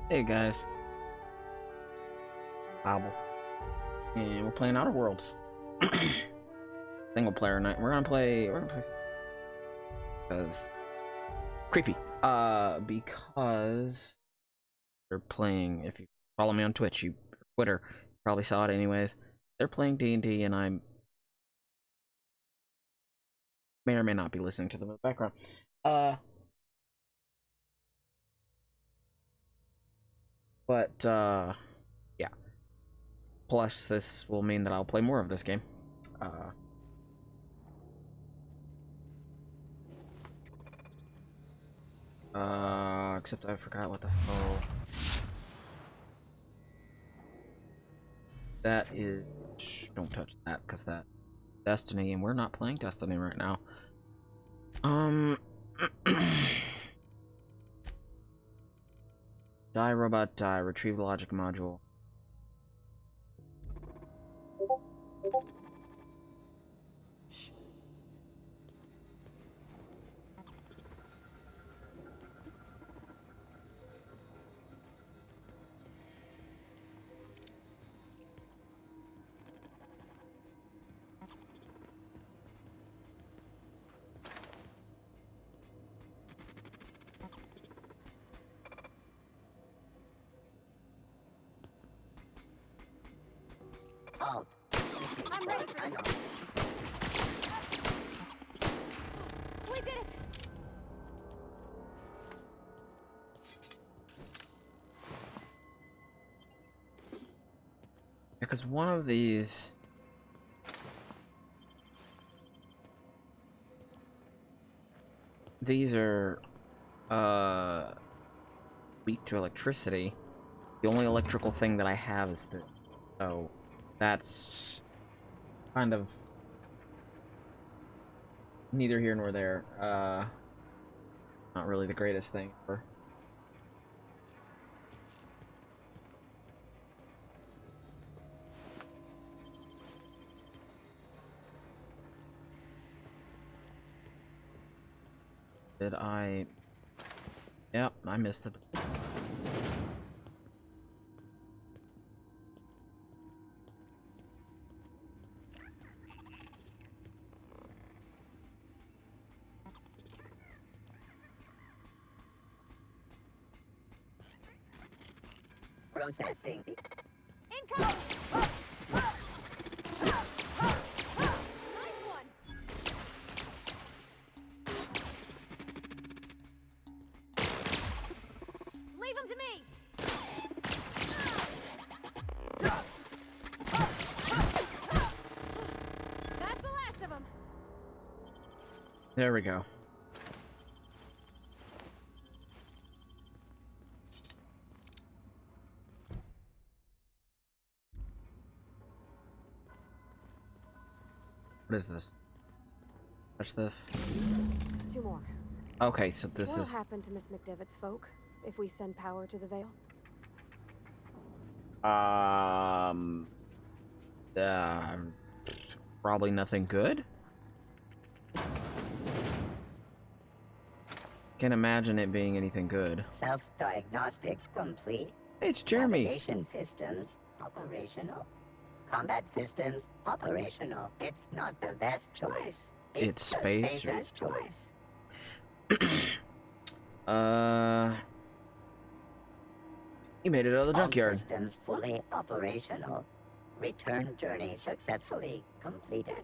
Hey guys, Hobble, and we're playing Outer Worlds. Single player night. We're gonna play because creepy. Because they're playing. If you follow me on Twitch, you Twitter, probably saw it anyways. They're playing D&D, and I may or may not be listening to them in the background. Uh, but yeah. Plus, this will mean that I'll play more of this game. Uh. Except I forgot what the hell. That is. Shh, don't touch that, because that Destiny, and we're not playing Destiny right now. Die robot die. Retrieve logic module. Halt. I'm ready for this. We did it! Because one of these. These are weak to electricity. The only electrical thing that I have is the. So that's kind of neither here nor there. Not really the greatest thing ever. Did I? Yep, I missed it. Processing. Incoming! Nice one! Leave him to me! That's the last of them! There we go. What is this? Touch this. There's two more. Okay, so this What'll is. happen to Miss McDevitt's folk if we send power to the Veil? Um. Uh, Probably nothing good. Can't imagine it being anything good. Self-diagnostics complete. Hey, it's Jeremy. Navigation systems operational. Combat systems operational. It's not the best choice. It's the space. Spacer's choice. You made it out of the All junkyard. systems fully operational. Return journey successfully completed.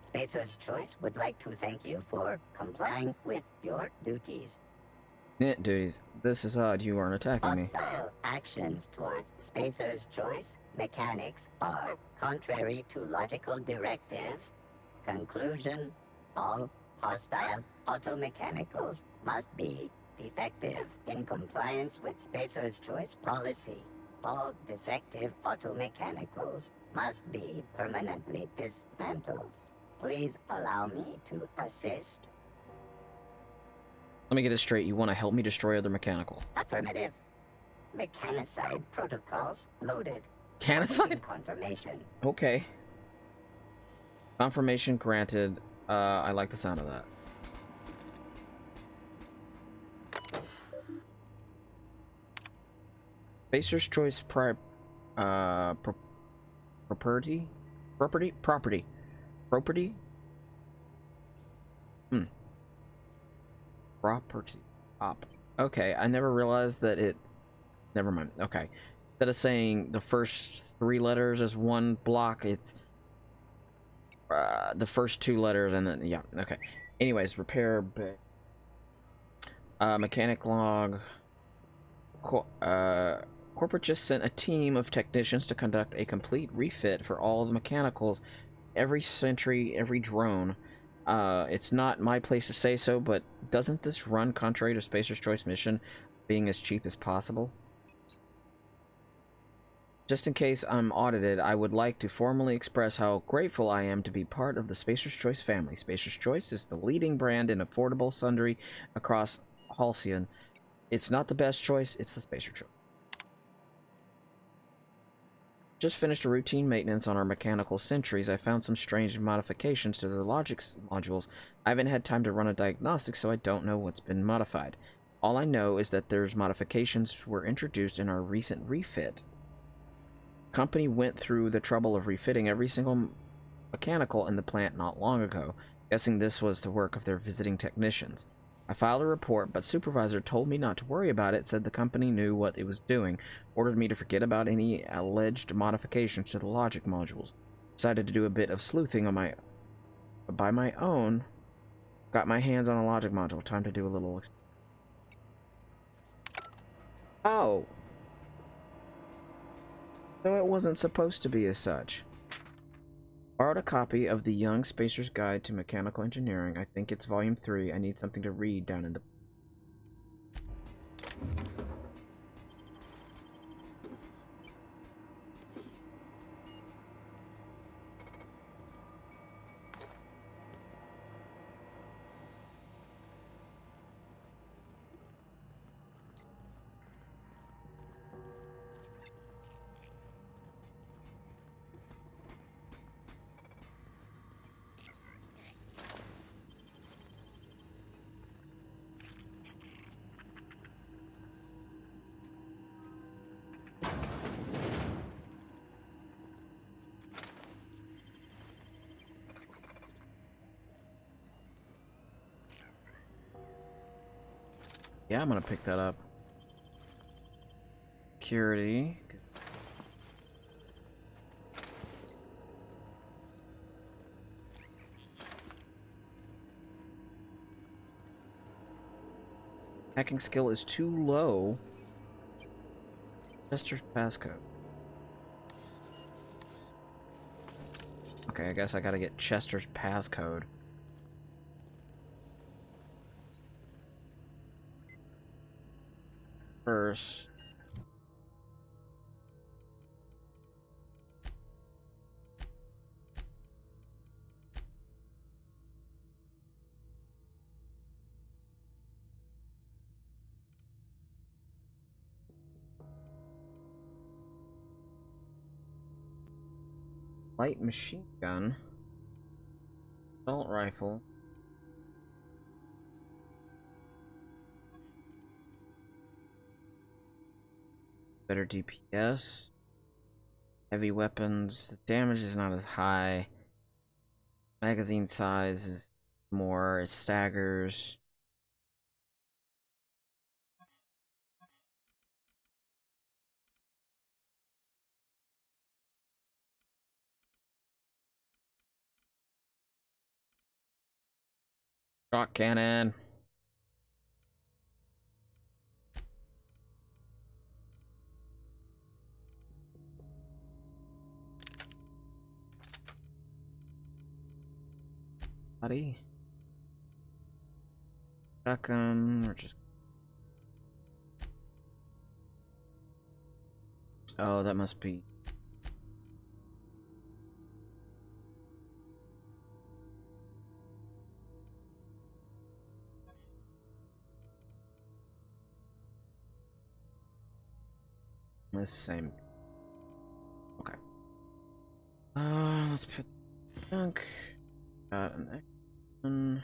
Spacer's Choice would like to thank you for complying with your duties. Duties. This is odd. You aren't attacking me. Hostile actions towards Spacer's Choice mechanics are contrary to logical directive. Conclusion: all hostile automechanicals must be defective in compliance with Spacer's Choice policy. All defective automechanicals must be permanently dismantled. Please allow me to assist. Let me get this straight. You want to help me destroy other mechanicals? Affirmative. Mechanicide protocols loaded. Mechanicide? Confirmation. Okay. Confirmation granted. I like the sound of that. Spacer's Choice pro property? Property? Hmm. Property. Op. Okay, I never realized that it... Never mind. Okay. Instead of saying the first 3 letters as one block, it's the first 2 letters and then... Yeah, okay. Anyways, repair bay. Mechanic log. Corporate just sent a team of technicians to conduct a complete refit for all of the mechanicals, every sentry, every drone. It's not my place to say so, but doesn't this run contrary to Spacer's Choice mission, being as cheap as possible? Just in case I'm audited, I would like to formally express how grateful I am to be part of the Spacer's Choice family. Spacer's Choice is the leading brand in affordable sundry across Halcyon. It's not the best choice, it's the Spacer Choice. Just finished a routine maintenance on our mechanical sentries. I found some strange modifications to the logic modules. I haven't had time to run a diagnostic, so I don't know what's been modified. All I know is that there's modifications were introduced in our recent refit. The company went through the trouble of refitting every single mechanical in the plant not long ago, guessing this was the work of their visiting technicians. I filed a report, but supervisor told me not to worry about it, said the company knew what it was doing, ordered me to forget about any alleged modifications to the logic modules. Decided to do a bit of sleuthing on by my own. Got my hands on a logic module. Time to do a little... Oh! So it wasn't supposed to be as such. Borrowed a copy of The Young Spacer's Guide to Mechanical Engineering. I think it's volume 3. I need something to read down in the... Yeah, I'm gonna pick that up. Security. Hacking skill is too low. Chester's passcode. Okay, I guess I gotta get Chester's passcode. First. Light machine gun. Assault rifle. Better DPS. Heavy weapons. The damage is not as high. Magazine size is more. It staggers. Shot cannon. Body. Shotgun. Or just... Oh, that must be... the same. Okay. Let's put junk. Got an X1.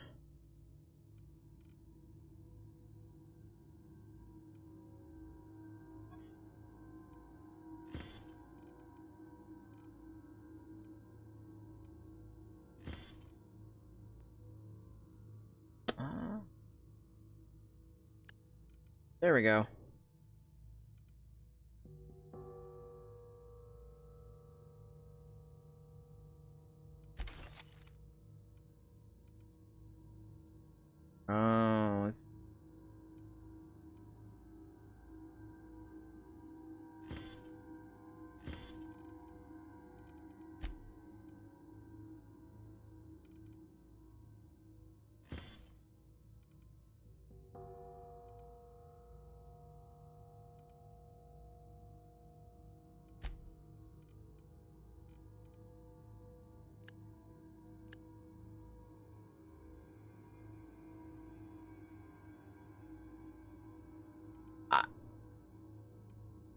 There we go. Oh, it's...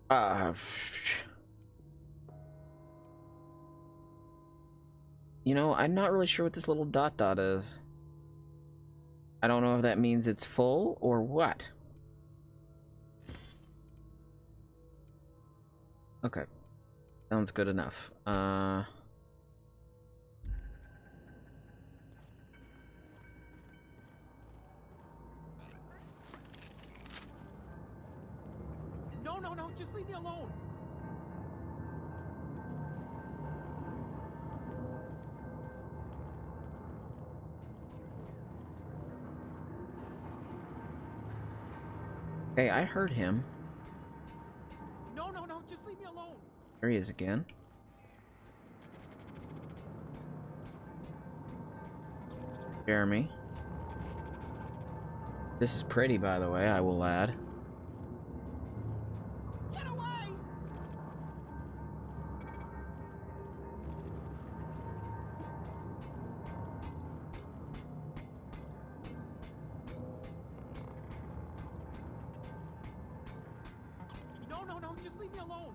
Uh, you know, I'm not really sure what this little dot dot is. I don't know if that means it's full or what. Okay. Sounds good enough. No, just leave me alone. Hey, I heard him. No, just leave me alone. There he is again. Jeremy. This is pretty, by the way, I will add. Get away! No, just leave me alone.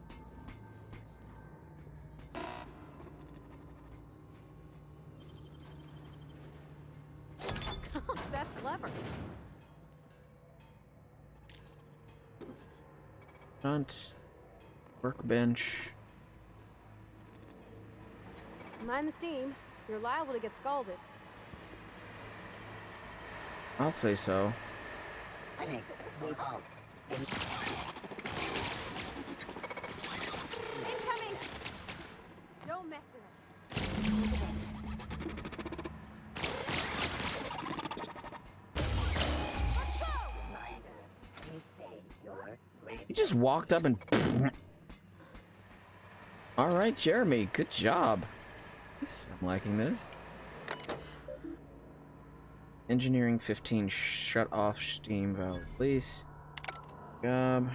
Gosh, that's clever. Front. Workbench. Mind the steam. You're liable to get scalded. I'll say so. Cynics, we halt. Incoming! Don't mess with us. Let's go! Reminder, please pay your grave He just walked up and... Alright, Jeremy, good job. I'm liking this. Engineering 15, shut off steam valve, please. Job.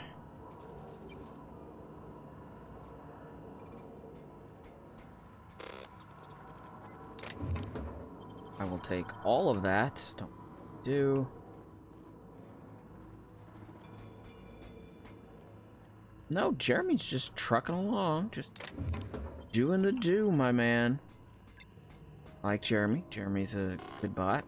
I will take all of that. Don't do. No, Jeremy's just trucking along, just doing the do, my man. I like Jeremy. Jeremy's a good bot.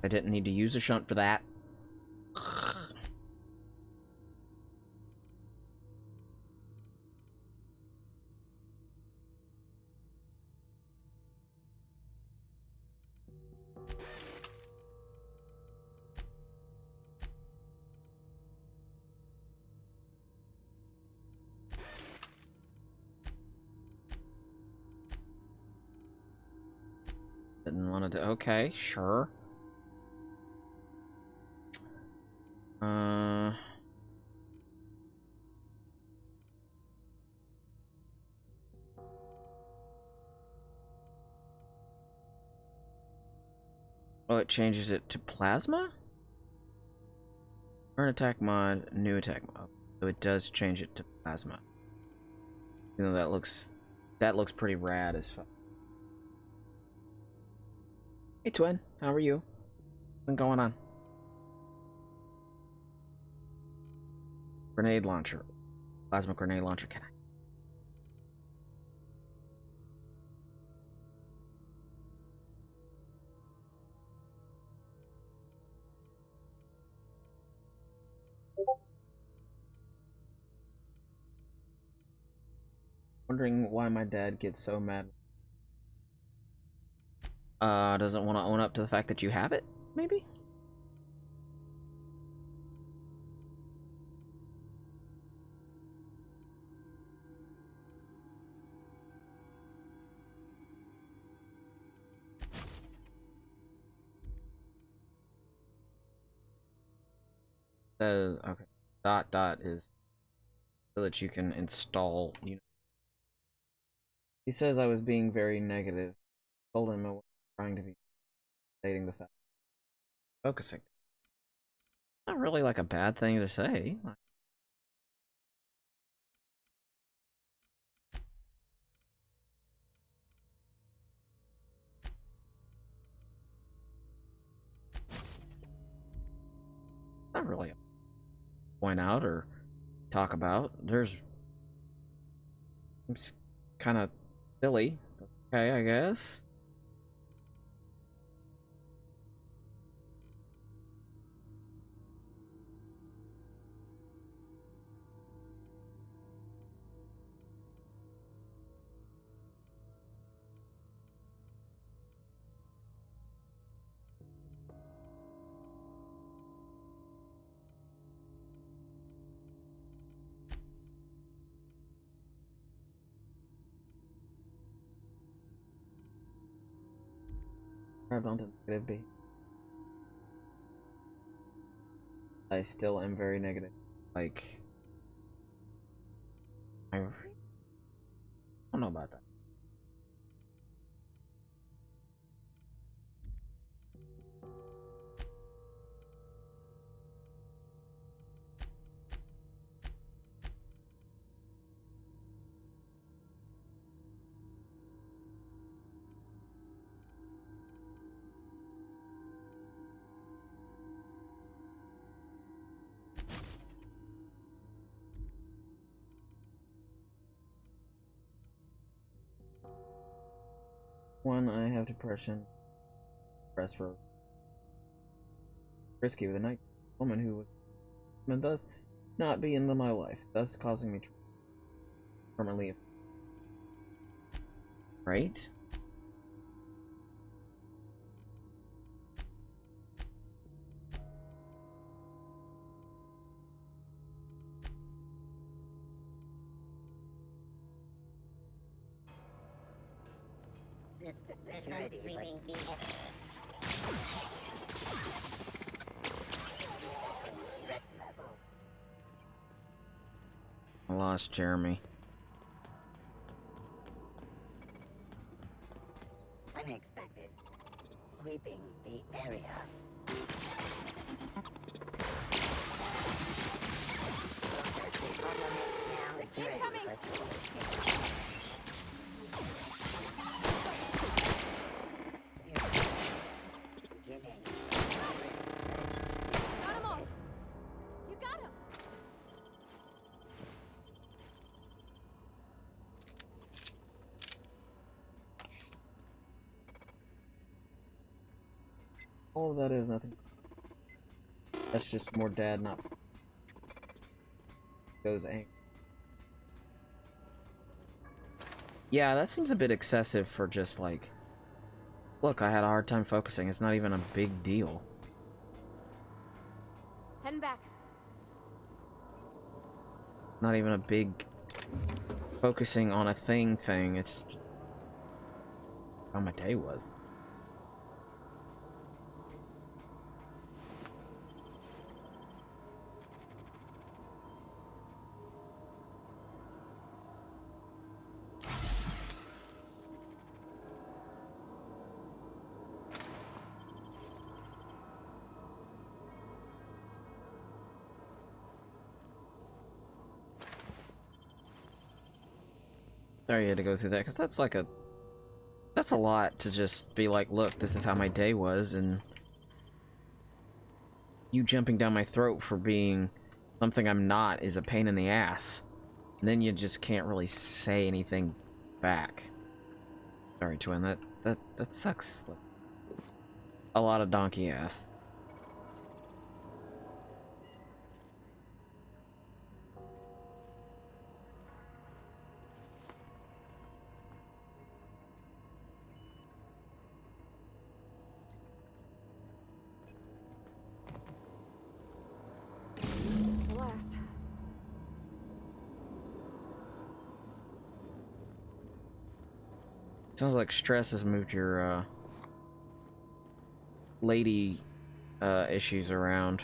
I didn't need to use a shunt for that. Didn't want to. Okay, sure. Oh, it changes it to plasma? Current attack mod, new attack mod. So it does change it to plasma. You know, that looks pretty rad as fuck. Hey twin, how are you? What's been going on? Grenade launcher. Plasma grenade launcher, can I? Wondering why my dad gets so mad. Doesn't want to own up to the fact that you have it, maybe? Says, okay, dot is so that you can install, you know. He says I was being very negative. Told him I was trying to be stating the fact. Focusing. Not really like a bad thing to say. Not really a point out or talk about. There's it's kind of silly. Okay, I guess. About the negative be. I still am very negative. Like, I don't know about that. One, I have depression. Press for risky with a night woman who would thus not be in my life, thus causing me permanently. Right? System security, sweeping the threat level. I lost Jeremy. Unexpected. Sweeping the area. Incoming! Got him off! You got him! All of that is nothing. That's just more dad not goes angry. Yeah, that seems a bit excessive for just like, look, I had a hard time focusing. It's not even a big deal. Heading back. Not even a big focusing on a thing. It's just how my day was. Sorry you had to go through that, because that's a lot to just be like, look, this is how my day was, and you jumping down my throat for being something I'm not is a pain in the ass. And then you just can't really say anything back. Sorry, twin, that sucks. A lot of donkey ass. Sounds like stress has moved your lady issues around.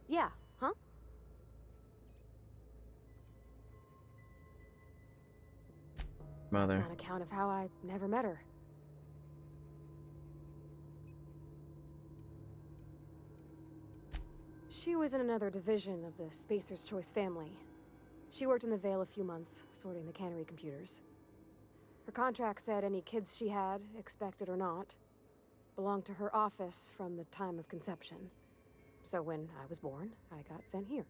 Yeah, huh? It's Mother. on account of how I never met her. She was in another division of the Spacer's Choice family. She worked in the Vale a few months, sorting the cannery computers. Her contract said any kids she had, expected or not, belonged to her office from the time of conception. So when I was born, I got sent here.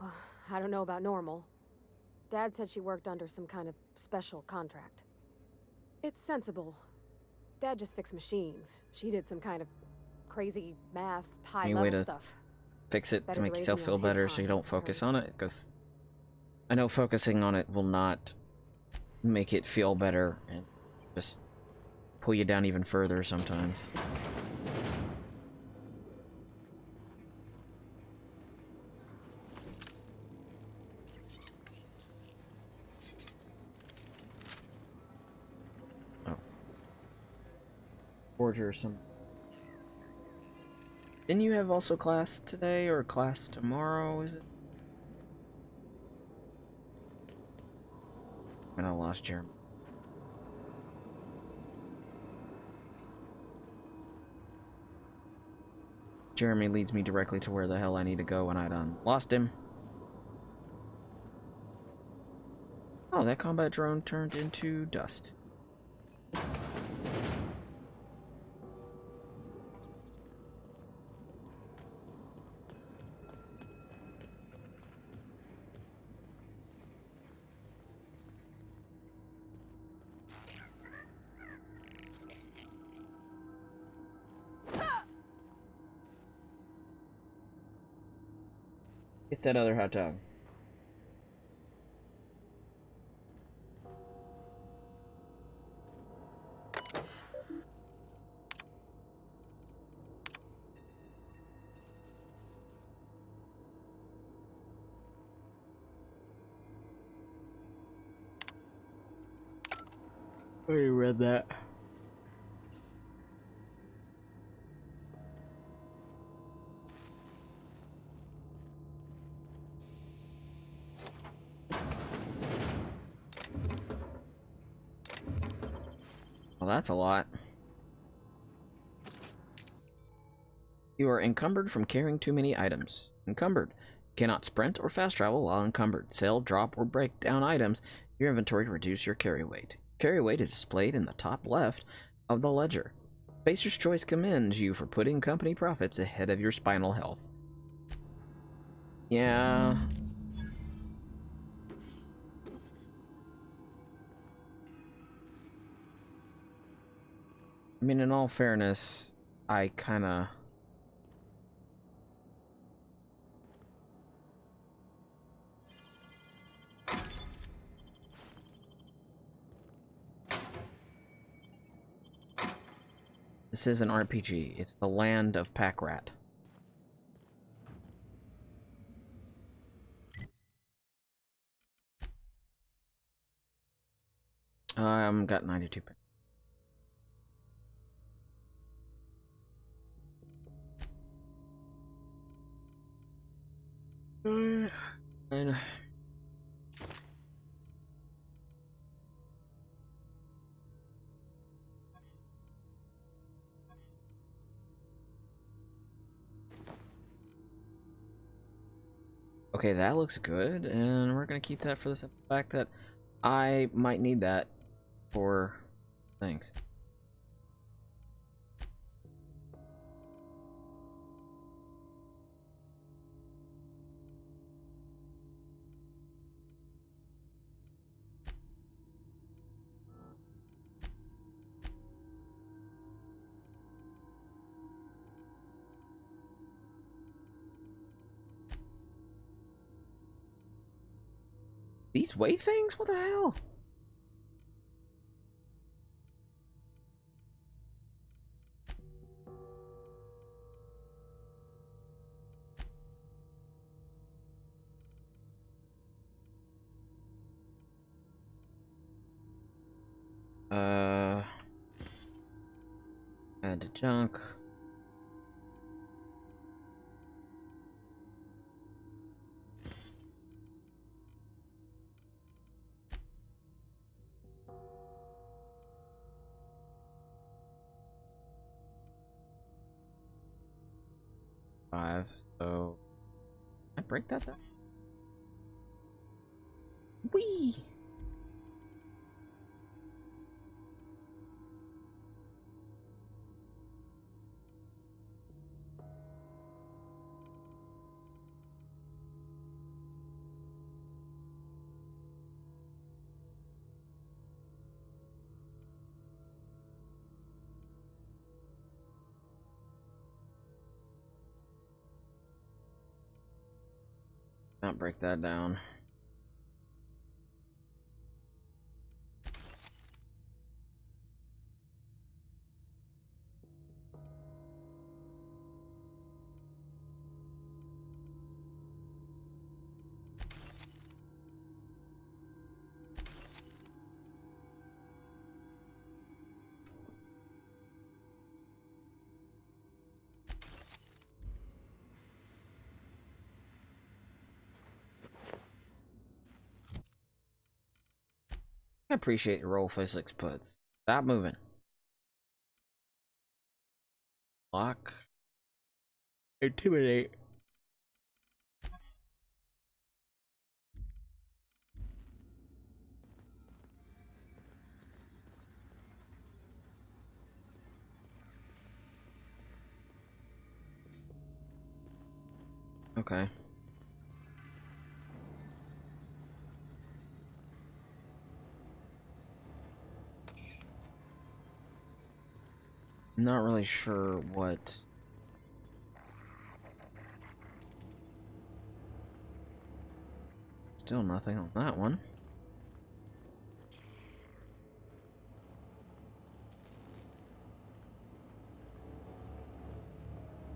Well, I don't know about normal. Dad said she worked under some kind of special contract. It's sensible. Dad just fixed machines. She did some kind of crazy math, Any way high-level to stuff. fix it to Better to make raise yourself me feel on his better so you time don't than focus hers. on it? Because I know focusing on it will not make it feel better and just pull you down even further sometimes. Oh. Forger some. Didn't you have also class today or class tomorrow, is it? And I lost Jeremy. Jeremy leads me directly to where the hell I need to go when I done lost him. Oh, that combat drone turned into dust. Get that other hot dog. I already read that. Well, that's a lot. You are encumbered from carrying too many items. Encumbered. Cannot sprint or fast travel while encumbered. Sell, drop, or break down items in your inventory to reduce your carry weight. Carry weight is displayed in the top left of the ledger. Spacer's Choice commends you for putting company profits ahead of your spinal health. Yeah. I mean, in all fairness, I kinda... This is an RPG. It's the land of Packrat. Got 92 pence. And okay, that looks good, and we're gonna keep that for the simple fact that I might need that for things. These wave things? What the hell? Add to junk. Five. So, can I break that down? Whee! Not break that down. I appreciate your roll physics puts. Stop moving. Lock. Intimidate. Okay. Not really sure what. Still nothing on that one.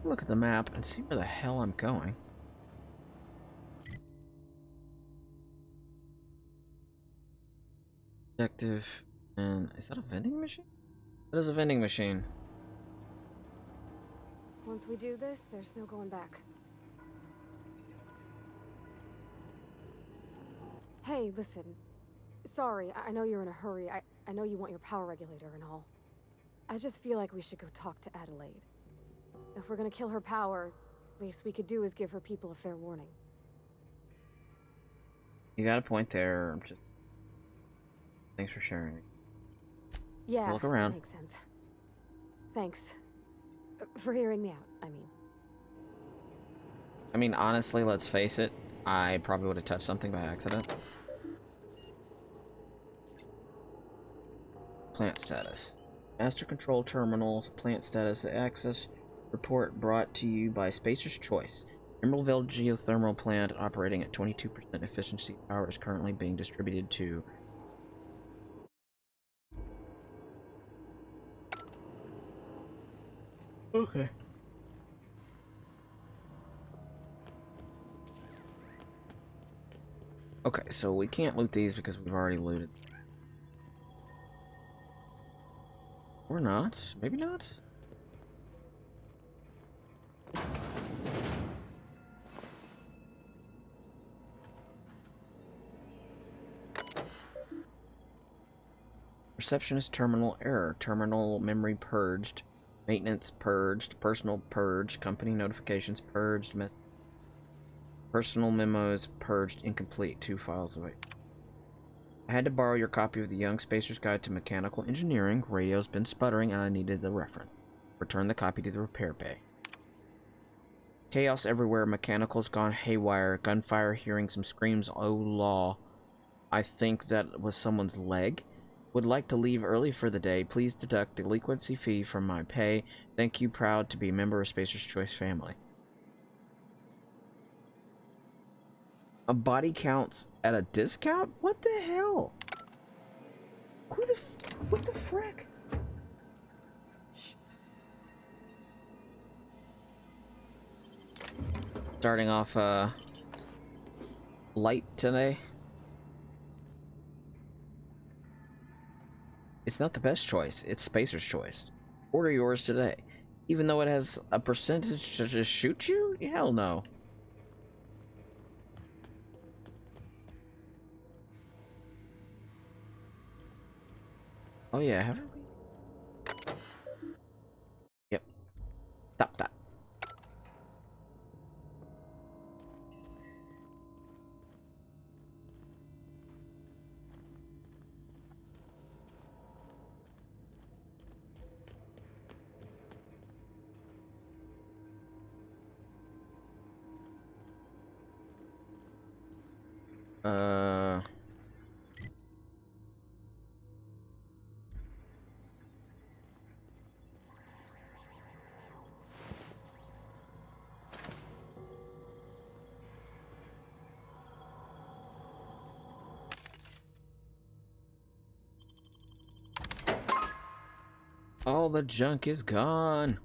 Look at the map and see where the hell I'm going. Objective, and is that a vending machine? That is a vending machine. Once we do this, there's no going back. Hey, listen. Sorry, I know you're in a hurry. I know you want your power regulator and all. I just feel like we should go talk to Adelaide. If we're gonna kill her power, least we could do is give her people a fair warning. You got a point there. Just thanks for sharing. Yeah, Look around. that makes sense. Thanks. For hearing me out, I mean, honestly, let's face it. I probably would have touched something by accident. Plant status. Master Control Terminal. Plant status access. Report brought to you by Spacer's Choice. Emeraldville Geothermal Plant operating at 22% efficiency. Power is currently being distributed to... Okay. Okay, so we can't loot these because we've already looted. Or not. Maybe not. Receptionist terminal error. Terminal memory purged. Maintenance purged. Personal purged. Company notifications purged. Personal memos purged. Incomplete. 2 files away. I had to borrow your copy of the Young Spacer's Guide to Mechanical Engineering. Radio's been sputtering and I needed the reference. Return the copy to the repair bay. Chaos everywhere. Mechanical's gone haywire. Gunfire. Hearing some screams. Oh, law. I think that was someone's leg. Would like to leave early for the day. Please deduct delinquency fee from my pay. Thank you. Proud to be a member of Spacer's Choice family. A body counts at a discount? What the hell? What the frick? Starting off light today. It's not the best choice, it's Spacer's choice. Order yours today. Even though it has a percentage to just shoot you? Hell no. Oh yeah, haven't we? Yep. Stop that. All the junk is gone.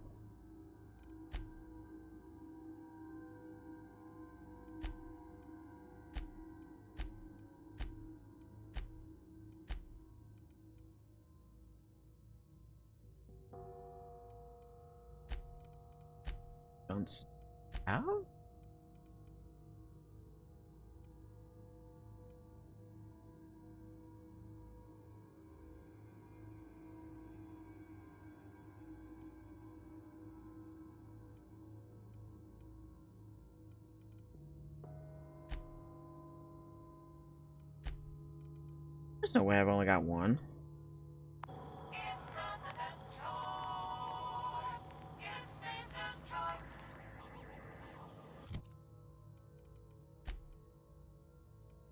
Bounce out? There's no way I've only got one.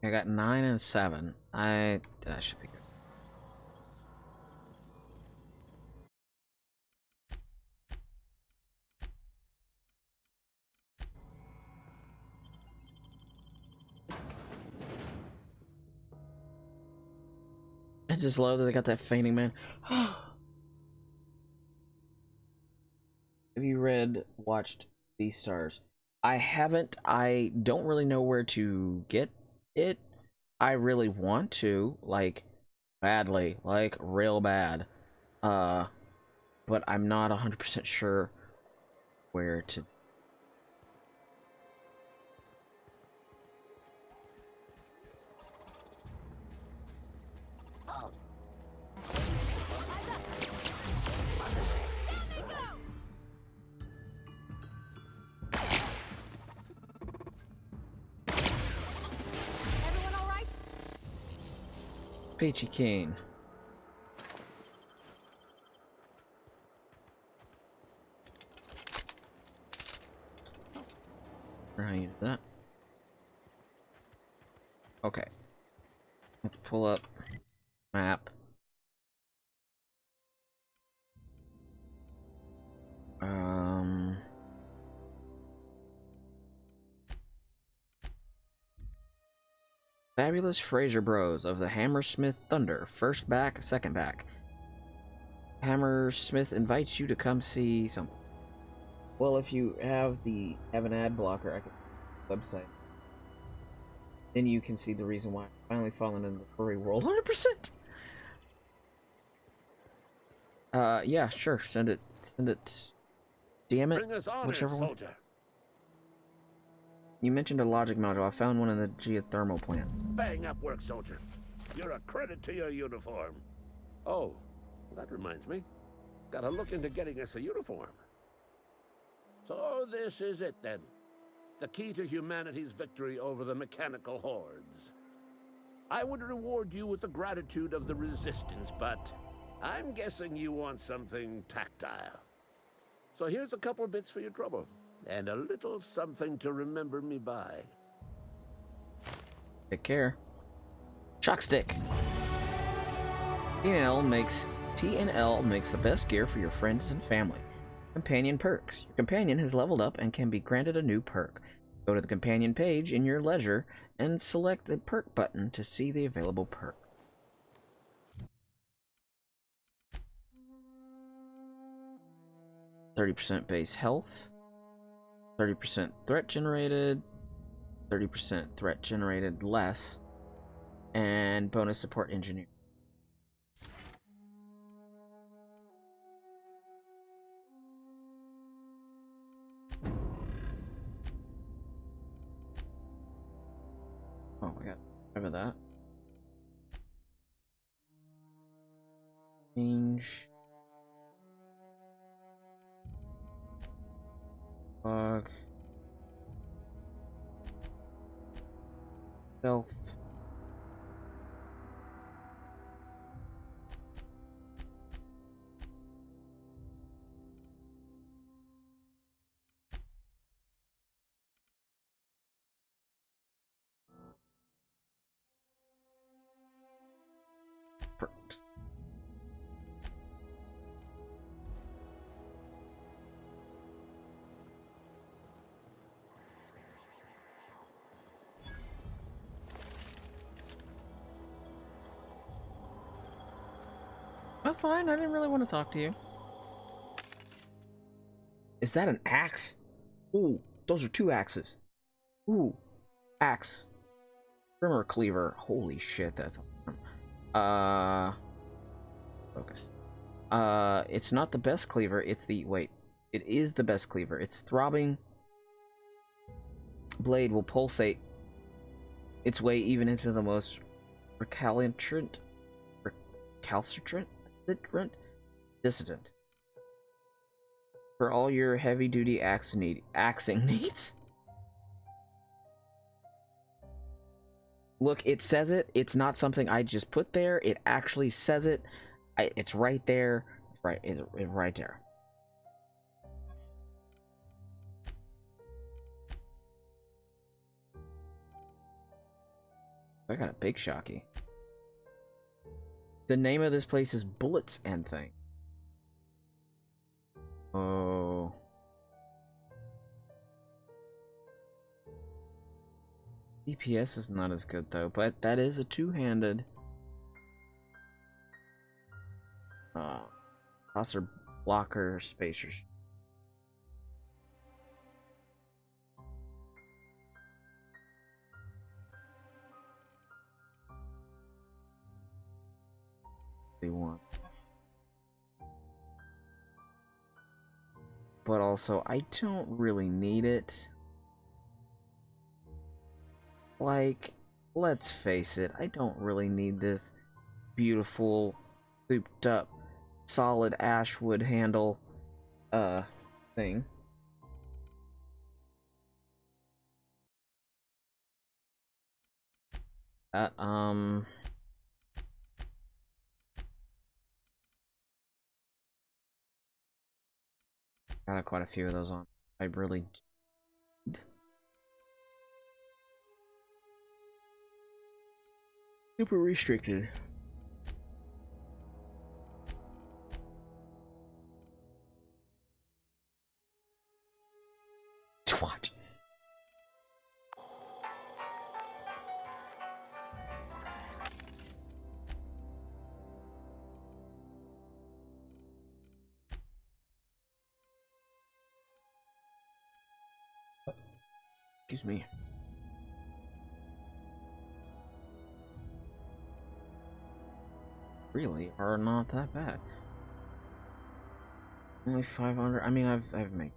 I got 9 and 7. That should be good. I just love that they got that fainting man. Have you watched Beastars? I haven't. I don't really know where to get it. I really want to, like, badly, like, real bad. But I'm not 100% sure where to. Peachy Keen. How you do that? Okay. Let's pull up map. Fabulous Fraser Bros of the Hammersmith Thunder. First back, second back. Hammersmith invites you to come see something. Well, if you have an ad blocker, I can website. Then you can see the reason why I'm finally fallen in the furry world 100%. Yeah, sure. Send it. Damn it. Whichever one. You mentioned a logic module. I found one in the geothermal plant. Bang up work, soldier. You're a credit to your uniform. Oh, that reminds me. Gotta look into getting us a uniform. So this is it then. The key to humanity's victory over the mechanical hordes. I would reward you with the gratitude of the resistance, but I'm guessing you want something tactile. So here's a couple bits for your trouble. And a little something to remember me by. Take care. Shock stick. T&L makes the best gear for your friends and family. Companion perks. Your companion has leveled up and can be granted a new perk. Go to the companion page in your ledger and select the perk button to see the available perk. %30 base health, 30% threat generated, 30% threat generated less, and bonus support engineer. Oh, I got rid of that. Change. Bug. Stealth. Perks. Oh, fine. I didn't really want to talk to you. Is that an axe? Ooh, those are 2 axes. Ooh, axe. Trimmer cleaver. Holy shit, that's awesome. Focus. It's not the best cleaver. It's the wait. It is the best cleaver. Its throbbing blade will pulsate its way even into the most recalcitrant dissident. For all your heavy-duty axing needs. Look, it says it. It's not something I just put there. It actually says it. It's right there. It's right there. I got a big shocky. The name of this place is Bullets and Thing. Oh. DPS is not as good though, but that is a 2-handed. Tosser blocker spacers. They want. But also, I don't really need it. Like, let's face it, I don't really need this beautiful, souped up, solid ashwood handle, thing. Got quite a few of those on. I really... Super restricted. Twat. Excuse me. Really are not that bad. Only 500. I mean, I've made.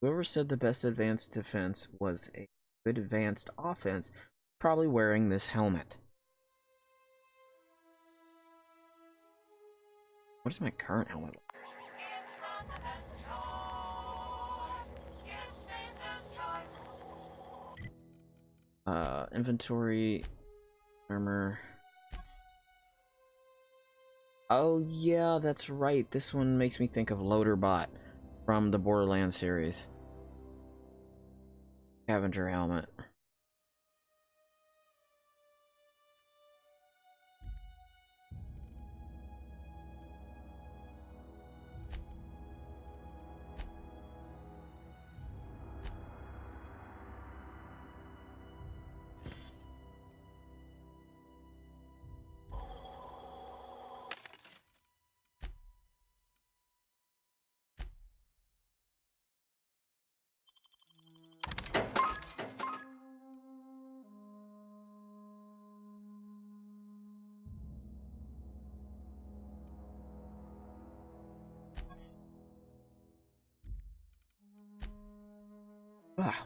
Whoever said the best advanced defense was a good advanced offense, probably wearing this helmet. What is my current helmet like? Inventory, armor. Oh yeah, that's right. This one makes me think of Loaderbot from the Borderlands series. Scavenger helmet. Ah.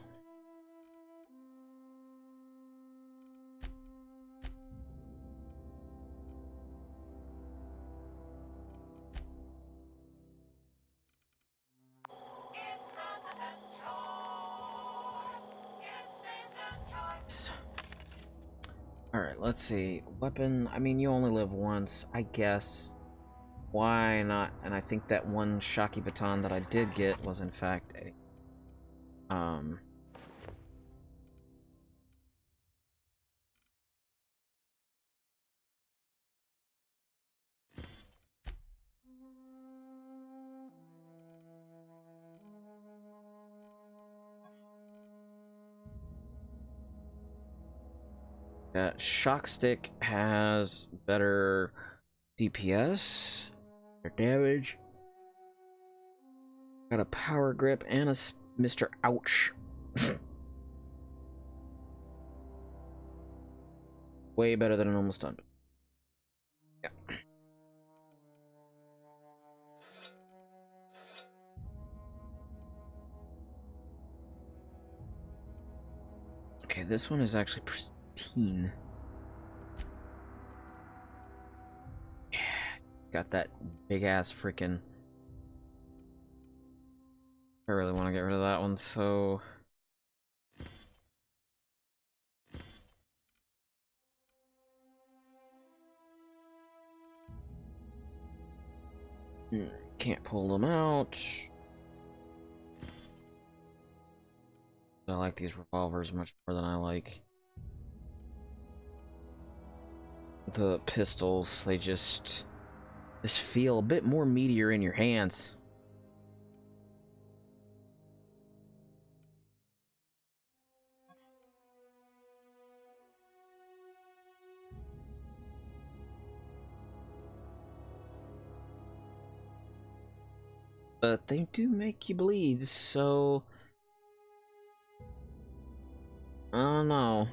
Alright, let's see. Weapon, I mean, you only live once, I guess. Why not? And I think that one Shaki baton that I did get was in fact a shock stick has better DPS, better damage. Got a power grip and a Mr. Ouch. Way better than an almost stun. Yeah. Okay, this one is actually pristine. Yeah, got that big ass freaking. I really want to get rid of that one, so. Can't pull them out. I like these revolvers much more than I like the pistols. They just feel a bit more meatier in your hands. But they do make you bleed, so I don't know.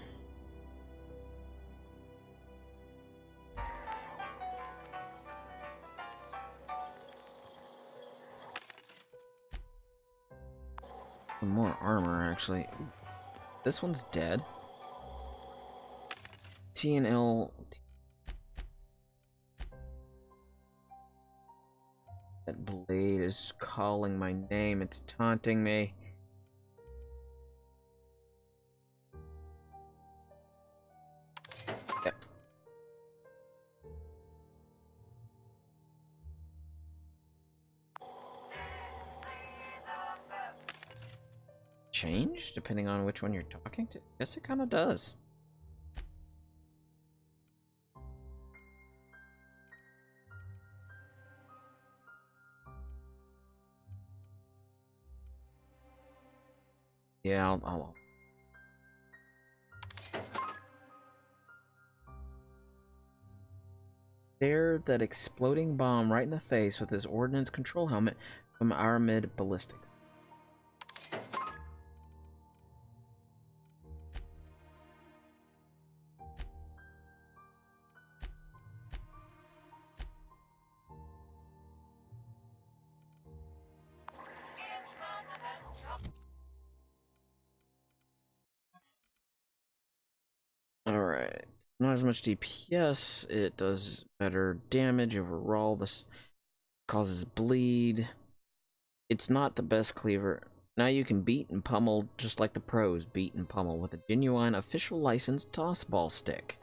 Some more armor, actually. This one's dead. T and L. That blade is calling my name. It's taunting me. Yep. Change depending on which one you're talking to? Yes, it kind of does. Yeah, I'll stare that exploding bomb right in the face with his ordnance control helmet from our mid ballistics. Alright. Not as much DPS, it does better damage overall. This causes bleed. It's not the best cleaver. Now you can beat and pummel just like the pros beat and pummel with a genuine official licensed toss ball stick.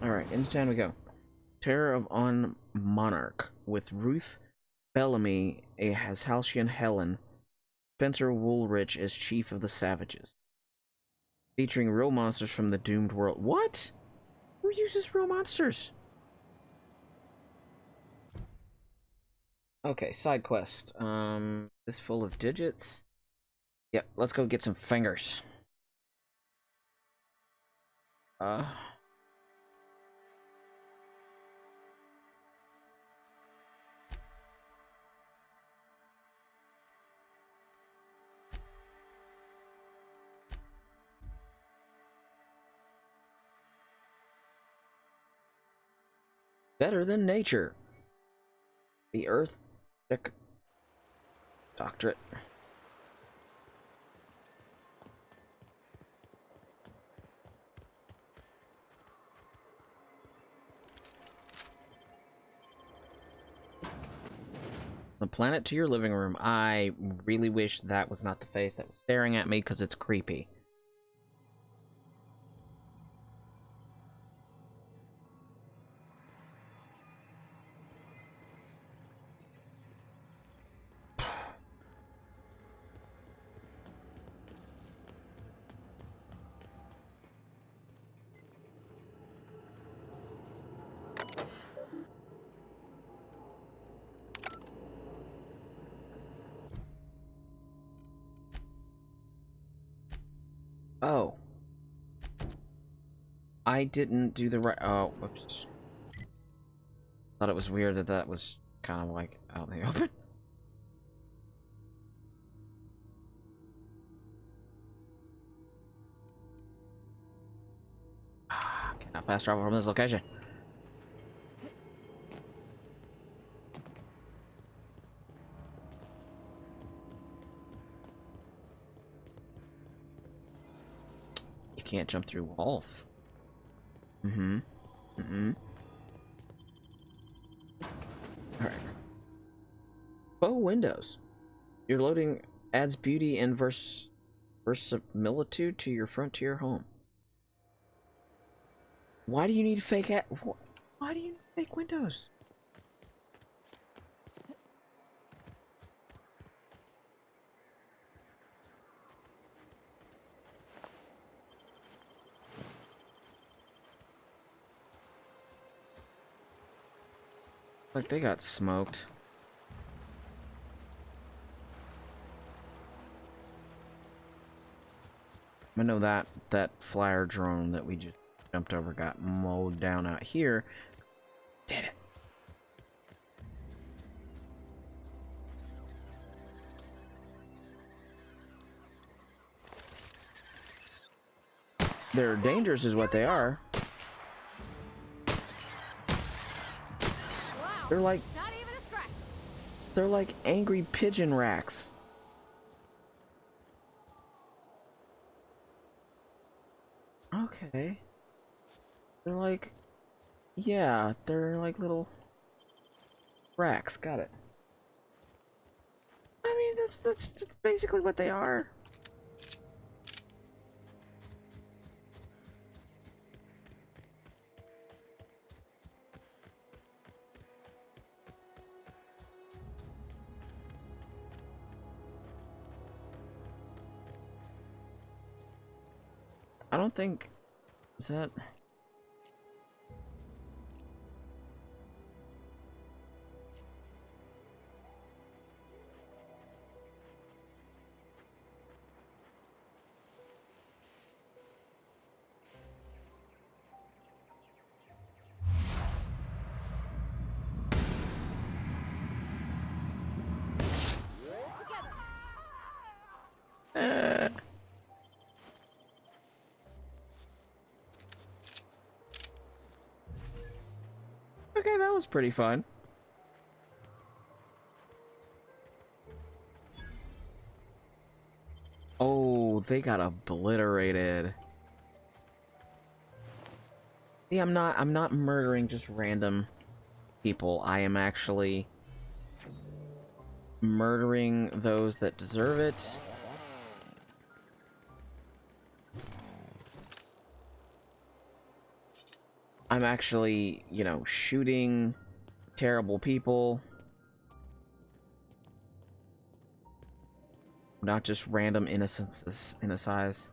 Alright, into town we go. Terror of On Monarch with Ruth Bellamy as Halcyon Helen, Spencer Woolrich as Chief of the Savages. Featuring real monsters from the Doomed World. What? Who uses real monsters? Okay, side quest. This full of digits. Yep, let's go get some fingers. Better than nature. The Earth Doctorate. The planet to your living room. I really wish that was not the face that was staring at me because it's creepy. Oh. I didn't do the right... Oh, whoops. Thought it was weird that that was kind of like out in the open. Cannot fast travel from this location. You can't jump through walls. Alright. Faux windows. Your loading adds beauty and verisimilitude to your frontier home. Why do you need fake why do you need fake windows? Like they got smoked. I know that flyer drone that we just jumped over got mowed down out here. Did it. They're dangerous is what they are. They're like Not even a scratch. they're like angry pigeon racks. Okay. They're like, yeah, they're like little racks. Got it. I mean, that's basically what they are. I don't think is that. Okay, that was pretty fun. Oh, they got obliterated. See, I'm not murdering just random people. I am actually murdering those that deserve it. I'm actually, you know, shooting terrible people. Not just random innocences in a size.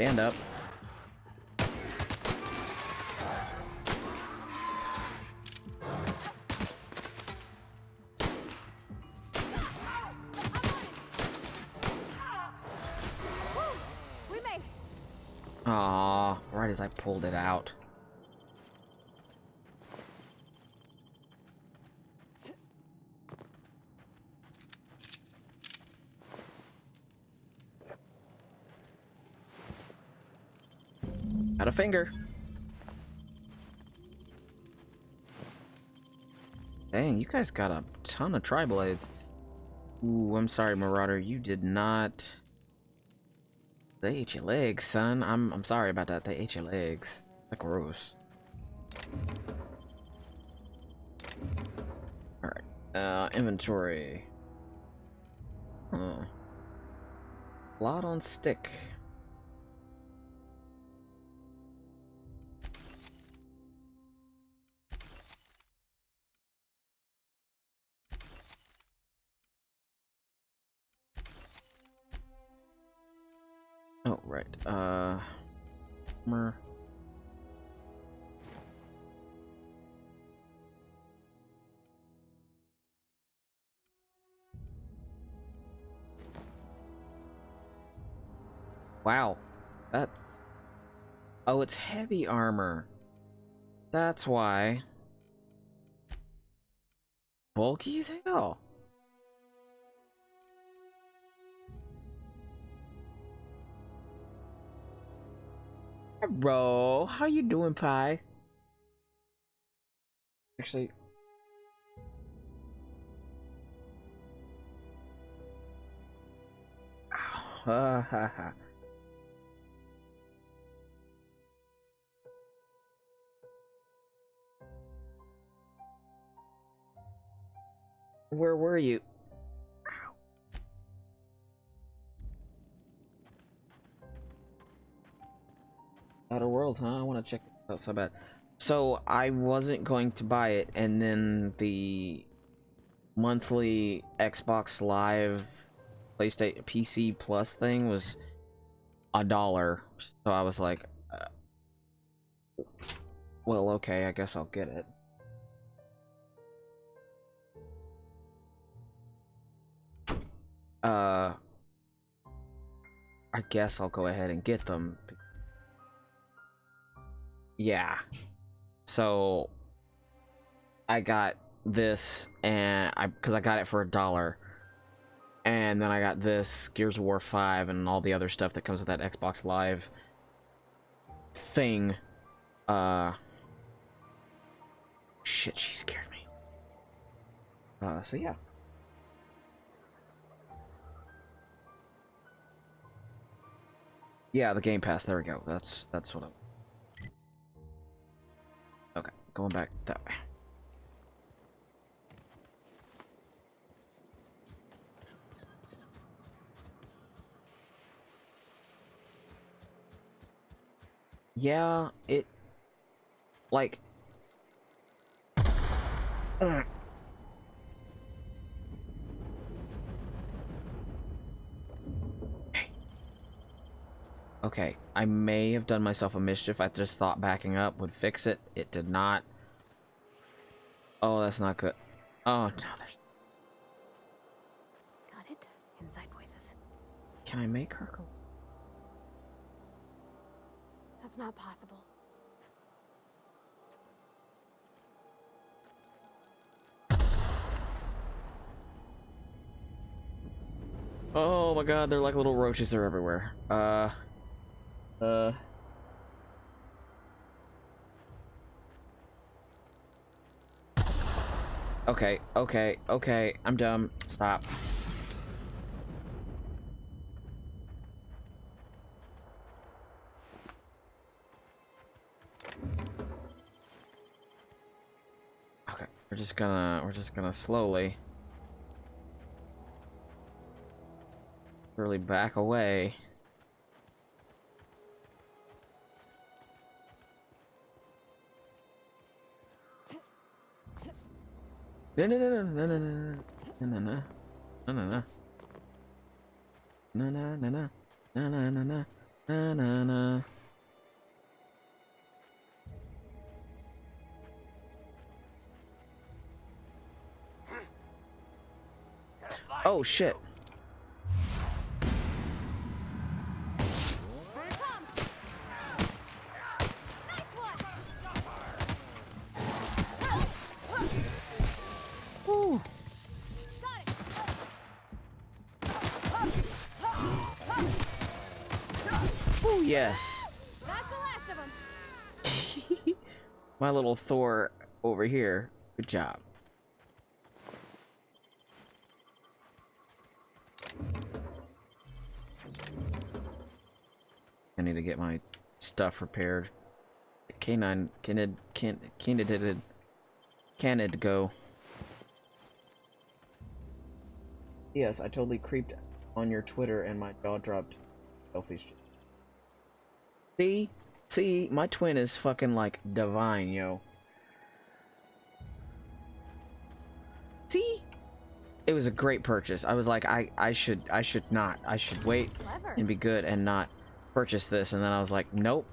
Stand up. We made it. Aw, right as I pulled it out. Got a finger. Dang, you guys got a ton of tri-blades. Ooh, I'm sorry, Marauder. You did not. They ate your legs, son. I'm sorry about that. They ate your legs. That's gross. Alright. Inventory. Huh. Lot on stick. Oh, right. Armor. Wow. That's... Oh, it's heavy armor. That's why. Bulky as hell. Hey, bro, how you doing, Pi? Actually... Ow. Ha ha ha. Where were you? Ow. Outer Worlds, huh? I want to check it out so bad. So I wasn't going to buy it, and then the monthly Xbox Live PlayStation PC Plus thing was $1. So I was like, well, okay, I guess I'll get it. I guess I'll go ahead and get them. Yeah. So I got this, and because I got it for $1, and then I got this Gears of War 5 and all the other stuff that comes with that Xbox Live thing. Shit, she scared me. So yeah. Yeah, the Game Pass. There we go. That's what I'm. Okay, going back that way. Yeah, it like okay, I may have done myself a mischief. I just thought backing up would fix it. It did not. Oh, that's not good. Oh, no, there's... Got it? Inside voices. Can I make her go? That's not possible. Oh my god, they're like little roaches. They're everywhere. Okay, okay, okay. I'm dumb. Stop. Okay, we're just gonna slowly really back away. No no no no no no no no no no no no no no no no no no no. Na na na. Oh shit. Woo. Oh yes. That's the last of them. My little Thor over here. Good job. I need to get my stuff repaired. Canid go. Yes, I totally creeped on your Twitter and my jaw dropped. Selfies. See, my twin is fucking like divine, yo. See? It was a great purchase. I was like, I should wait Clever. and be good and not purchase this, and then I was like, nope,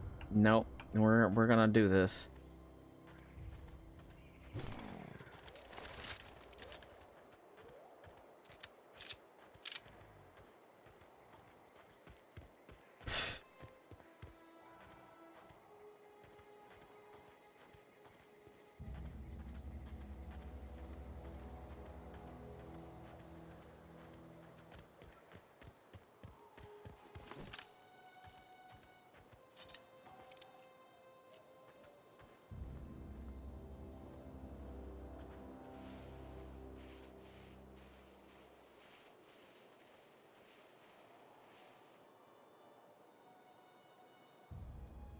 we're gonna do this.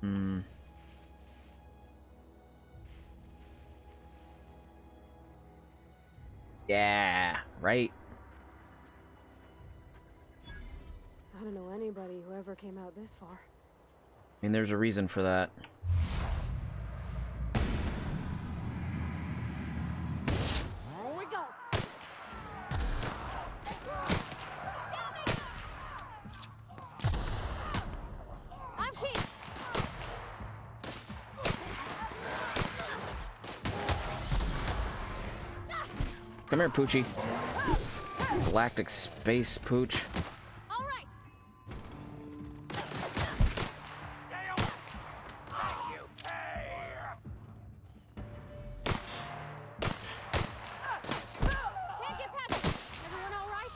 Hmm. Yeah, right. I don't know anybody who ever came out this far. I mean, there's a reason for that. Here we go. I'm Keith. Come here, Poochie. Galactic space pooch. All right. Can't get past it. Everyone all right?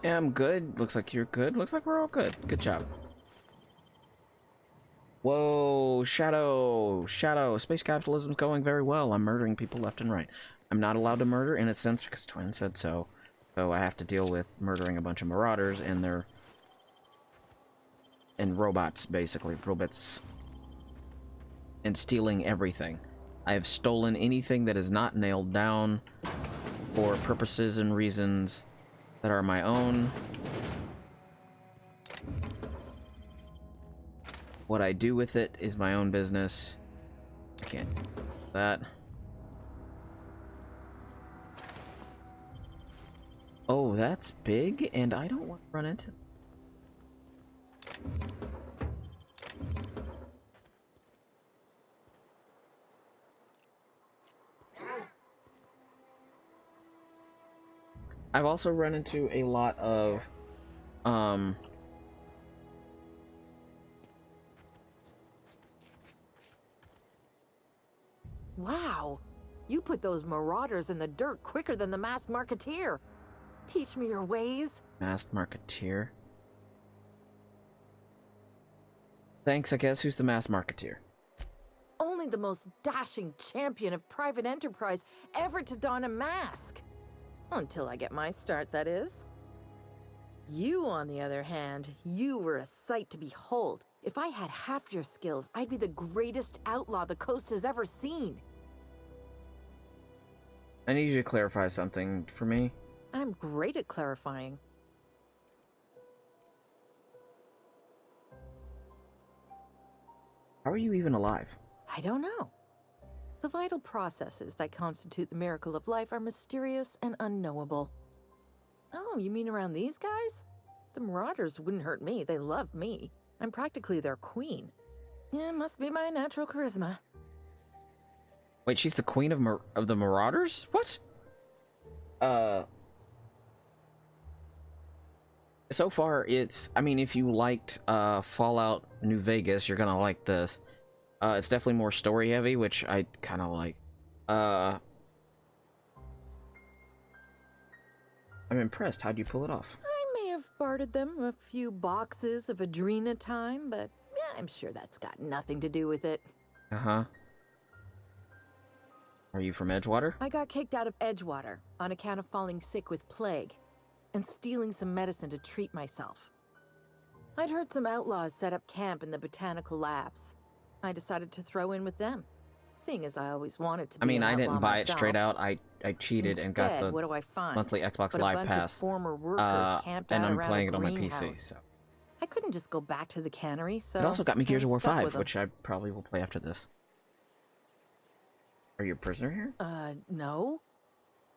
Yeah, I'm good. Looks like you're good. Looks like we're all good. Good job. Whoa, Shadow. Space capitalism's going very well. I'm murdering people left and right. I'm not allowed to murder in a sense because Twin said so. So I have to deal with murdering a bunch of marauders and robots, basically. Robots. And stealing everything. I have stolen anything that is not nailed down for purposes and reasons that are my own. What I do with it is my own business. I can't do that. Oh, that's big, and I don't want to run into. I've also run into a lot of, Wow, you put those marauders in the dirt quicker than the masked marketeer. Teach me your ways. masked marketeer. Thanks, I guess. Who's the masked marketeer? Only the most dashing champion of private enterprise ever to don a mask. Until I get my start, that is. You, on the other hand, you were a sight to behold. If I had half your skills, I'd be the greatest outlaw the coast has ever seen. I need you to clarify something for me. I'm great at clarifying. How are you even alive? I don't know. The vital processes that constitute the miracle of life are mysterious and unknowable. Oh, you mean around these guys? The Marauders wouldn't hurt me. They love me. I'm practically their queen. Yeah, must be my natural charisma. Wait, she's the queen of the Marauders? What? So far, it's... I mean, if you liked Fallout New Vegas, you're gonna like this. It's definitely more story-heavy, which I kind of like. I'm impressed. How'd you pull it off? I may have bartered them a few boxes of Adrena time, but yeah, I'm sure that's got nothing to do with it. Uh-huh. Are you from Edgewater? I got kicked out of Edgewater on account of falling sick with plague and stealing some medicine to treat myself. I'd heard some outlaws set up camp in the botanical labs. I decided to throw in with them, seeing as I always wanted to be I mean, an I didn't outlaw buy myself. it straight out. I cheated and got Instead, the what do I find? monthly Xbox But a Live bunch Pass. of former workers camped and out I'm around playing a it on my PC. greenhouse. So. I couldn't just go back to the cannery, so It also got me I Gears of was War stuck 5, with 'em. which I probably will play after this. Are you a prisoner here? No.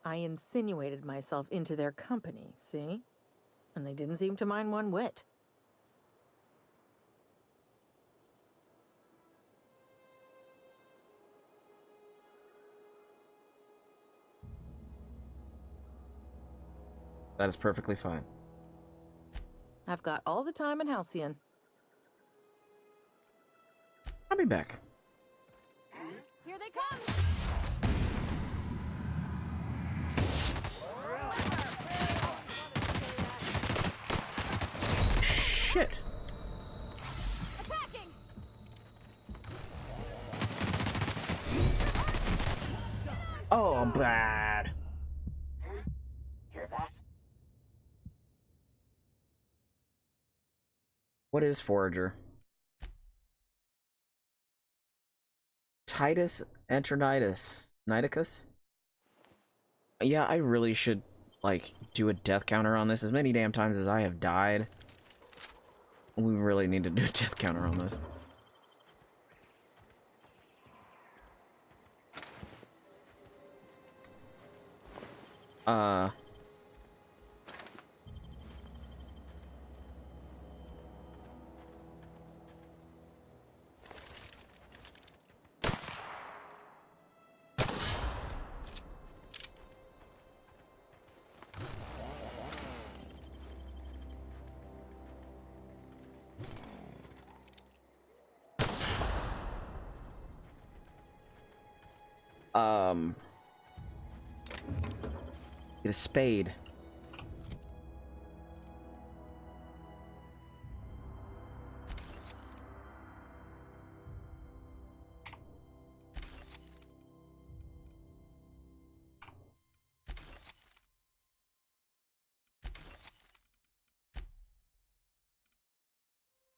I insinuated myself into their company, see? And they didn't seem to mind one whit. That is perfectly fine. I've got all the time in Halcyon. I'll be back. Here they come! Shit! Attacking! Oh, I'm bad. Hear that? What is Forager? Titus Enternitis. Nidicus? Yeah, I really should, like, do a death counter on this. As many damn times as I have died. We really need to do a death counter on this. Get a spade.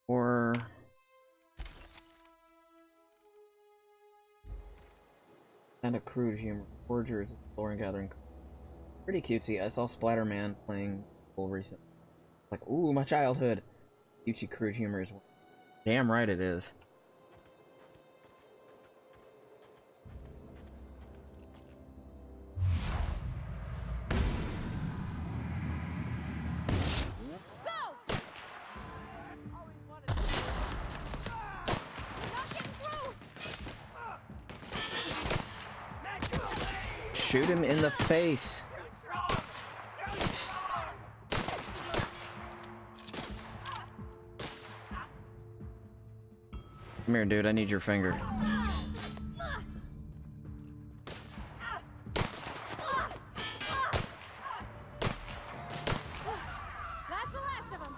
Or... and a crude humor. Forager is exploring gathering. Pretty cutesy. I saw Splatterman playing full recently. Like, ooh, my childhood. Cutesy crude humor is damn right it is. Go! Always wanted to. We're not getting through! Shoot him in the face. Come here, dude. I need your finger. That's the last of them!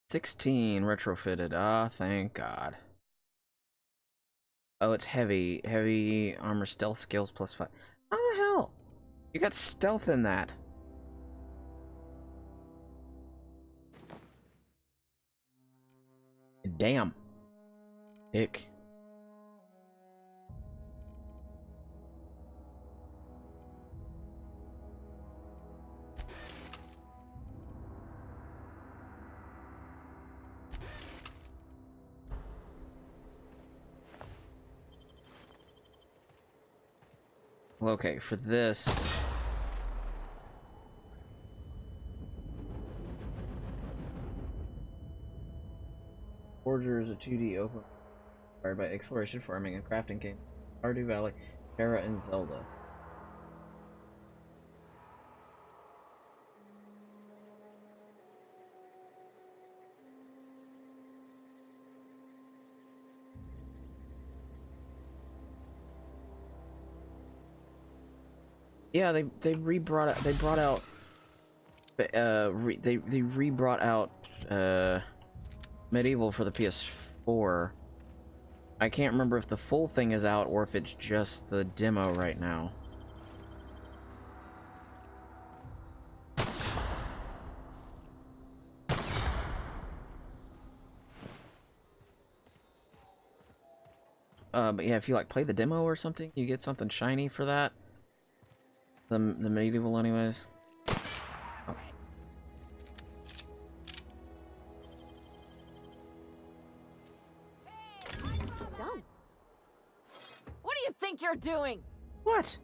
16 retrofitted. Ah, thank God. Oh, it's heavy. Heavy armor stealth skills plus 5. How the hell? You got stealth in that. Damn. Ick. Well, okay, for this... Forger is a 2D open inspired by exploration, farming, and crafting game. Stardew Valley, Terra, and Zelda. Yeah, they re-brought out, they brought out they re-brought out Medieval for the PS4. I can't remember if the full thing is out or if it's just the demo right now. But yeah, if you like play the demo or something, you get something shiny for that. The Medieval, anyways. Oh. Done. What do you think you're doing? What?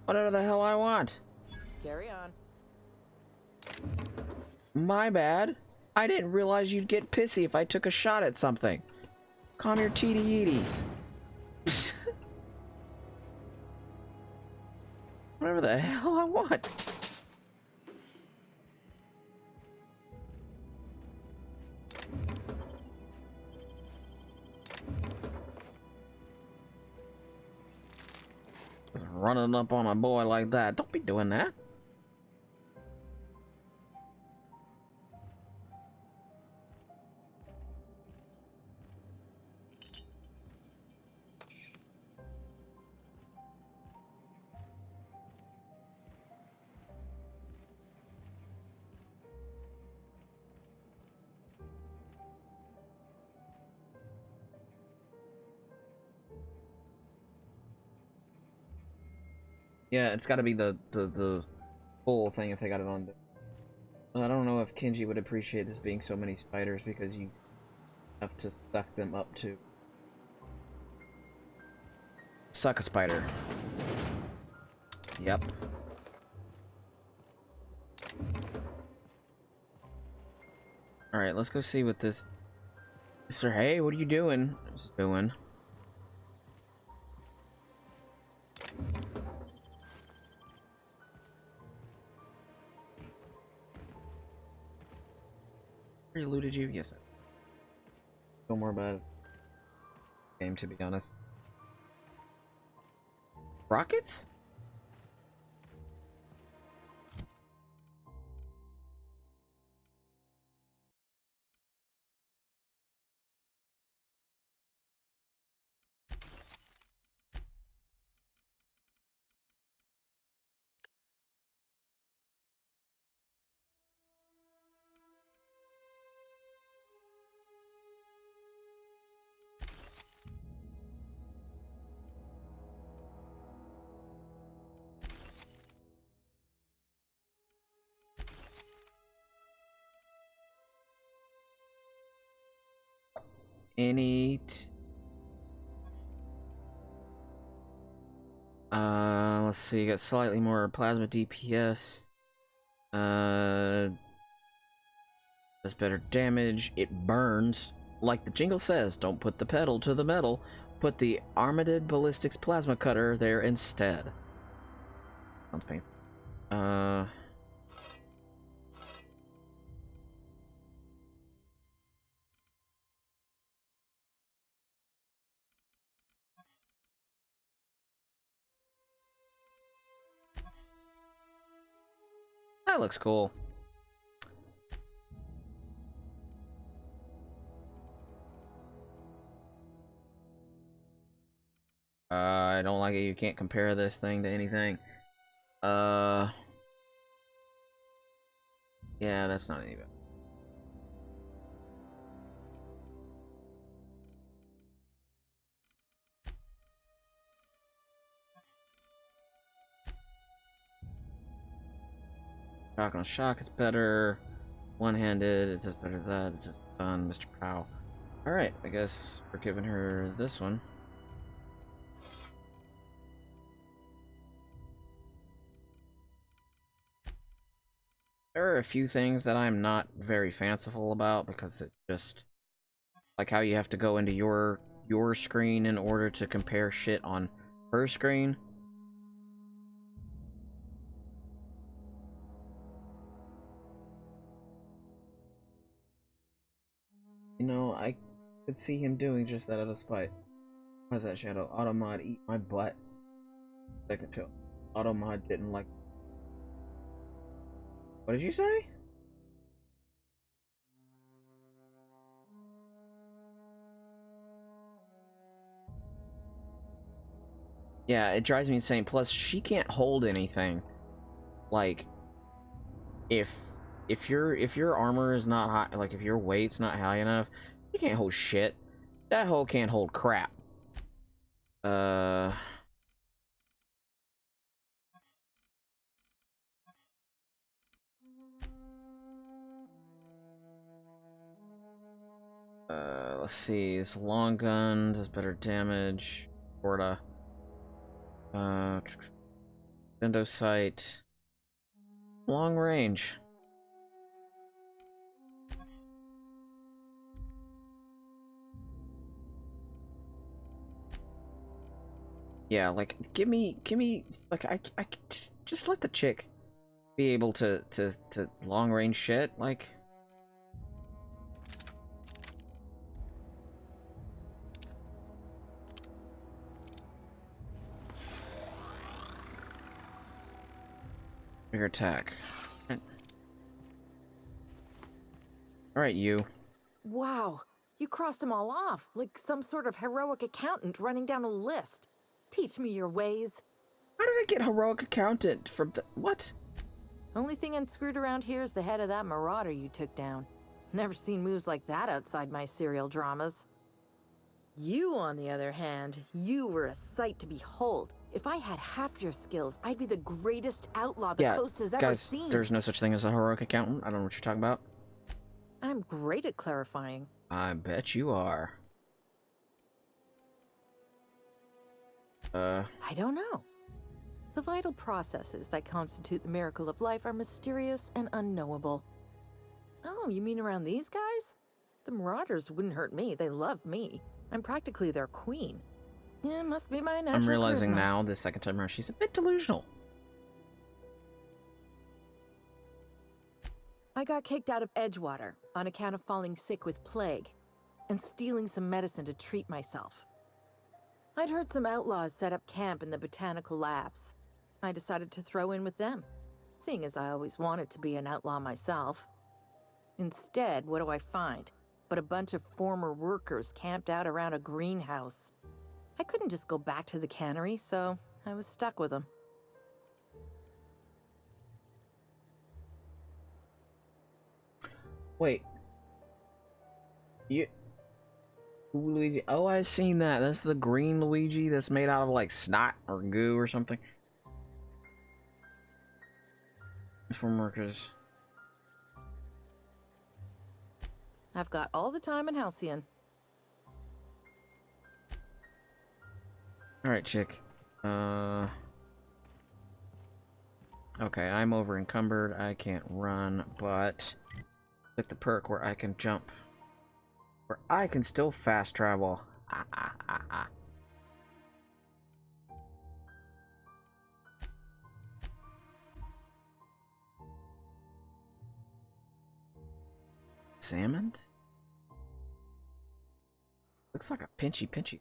Whatever the hell I want. Carry on. My bad. I didn't realize you'd get pissy if I took a shot at something. Calm your teety-yeeties. Whatever the hell I want. Just running up on a boy like that. Don't be doing that. Yeah, it's got to be the full thing if they got it on. I don't know if Kenji would appreciate this being so many spiders because you have to suck them up to suck a spider. Yep. All right, let's go see what this. Sir, hey, what are you doing? Just doing. Already looted you? Yes. No more about it. Game, to be honest. Rockets? Innate. Let's see, got slightly more plasma DPS. Does better damage. It burns. Like the jingle says, don't put the pedal to the metal. Put the Armored Ballistics Plasma Cutter there instead. Sounds painful. That looks cool. I don't like it. You can't compare this thing to anything. Yeah, that's not any better. Shock on shock is better. One-handed, it's just better than that. It's just fun, Mr. Pow. Alright, I guess we're giving her this one. There are a few things that I'm not very fanciful about because it just like how you have to go into your screen in order to compare shit on her screen. You know, I could see him doing just that out of spite. How's that, Shadow? Automod eat my butt. Second to Automod didn't like. What did you say? Yeah, it drives me insane. Plus, she can't hold anything. Like, if your armor is not high, like if your weight's not high enough, you can't hold shit. That hoe can't hold crap. Let's see. This long gun does better damage. Sorta. Window sight. Long range. Yeah, like give me like I just let the chick be able to long range shit, like. Bigger attack. Alright, you. Wow, you crossed them all off, like some sort of heroic accountant running down a list. Teach me your ways. How did I get heroic accountant from the what? Only thing unscrewed around here is the head of that marauder you took down. Never seen moves like that outside my serial dramas. You, on the other hand, you were a sight to behold. If I had half your skills, I'd be the greatest outlaw the coast has ever Guys, seen. there's no such thing as a heroic accountant. I don't know what you're talking about. I'm great at clarifying. I bet you are. I don't know. The vital processes that constitute the miracle of life are mysterious and unknowable. Oh, you mean around these guys? The Marauders wouldn't hurt me. They love me. I'm practically their queen. Yeah, must be my natural I'm realizing charisma. now, the second time around, she's a bit delusional. I got kicked out of Edgewater on account of falling sick with plague and stealing some medicine to treat myself. I'd heard some outlaws set up camp in the botanical labs. I decided to throw in with them, seeing as I always wanted to be an outlaw myself. Instead, what do I find? But a bunch of former workers camped out around a greenhouse. I couldn't just go back to the cannery, so I was stuck with them. Wait. You... Luigi... Oh, I've seen that. That's the green Luigi that's made out of, like, snot or goo or something. From workers. I've got all the time in Halcyon. Alright, chick. Okay, I'm over encumbered. I can't run, but get the perk where I can jump. Where I can still fast travel. Ah, ah, ah, ah. Salmon? Looks like a pinchy.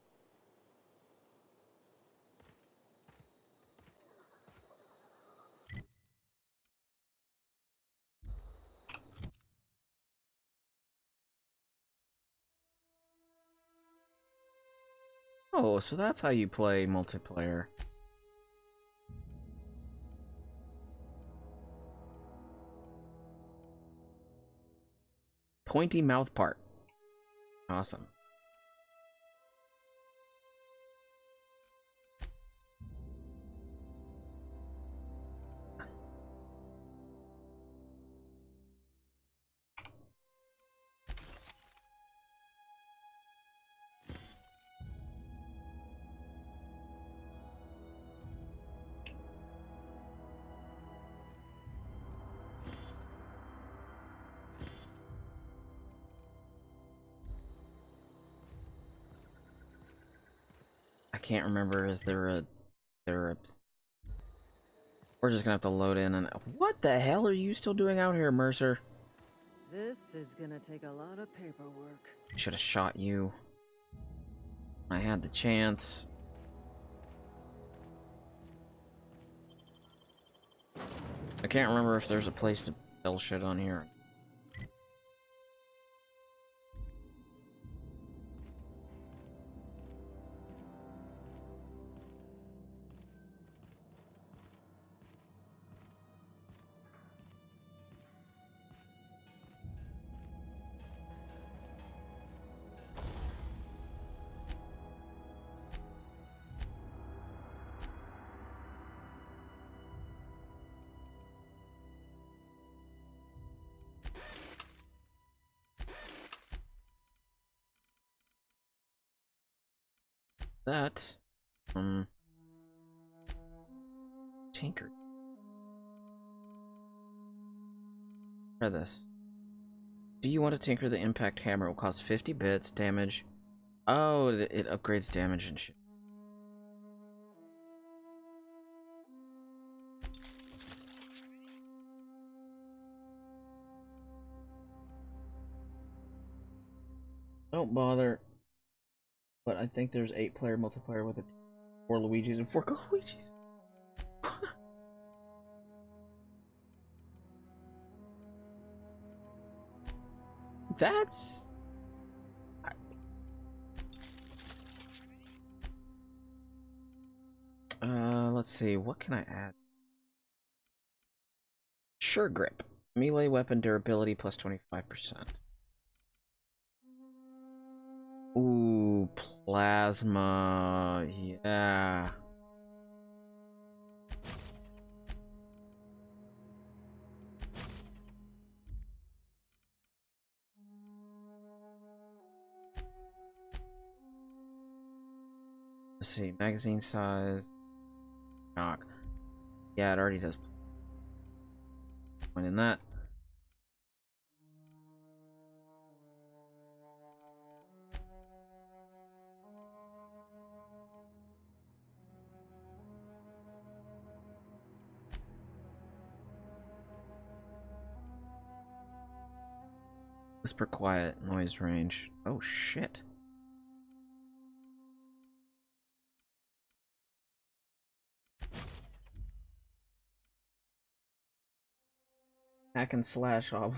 Oh, so that's how you play multiplayer. Pointy mouth part. Awesome. can't remember. Is there a... We're just gonna have to load in and... What the hell are you still doing out here, Mercer? This is gonna take a lot of paperwork. I should have shot you. I had the chance. I can't remember if there's a place to sell shit on here. That, tinker. Try this. Do you want to tinker the impact hammer? It will cost 50 bits, damage. Oh, it upgrades damage and shit. Don't bother. But I think there's 8-player multiplayer with 4 Luigis and 4 Luigis. That's... let's see, what can I add? Sure grip. Melee weapon durability plus 25%. Ooh, plasma. Yeah. Let's see, magazine size. Knock. Yeah, it already does. Point in that. Whisper quiet, noise range. Oh shit. Hack and slash, Hobble.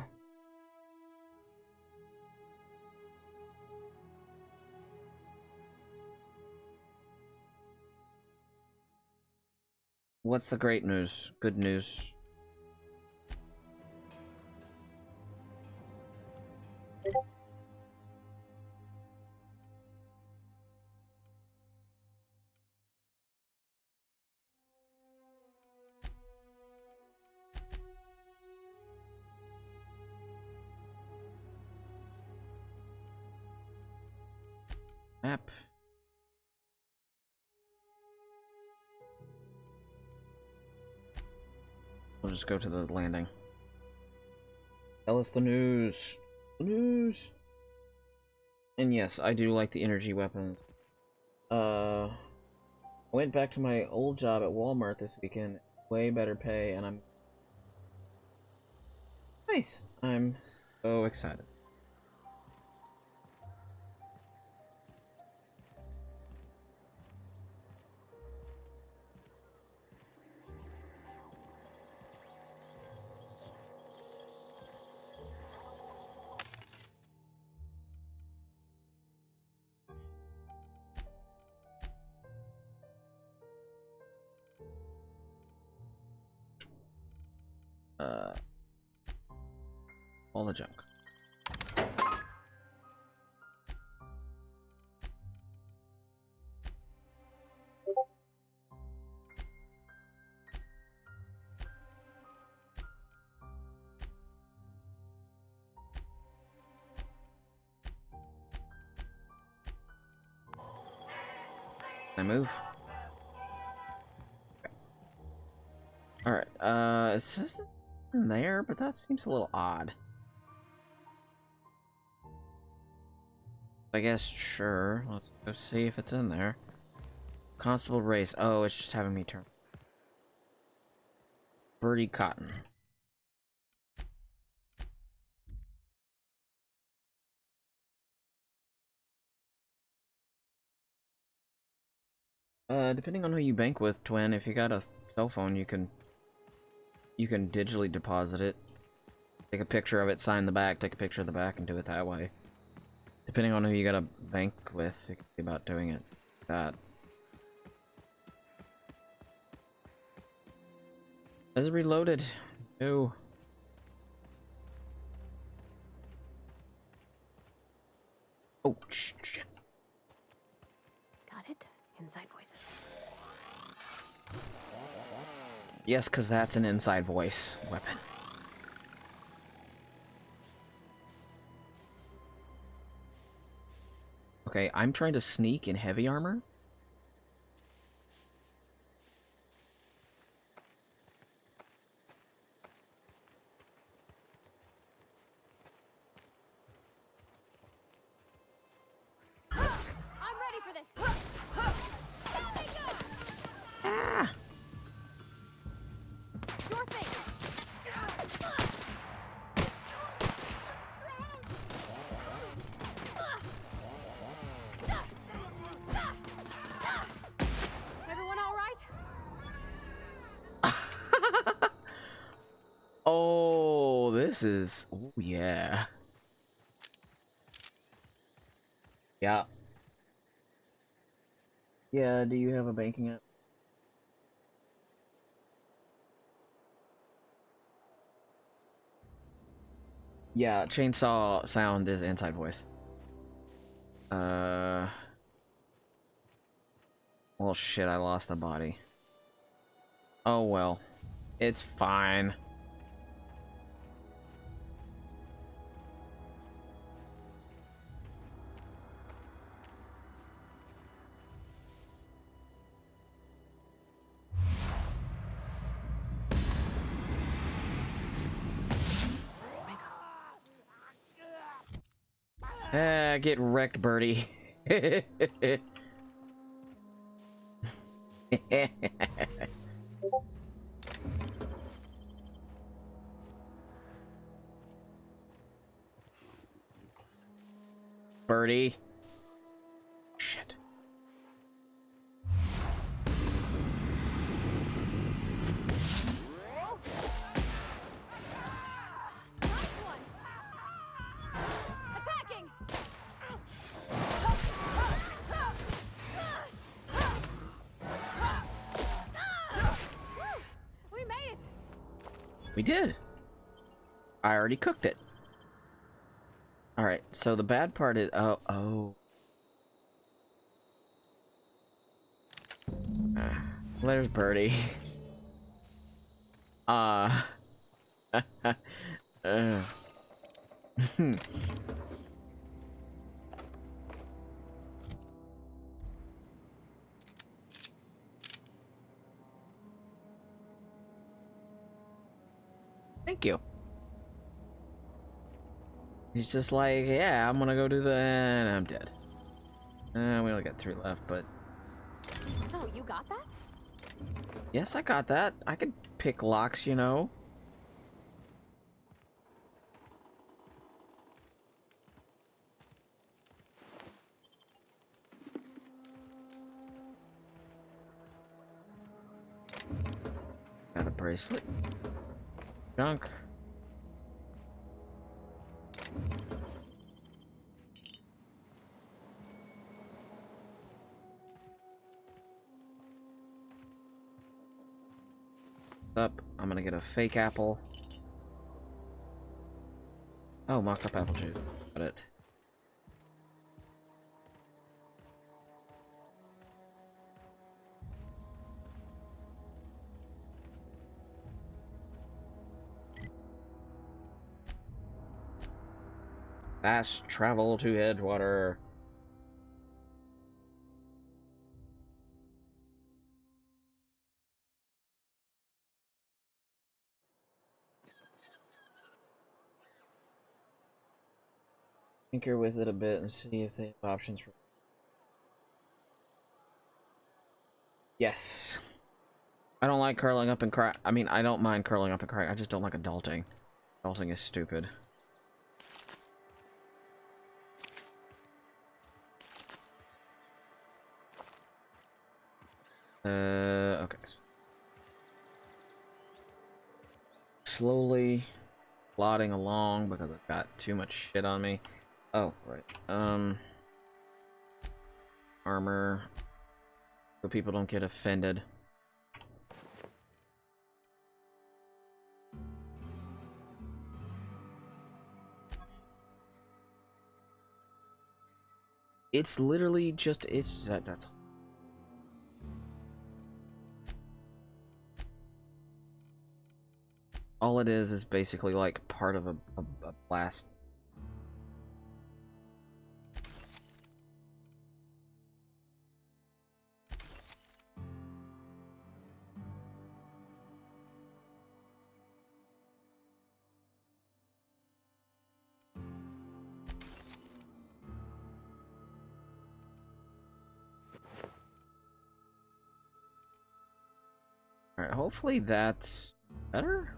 What's the great news? Good news. Map. We'll just go to the landing. Tell us the news. The news. And yes, I do like the energy weapons. I went back to my old job at Walmart this weekend. Way better pay, and I'm nice. I'm so excited. All the junk. Can I move? Alright, it says in there, but that seems a little odd. I guess, sure. Let's go see if it's in there. Constable race. Oh, it's just having me turn. Birdie Cotton. Depending on who you bank with, Twin, if you got a cell phone, you can digitally deposit it. Take a picture of it, sign the back, take a picture of the back, and do it that way. Depending on who you got a bank with, you can think about doing it that. Is it reloaded? No. Oh, shit. Got it? Inside voices. Yes, because that's an inside voice weapon. Okay, I'm trying to sneak in heavy armor. I'm ready for this! Ah! Sure thing! Everyone all right? Oh, this is... Oh, yeah. Yeah. Yeah, do you have a banking app? Yeah, chainsaw sound is inside voice. Well, shit, I lost the body. Oh, well. It's fine. Get wrecked, Birdie. Birdie. Shit. Nice one! Attacking! We made it! We did. I already cooked it. Alright, so the bad part is... Oh. There's Birdie. Uh... Thank you. He's just like, yeah, I'm gonna go do the... And I'm dead. We only got 3 left, but... Oh, you got that? Yes, I got that. I could pick locks, you know. Got a bracelet. Junk. Up. I'm gonna get a fake apple. Oh, mocked up apple juice. Got it. Fast travel to Edgewater. Tinker with it a bit and see if they have options for... Yes. I don't like curling up and cry. I mean, I don't mind curling up and crying. I just don't like adulting. Adulting is stupid. Okay. Slowly plodding along because I've got too much shit on me. Oh, right. Armor. So people don't get offended. It's literally just, that's all it is basically like part of a blast. Alright, hopefully that's better?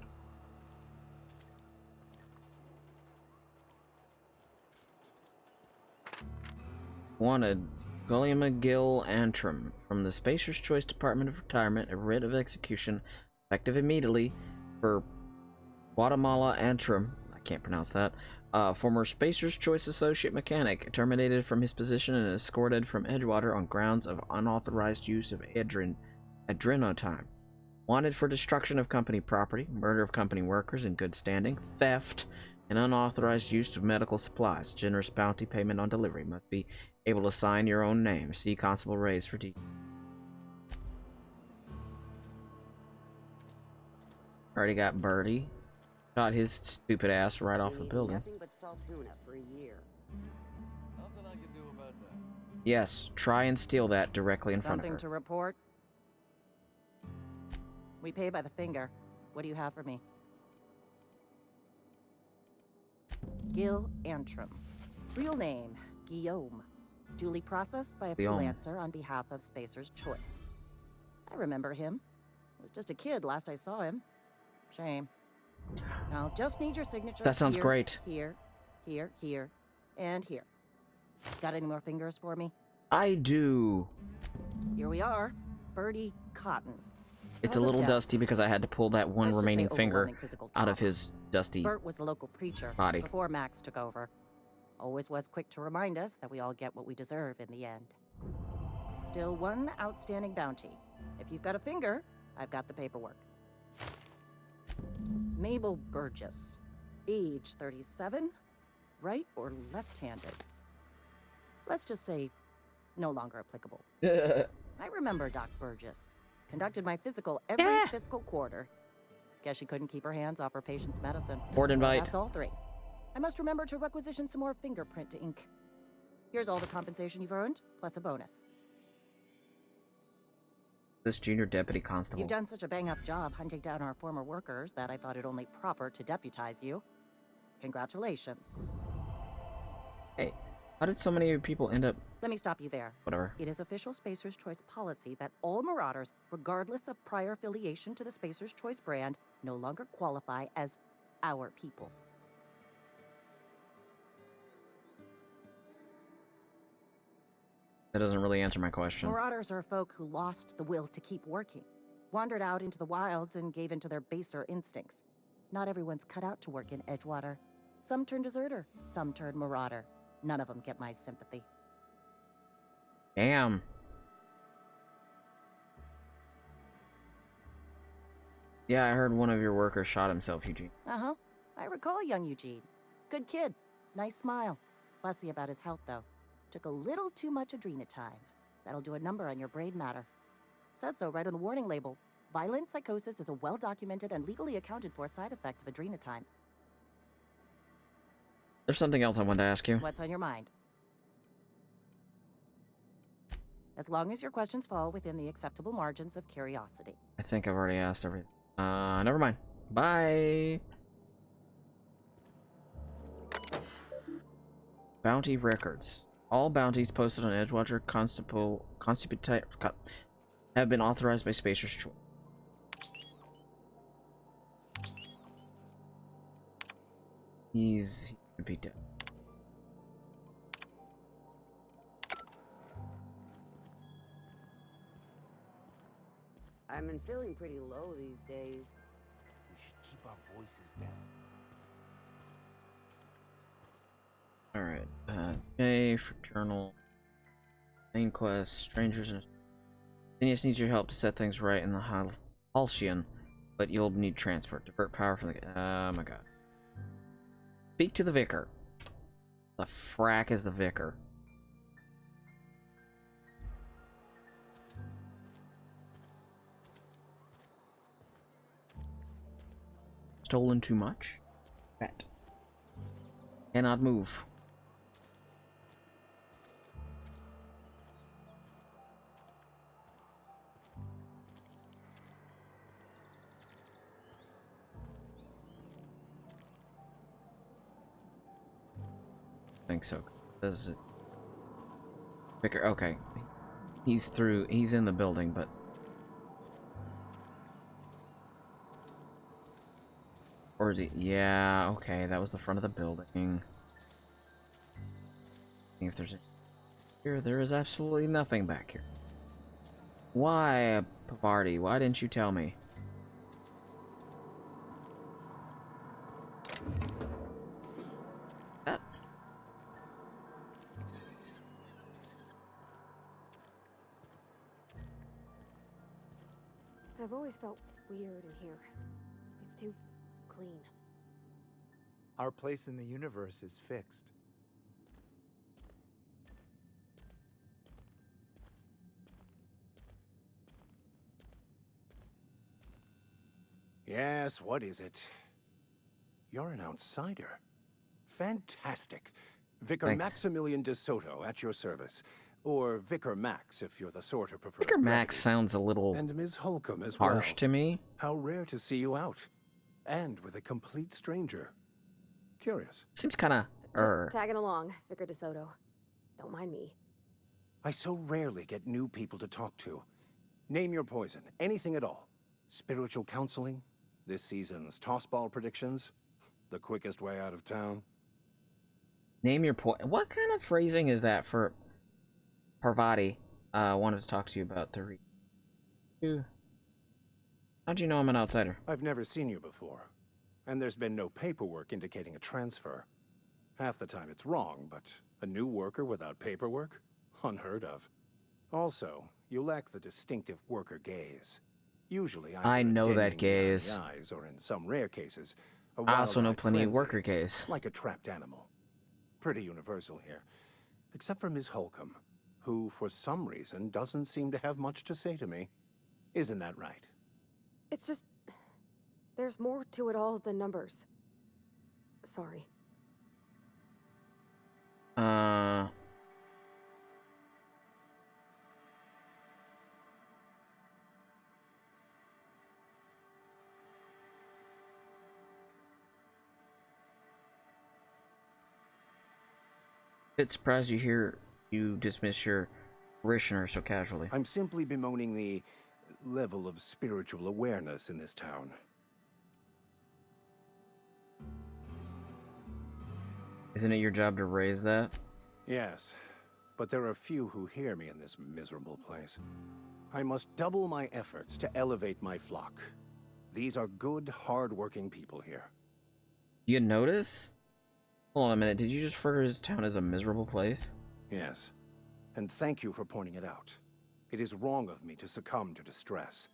Wanted, William McGill Antrim, from the Spacer's Choice Department of Retirement, a writ of execution, effective immediately, for Guatemala Antrim, I can't pronounce that, former Spacer's Choice Associate Mechanic, terminated from his position and escorted from Edgewater on grounds of unauthorized use of adrenotime. Wanted for destruction of company property, murder of company workers in good standing, theft, and unauthorized use of medical supplies. Generous bounty payment on delivery. Must be able to sign your own name. See Constable Reyes for details. Already got Birdie. Got his stupid ass right off the building. Nothing but salt tuna for a year. Nothing I can do about that. Yes, try and steal that directly in front of her. Something to report? We pay by the finger. What do you have for me? Gil Antrim. Real name, Guillaume. Duly processed by a Guillaume. freelancer on behalf of Spacer's Choice. I remember him. Was just a kid last I saw him. Shame. I'll just need your signature. That sounds here, great. Here, here, and here. Got any more fingers for me? I do. Here we are. Birdie Cotton. It's a Cause of little death. dusty because I had to pull that one Let's just say remaining finger overwhelming physical out of trauma. his dusty Bert was the local preacher body. before Max took over. Always was quick to remind us that we all get what we deserve in the end. Still one outstanding bounty. If you've got a finger, I've got the paperwork. Mabel Burgess. Age 37. Right or left-handed? Let's just say no longer applicable. I remember Doc Burgess. Conducted my physical every Yeah. fiscal quarter. Guess she couldn't keep her hands off her patient's medicine. Board invite. That's all three. I must remember to requisition some more fingerprint to ink. Here's all the compensation you've earned, plus a bonus. This junior deputy constable. You've done such a bang-up job hunting down our former workers that I thought it only proper to deputize you. Congratulations. Hey, how did so many people end up? Let me stop you there. Whatever. It is official Spacer's Choice policy that all Marauders, regardless of prior affiliation to the Spacer's Choice brand, no longer qualify as our people. That doesn't really answer my question. Marauders are folk who lost the will to keep working, wandered out into the wilds and gave into their baser instincts. Not everyone's cut out to work in Edgewater. Some turn deserter, some turn marauder. None of them get my sympathy. Damn. Yeah, I heard one of your workers shot himself, Eugene. Uh-huh. I recall young Eugene. Good kid. Nice smile. Fussy about his health, though. Took a little too much adrenotime. That'll do a number on your brain matter. Says so right on the warning label. Violent psychosis is a well-documented and legally accounted for side effect of adrenotime. There's something else I wanted to ask you. What's on your mind? As long as your questions fall within the acceptable margins of curiosity. I think I've already asked everything. Never mind. Bye. Bounty records. All bounties posted on Edgewater have been authorized by Spacer's Choice. He could be dead. I've been feeling pretty low these days. We should keep our voices down. Alright, A, Fraternal, main quest, strangers and... Phineas needs your help to set things right in the Halcyon, but you'll need transfer. Divert power from the... Oh my god. Speak to the Vicar. The frack is the Vicar? Stolen too much? That. Cannot move. I think so. Does it? Vicar, okay. He's through, he's in the building, but... Or is he? Yeah, okay, that was the front of the building. If there's here, there is absolutely nothing back here. Why, Pavardi? Why didn't you tell me? Ah. I've always felt weird in here. It's too clean. Our place in the universe is fixed. Yes, what is it? You're an outsider. Fantastic. Vicar Thanks. Maximilian de Soto at your service. Or Vicar Max, if you're the sort who prefers Vicar Max brevity. sounds a little And Ms. Holcomb as harsh well. to me. How rare to see you out. And with a complete stranger. Curious. Seems kind of... Just tagging along, Vicar DeSoto. Don't mind me. I so rarely get new people to talk to. Name your poison. Anything at all. Spiritual counseling? This season's tossball predictions? The quickest way out of town? Name your point. What kind of phrasing is that for Parvati? Wanted to talk to you about the How'd you know I'm an outsider? I've never seen you before. And there's been no paperwork indicating a transfer. Half the time it's wrong, but a new worker without paperwork? Unheard of. Also, you lack the distinctive worker gaze. Usually I know that gaze. The eyes, or in some rare cases, a I also know wild-eyed plenty of frenzy, worker gaze. like a trapped animal. Pretty universal here. Except for Ms. Holcomb, who for some reason doesn't seem to have much to say to me. Isn't that right? It's just... there's more to it all than numbers. Sorry. Bit surprised you dismiss your parishioner so casually. I'm simply bemoaning the level of spiritual awareness in this town. Isn't it your job to raise that? Yes, but there are few who hear me in this miserable place. I must double my efforts to elevate my flock. These are good, hard-working people here. You notice? Hold on a minute, did you just refer to this town as a miserable place? Yes, and thank you for pointing it out. It is wrong of me to succumb to distress.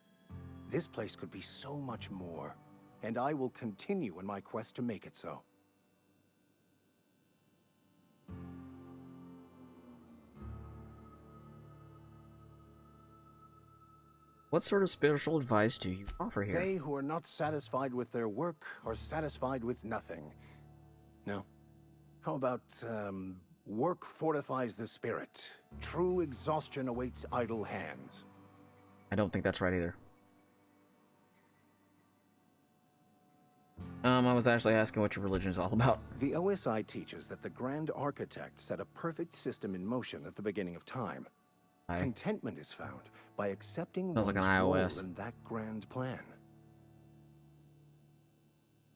This place could be so much more, and I will continue in my quest to make it so. What sort of spiritual advice do you offer here? They who are not satisfied with their work are satisfied with nothing. No? How about, work fortifies the spirit. True exhaustion awaits idle hands. I don't think that's right either. I was actually asking what your religion is all about. The OSI teaches that the Grand Architect set a perfect system in motion at the beginning of time. Contentment is found by accepting Sounds like one's an role iOS. in that grand plan.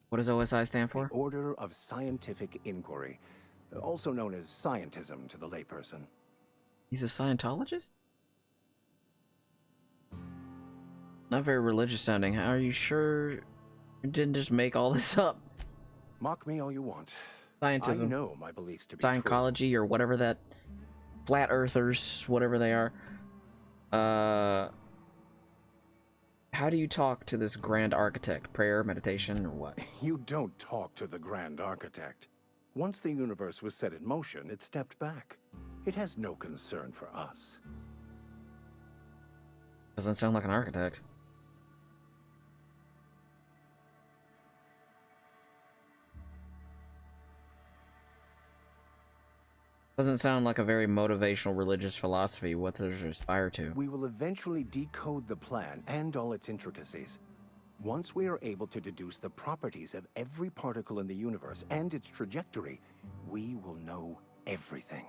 What does OSI stand The for? Order of Scientific Inquiry, also known as scientism to the layperson. He's a Scientologist? Not very religious sounding. Are you sure you didn't just make all this up? Mock me all you want. Scientism. I know my beliefs to be true. Scientology or whatever that... Flat Earthers, whatever they are. How do you talk to this grand architect? Prayer, meditation, or what? You don't talk to the grand architect. Once the universe was set in motion, it stepped back. It has no concern for us. Doesn't sound like an architect. Doesn't sound like a very motivational religious philosophy. What does it aspire to? We will eventually decode the plan and all its intricacies. Once we are able to deduce the properties of every particle in the universe and its trajectory, we will know everything.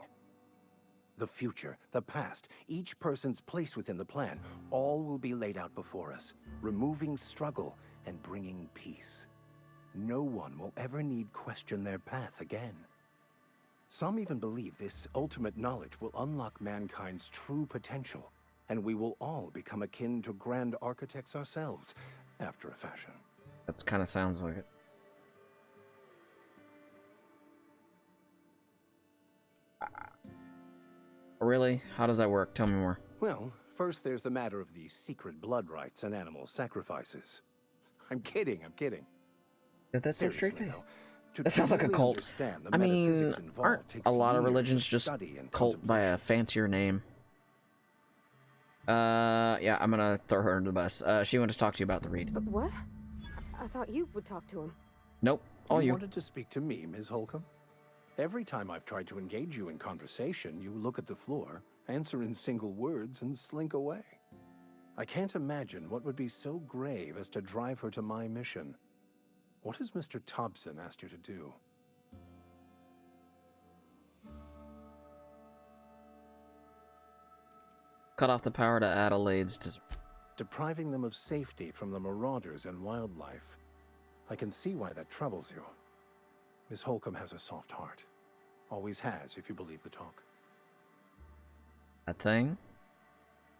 The future, the past, each person's place within the plan, all will be laid out before us, removing struggle and bringing peace. No one will ever need question their path again. Some even believe this ultimate knowledge will unlock mankind's true potential, and we will all become akin to grand architects ourselves, after a fashion. That kind of sounds like it. Really? How does that work? Tell me more. Well, first there's the matter of the secret blood rites and animal sacrifices. I'm kidding. That's so straight Seriously, face. though, to That sounds like a truly cult. understand the I mean, metaphysics involved aren't takes a lot of years religions just study and cult by a contemplation. fancier name? Yeah, I'm gonna throw her under the bus. She wanted to talk to you about the read. But what? I thought you would talk to him. Nope, all you. wanted to speak to me, Ms. Holcomb? Every time I've tried to engage you in conversation, you look at the floor, answer in single words, and slink away. I can't imagine what would be so grave as to drive her to my mission. What has Mr. Thompson asked you to do? Cut off the power to Adelaide's. Depriving them of safety from the marauders and wildlife. I can see why that troubles you. Miss Holcomb has a soft heart. Always has, if you believe the talk. That thing?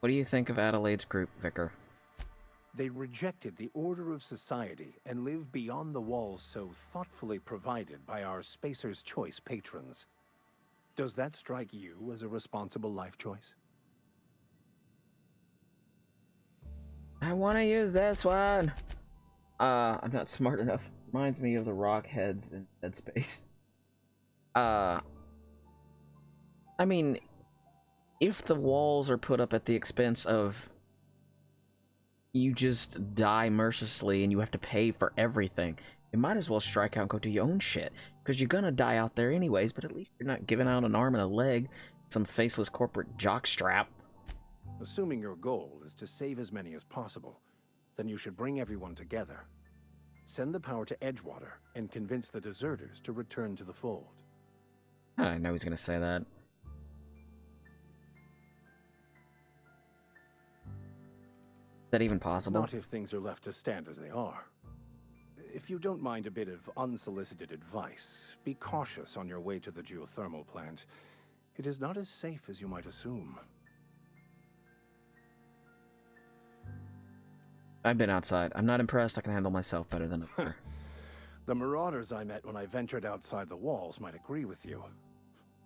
What do you think of Adelaide's group, Vicar? They rejected the order of society and live beyond the walls so thoughtfully provided by our Spacer's Choice patrons. Does that strike you as a responsible life choice? I want to use this one. I'm not smart enough. Reminds me of the rock heads in Dead Space. I mean, if the walls are put up at the expense of you just die mercilessly and you have to pay for everything, you might as well strike out and go do your own shit. Because you're gonna die out there anyways, but at least you're not giving out an arm and a leg, some faceless corporate jockstrap. Assuming your goal is to save as many as possible, then you should bring everyone together. Send the power to Edgewater and convince the deserters to return to the fold. I know he's gonna say that. Is that even possible? Not if things are left to stand as they are. If you don't mind a bit of unsolicited advice, be cautious on your way to the geothermal plant. It is not as safe as you might assume. I've been outside. I'm not impressed. I can handle myself better than her. The marauders I met when I ventured outside the walls might agree with you.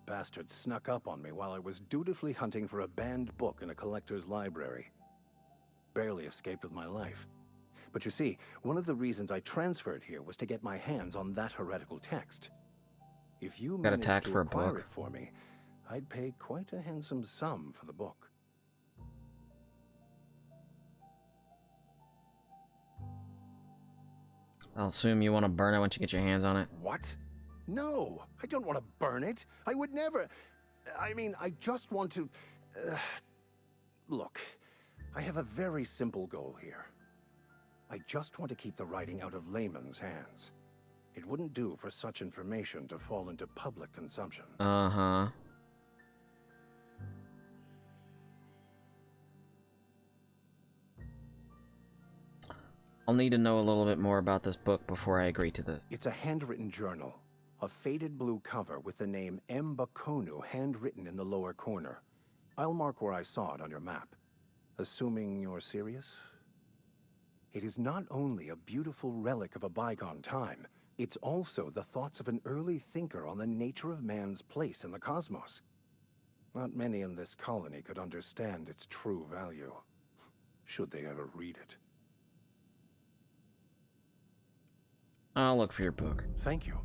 Bastards snuck up on me while I was dutifully hunting for a banned book in a collector's library. Barely escaped with my life. But you see, one of the reasons I transferred here was to get my hands on that heretical text. If you Got managed attacked to for a acquire book. it for me, I'd pay quite a handsome sum for the book. I'll assume you want to burn it once you get your hands on it. What? No, I don't want to burn it. I would never. I mean, I just want to. Look, I have a very simple goal here. I just want to keep the writing out of layman's hands. It wouldn't do for such information to fall into public consumption. Uh-huh. I'll need to know a little bit more about this book before I agree to this. It's a handwritten journal. A faded blue cover with the name M. Bakonu handwritten in the lower corner. I'll mark where I saw it on your map. Assuming you're serious? It is not only a beautiful relic of a bygone time, it's also the thoughts of an early thinker on the nature of man's place in the cosmos. Not many in this colony could understand its true value, should they ever read it. I'll look for your book. Thank you.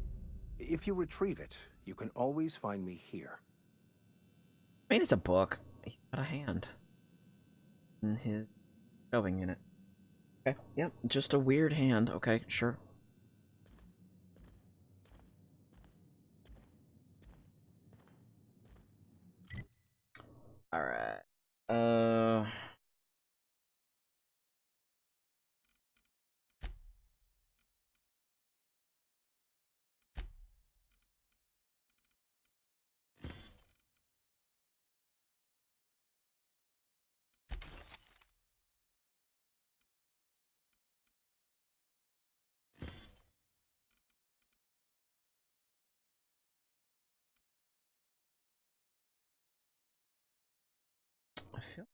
If you retrieve it, you can always find me here. I mean, it's a book. He's got a hand. And his shoving in it. Okay, yep, just a weird hand. Okay, sure. Alright. I feel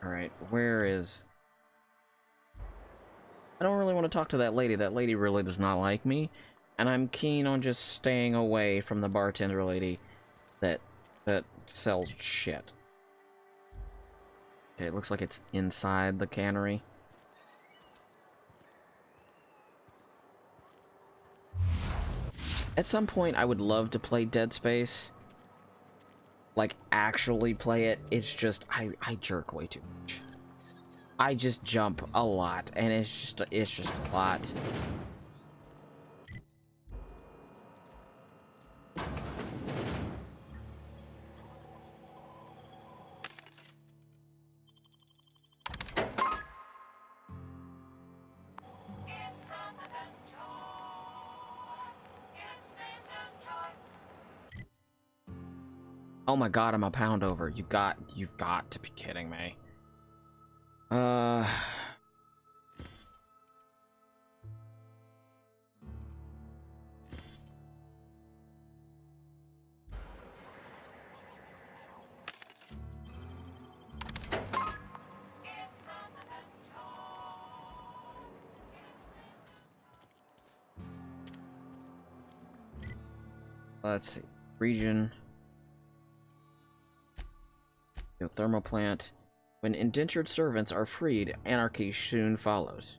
Alright, where is... I don't really want to talk to that lady. That lady really does not like me. And I'm keen on just staying away from the bartender lady that sells shit. Okay, it looks like it's inside the cannery. At some point, I would love to play Dead Space. Like, actually play it. It's just, I jerk way too much. I just jump a lot, and it's just a lot. Oh my god, I'm a pound over. You've got to be kidding me. Let's see. Region. Thermal plant. When indentured servants are freed, anarchy soon follows.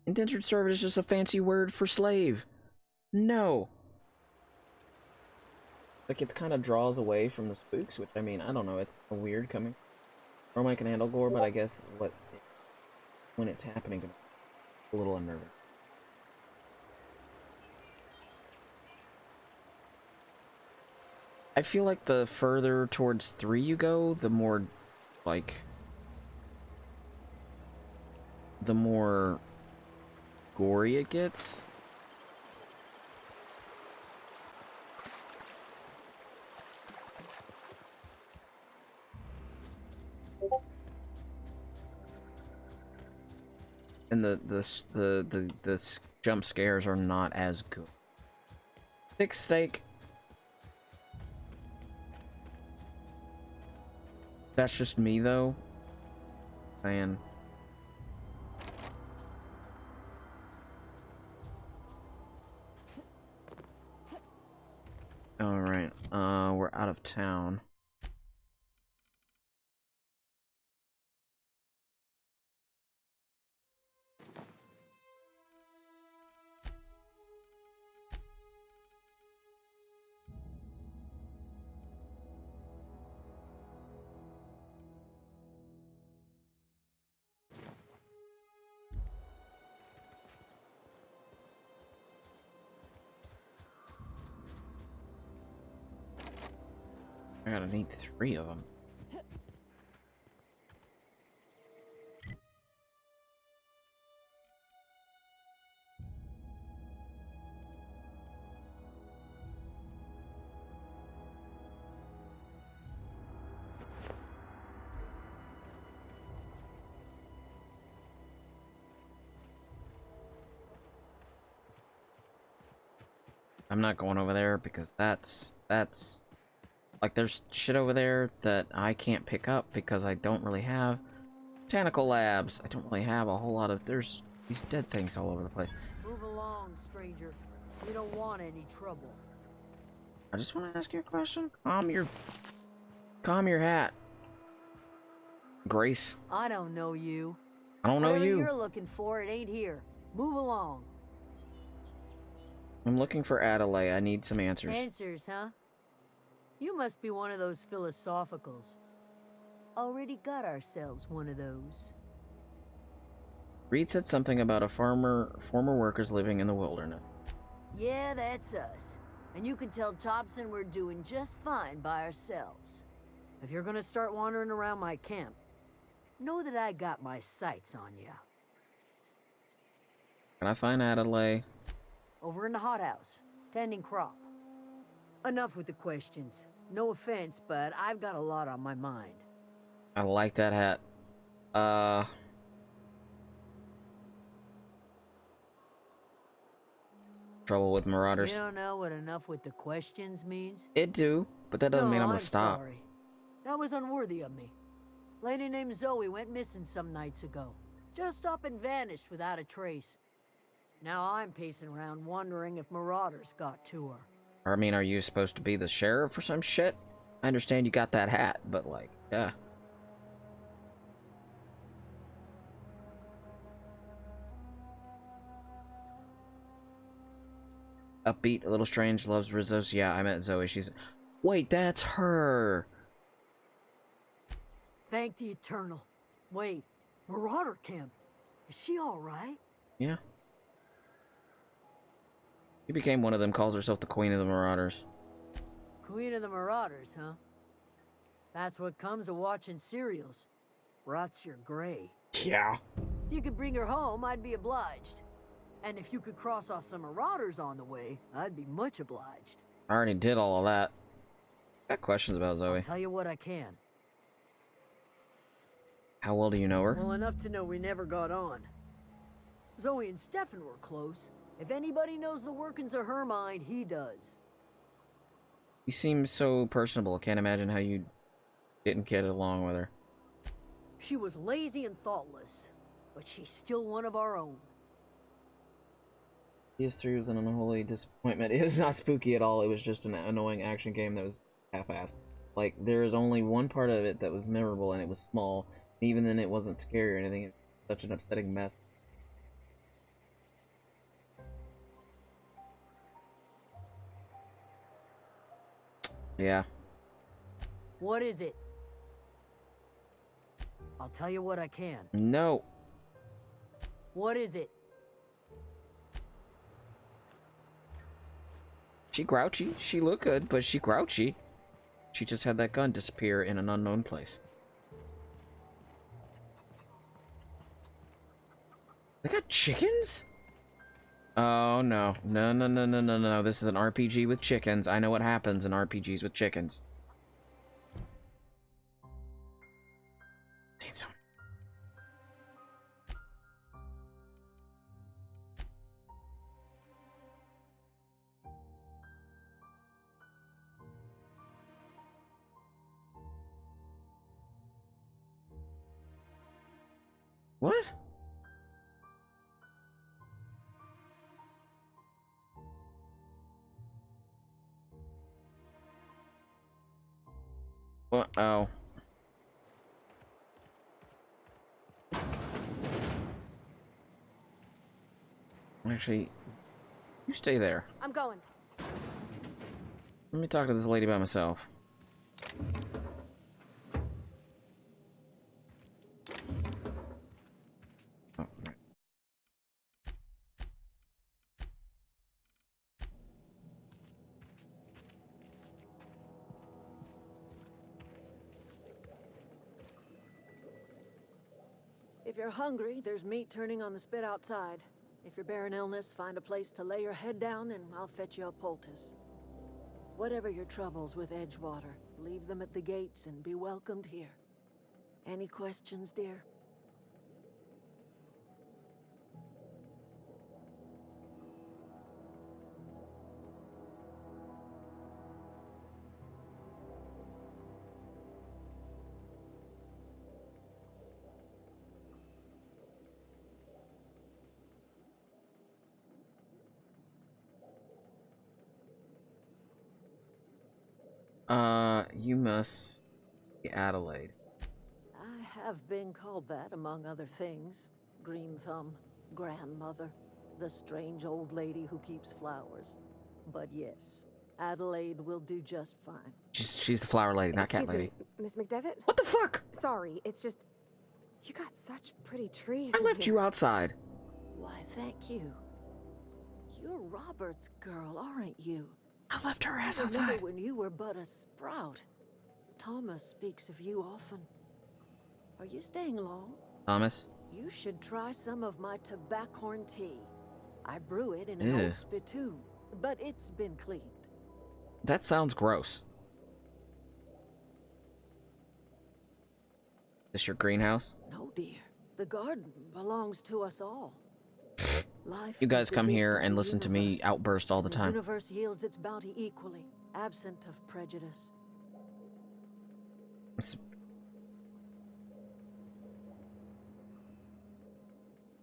Indentured servant is just a fancy word for slave. No. Like, it kind of draws away from the spooks, which, I mean, I don't know, it's weird coming. Normally I can handle gore, but I guess when it's happening, it's a little unnerving. I feel like the further towards 3 you go, the more, like, the more gory it gets. And the jump scares are not as good. Thick steak. That's just me, though. Man. Alright, we're out of town. I gotta need 3 of them. I'm not going over there because that's like there's shit over there that I can't pick up because I don't really have botanical labs. I don't really have a whole lot of. There's these dead things all over the place. Move along, stranger. We don't want any trouble. I just want to ask you a question. Calm your hat, Grace. I don't know you. I don't know Whatever you. you're looking for, it ain't here. Move along. I'm looking for Adelaide. I need some answers. Answers, huh? You must be one of those philosophicals. Already got ourselves one of those. Reed said something about a former workers living in the wilderness. Yeah, that's us. And you can tell Thompson we're doing just fine by ourselves. If you're gonna start wandering around my camp, know that I got my sights on you. Can I find Adelaide? Over in the hothouse, tending crop. Enough with the questions. No offense, but I've got a lot on my mind. I like that hat. Trouble with marauders. You don't know what enough with the questions means? It do, but that doesn't mean I'm gonna I'm stop. Sorry. That was unworthy of me. Lady named Zoe went missing some nights ago. Just up and vanished without a trace. Now I'm pacing around wondering if marauders got to her. I mean, are you supposed to be the sheriff or some shit? I understand you got that hat, but like, yeah. Upbeat, a little strange, loves Rizzo's. Yeah, I met Zoe. She's... Wait, that's her! Thank the Eternal. Wait, Marauder Camp. Is she alright? Yeah. She became one of them, calls herself the Queen of the Marauders. Queen of the Marauders, huh? That's what comes of watching serials. Rots your gray. Yeah. If you could bring her home, I'd be obliged. And if you could cross off some Marauders on the way, I'd be much obliged. I already did all of that. Got questions about Zoe. I'll tell you what I can. How well do you know her? Well, enough to know we never got on. Zoe and Stefan were close. If anybody knows the workings of her mind, he does. You seem so personable. Can't imagine how you didn't get along with her. She was lazy and thoughtless, but she's still one of our own. PS3 was an unholy disappointment. It was not spooky at all. It was just an annoying action game that was half-assed. Like, there was only one part of it that was memorable, and it was small. Even then, it wasn't scary or anything. It was such an upsetting mess. Yeah. What is it? I'll tell you what I can. No. What is it? She grouchy. She looked good, but she grouchy. She just had that gun disappear in an unknown place. They got chickens? Oh no. No, no, no, no, no, no. This is an RPG with chickens. I know what happens in RPGs with chickens. Seen some. What? What? Oh. Actually, you stay there. I'm going. Let me talk to this lady by myself. Oh, right. If you're hungry, there's meat turning on the spit outside. If you're bearing illness, find a place to lay your head down and I'll fetch you a poultice. Whatever your troubles with Edgewater, leave them at the gates and be welcomed here. Any questions, dear? You must be Adelaide. I have been called that, among other things. Green Thumb, grandmother, the strange old lady who keeps flowers. But yes, Adelaide will do just fine. She's the flower lady, not Excuse cat lady. me, Miss McDevitt? What the fuck? Sorry, it's just... You got such pretty trees I in left here. you outside. Why, thank you. You're Robert's girl, aren't you? I left her ass I remember outside. when you were but a sprout. Thomas speaks of you often. Are you staying long? Thomas? You should try some of my tobaccorn tea. I brew it in an Ew. old spittoon, but it's been cleaned. That sounds gross. This your greenhouse? No, dear. The garden belongs to us all. Life You guys is the come gift here of and the listen to me universe, outburst all the and time. The universe yields its bounty equally, absent of prejudice.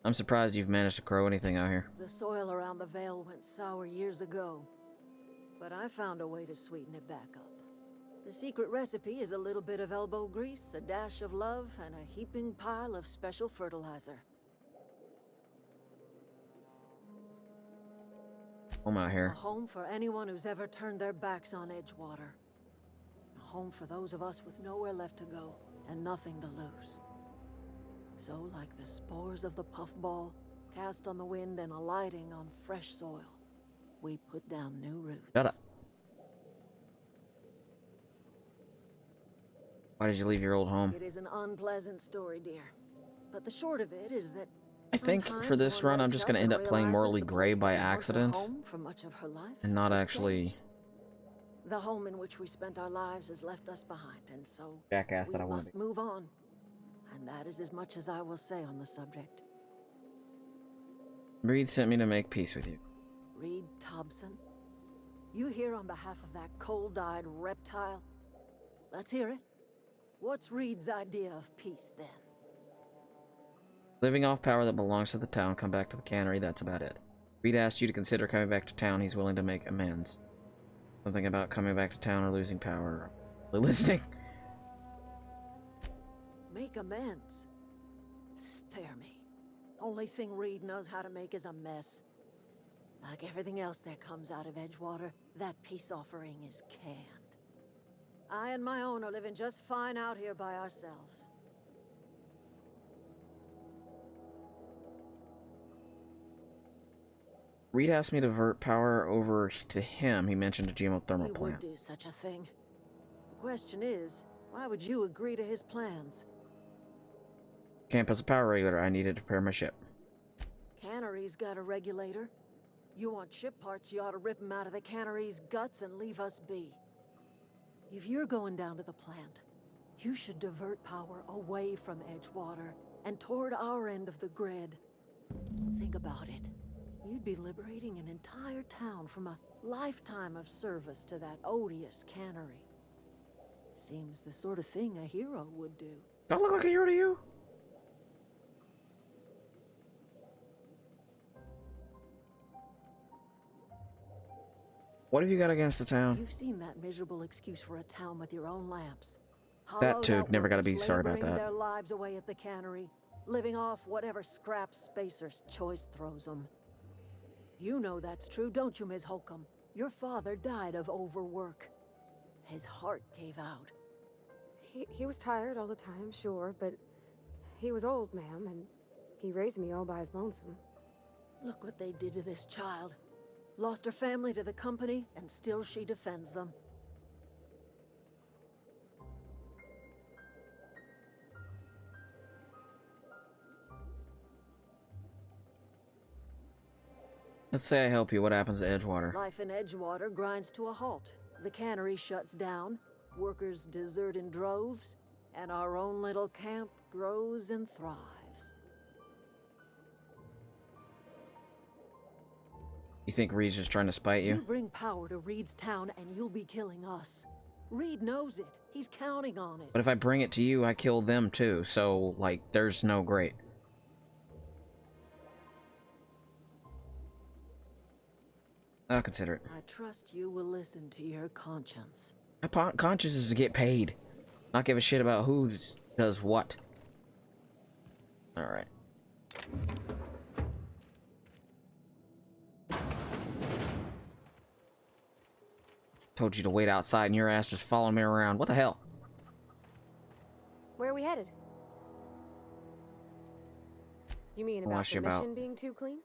I'm surprised you've managed to grow anything out here. The soil around the Vale went sour years ago, but I found a way to sweeten it back up. The secret recipe is a little bit of elbow grease, a dash of love, and a heaping pile of special fertilizer. I'm out A here. home for anyone who's ever turned their backs on Edgewater. A home for those of us with nowhere left to go and nothing to lose. So, like the spores of the puffball, cast on the wind and alighting on fresh soil, we put down new roots. Shut up. Why did you leave your old home? It is an unpleasant story, dear. But the short of it is that I think for this run I'm just going to end up playing Morally Grey by accident and not actually the home in which we spent our lives has left us behind, and so jackass that I we want to must be. move on. And that is as much as I will say on the subject. Reed sent me to make peace with you. Reed Thompson, you here on behalf of that cold-eyed reptile? Let's hear it. What's Reed's idea of peace, then? Living off power that belongs to the town, come back to the cannery, that's about it. Reed asked you to consider coming back to town, he's willing to make amends. Something about coming back to town or losing power. Listening. Make amends? Spare me. Only thing Reed knows how to make is a mess. Like everything else that comes out of Edgewater, that peace offering is canned. I and my own are living just fine out here by ourselves. Reed asked me to divert power over to him. He mentioned a geothermal We plant. would do such a thing. The question is, why would you agree to his plans? Camp as a power regulator, I needed to repair my ship. Cannery's got a regulator. You want ship parts, you ought to rip them out of the cannery's guts and leave us be. If you're going down to the plant, you should divert power away from Edgewater and toward our end of the grid. Think about it. You'd be liberating an entire town from a lifetime of service to that odious cannery. Seems the sort of thing a hero would do. Do I look like a hero to you? What have you got against the town? You've seen that miserable excuse for a town with your own lamps. That too. Hollowed-out Never gotta workers be sorry about laboring that. Their lives away at the cannery, living off whatever scraps Spacer's choice throws them. You know that's true, don't you, Ms. Holcomb? Your father died of overwork. His heart gave out. He was tired all the time, sure, but he was old, ma'am, and he raised me all by his lonesome. Look what they did to this child. Lost her family to the company, and still she defends them. Let's say I help you. What happens to Edgewater? Life in Edgewater grinds to a halt. The cannery shuts down, workers desert in droves, and our own little camp grows and thrives. You think Reed's just trying to spite You you? bring power to Reed's town and you'll be killing us. Reed knows it. He's counting on it. But if I bring it to you, I kill them too, so, like, there's no great. I'll consider it. I trust you will listen to your conscience. My conscience is to get paid, not give a shit about who does what. All right. Told you to wait outside, and your ass just following me around. What the hell? Where are we headed? You mean about the mission being too clean?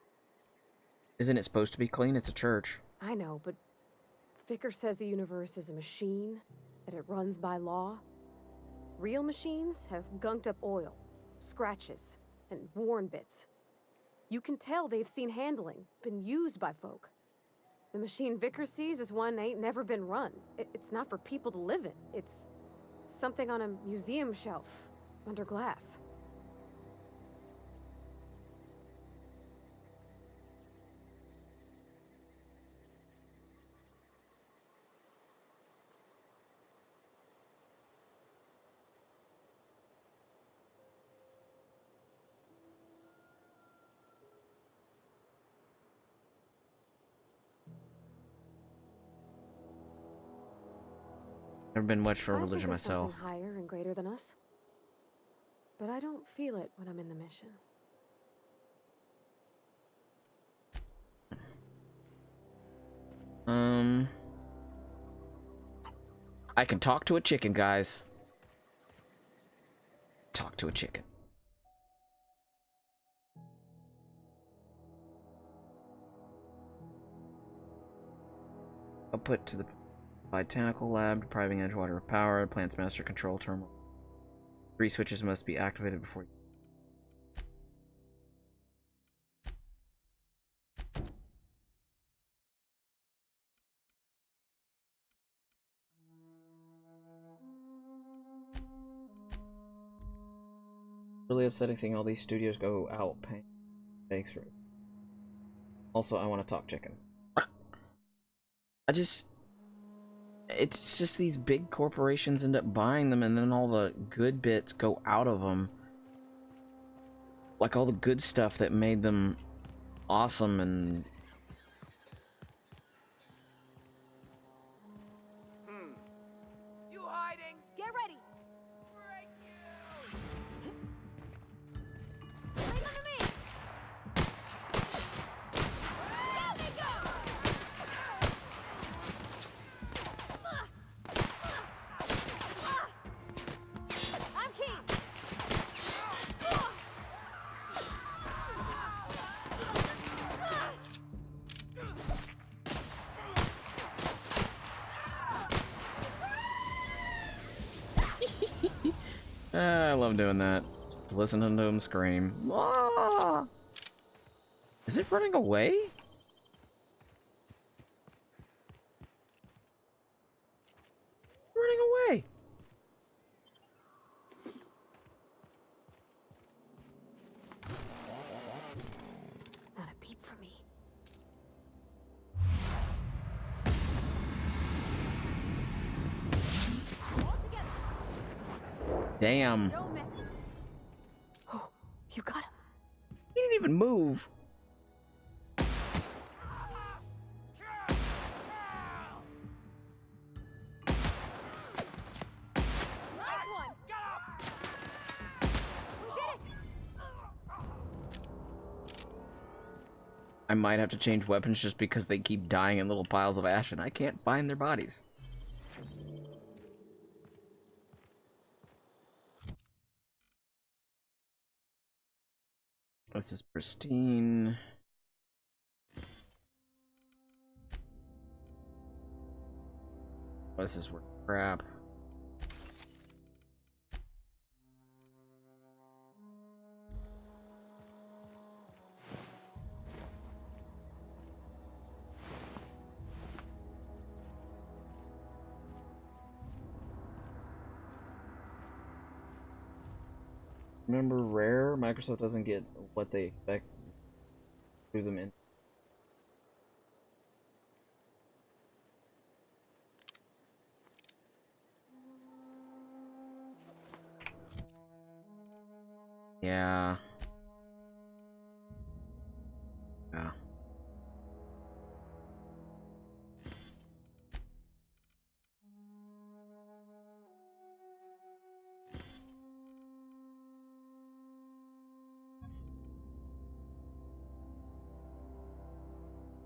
Isn't it supposed to be clean? It's a church. I know, but Vicker says the universe is a machine, that it runs by law. Real machines have gunked up oil, scratches, and worn bits. You can tell they've seen handling, been used by folk. The machine Vicker sees is one ain't never been run. It's not for people to live in. It's something on a museum shelf, under glass. Never been much for I think religion there's myself. something higher and greater than us. But I don't feel it when I'm in the mission. I can talk to a chicken, guys. Talk to a chicken. Output to the botanical lab, depriving Edgewater of power. Plant's master control terminal. 3 switches must be activated before. Really upsetting seeing all these studios go out paying. Thanks for. Also, I want to talk chicken. It's just these big corporations end up buying them, and then all the good bits go out of them. Like all the good stuff that made them awesome and. You hiding? Get ready! Break you! Leave them to me! Down they go! I'm keen! I love doing that. Listening to him scream. Ah! Is it running away? Running away. Not a peep from me. All together. Damn. Don't mess with us. Oh, you got him. He didn't even move. Nice one. We did it. I might have to change weapons just because they keep dying in little piles of ash and I can't find their bodies. This is pristine. Oh, this is crap. Remember, Rare? Microsoft doesn't get what they expect through them in. Yeah. Yeah.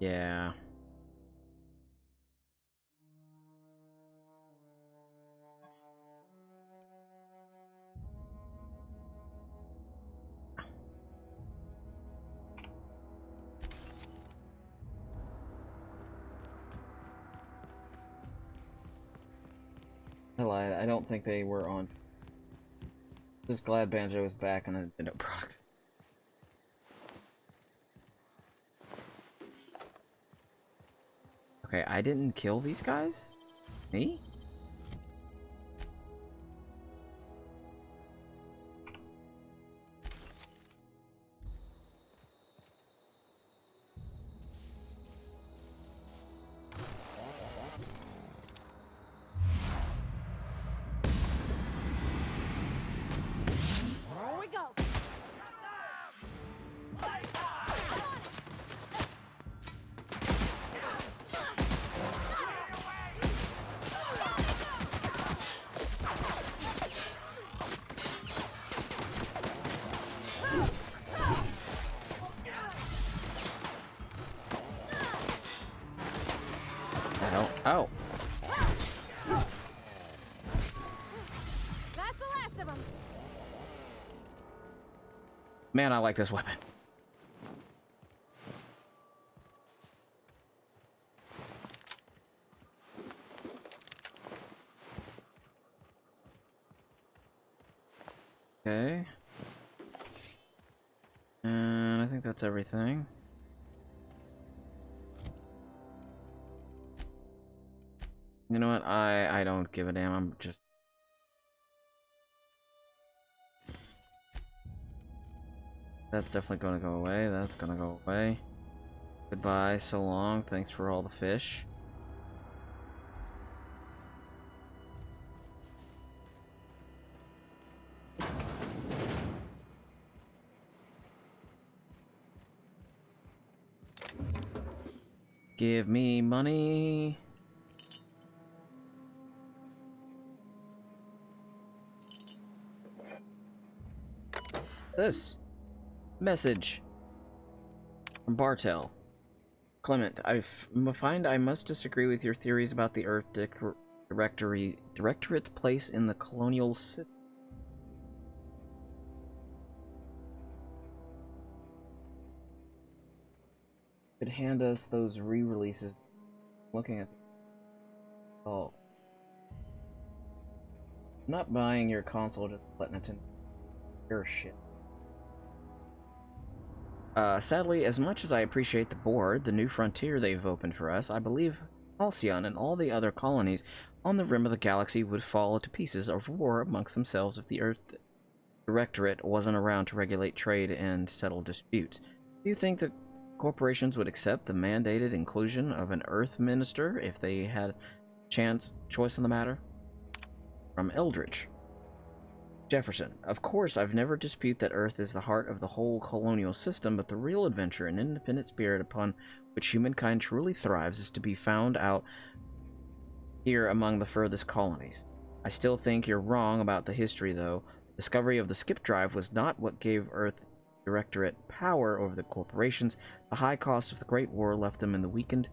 Yeah. I lied. I don't think they were on. Just glad Banjo is back on a Nintendo product. Okay, I didn't kill these guys? Me? Here we go. I don't. Oh. That's the last of them. Man, I like this weapon. Okay. And I think that's everything. You know what? I don't give a damn. I'm just... That's definitely gonna go away. That's gonna go away. Goodbye, so long. Thanks for all the fish. Give me money. This message from Bartel. Clement, I find I must disagree with your theories about the Earth Directorate's place in the colonial system. Could hand us those re-releases. Looking at. Oh. I'm not buying your console, just letting it in your shit. Sadly, as much as I appreciate the board, the new frontier they've opened for us, I believe Halcyon and all the other colonies on the rim of the galaxy would fall to pieces of war amongst themselves if the Earth Directorate wasn't around to regulate trade and settle disputes. Do you think that corporations would accept the mandated inclusion of an Earth Minister if they had choice in the matter? From Eldridge. Jefferson, of course, I've never disputed that Earth is the heart of the whole colonial system, but the real adventure and independent spirit upon which humankind truly thrives is to be found out here among the furthest colonies. I still think you're wrong about the history, though. The discovery of the skip drive was not what gave Earth Directorate power over the corporations. The high cost of the Great War left them in the weakened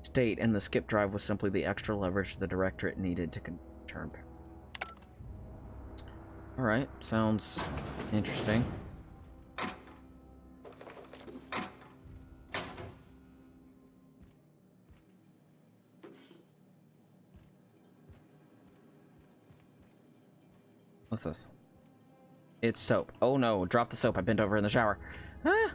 state, and the skip drive was simply the extra leverage the Directorate needed to turn power. Alright, sounds interesting. What's this? It's soap. Oh no, drop the soap. I bent over in the shower. Ah!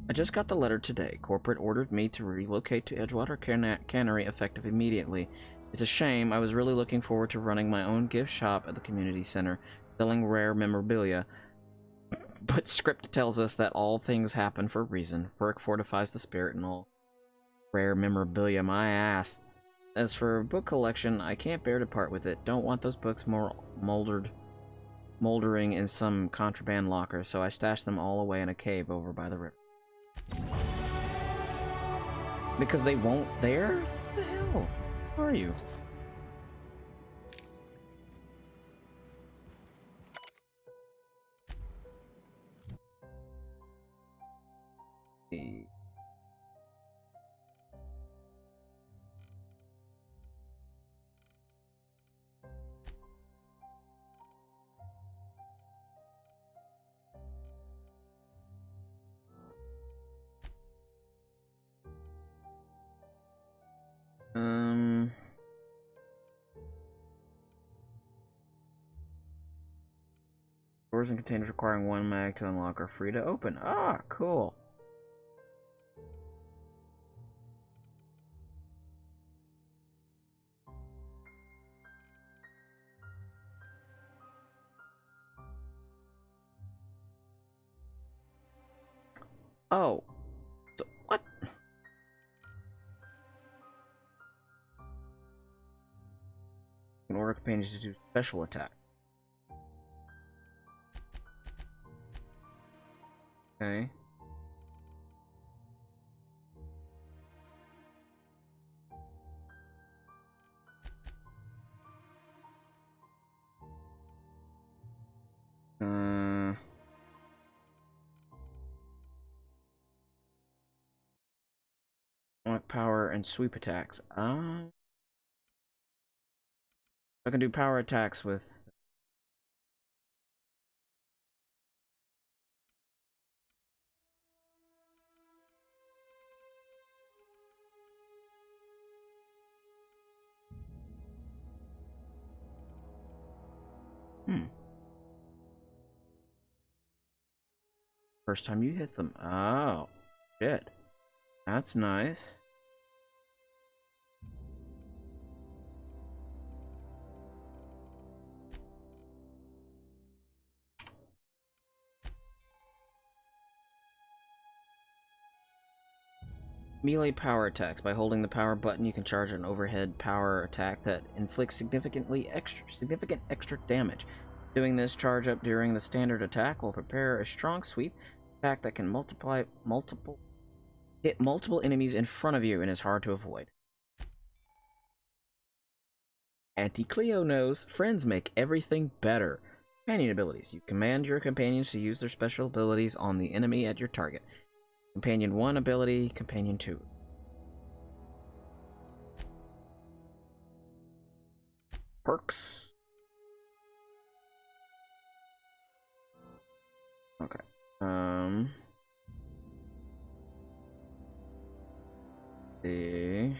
I just got the letter today. Corporate ordered me to relocate to Edgewater Cannery effective immediately. It's a shame. I was really looking forward to running my own gift shop at the community center, selling rare memorabilia. But script tells us that all things happen for a reason. Work fortifies the spirit and all. Rare memorabilia, my ass. As for a book collection, I can't bear to part with it. Don't want those books more moldering in some contraband locker, so I stashed them all away in a cave over by the river. Because they won't there? What the hell? Who are you? doors and containers requiring one mag to unlock are free to open. Ah, cool. Oh. So, what? Can order companions to do special attack. Okay. Unlock power and sweep attacks. I can do power attacks with. First time you hit them. Oh, shit. That's nice. Melee power attacks. By holding the power button, you can charge an overhead power attack that inflicts significant extra damage. Doing this charge up during the standard attack will prepare a strong sweep attack that can hit multiple enemies in front of you and is hard to avoid. Auntie Cleo knows friends make everything better. Companion abilities. You command your companions to use their special abilities on the enemy at your target. Companion 1 ability, Companion 2. Perks. Okay. The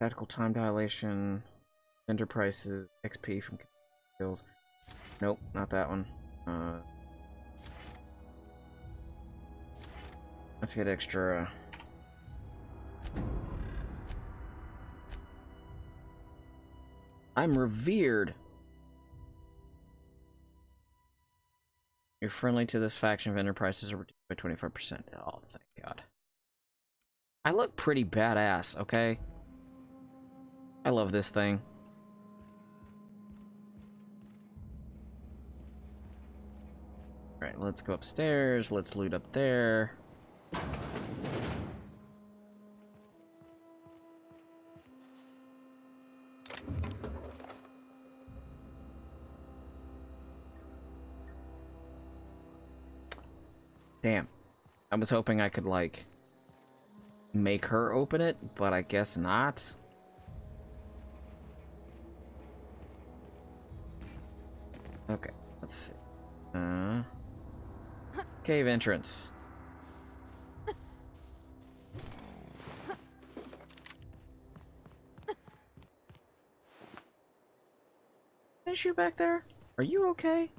tactical time dilation, vendor prices, XP from skills. Nope, not that one. Let's get extra. I'm revered. You're friendly to this faction. Vendor prices are reduced by 25%. Oh, thank God. I look pretty badass, okay? I love this thing. Alright, let's go upstairs. Let's loot up there. Damn. I was hoping I could, like, make her open it, but I guess not. Okay, let's see. Cave entrance. Is you back there? Are you okay?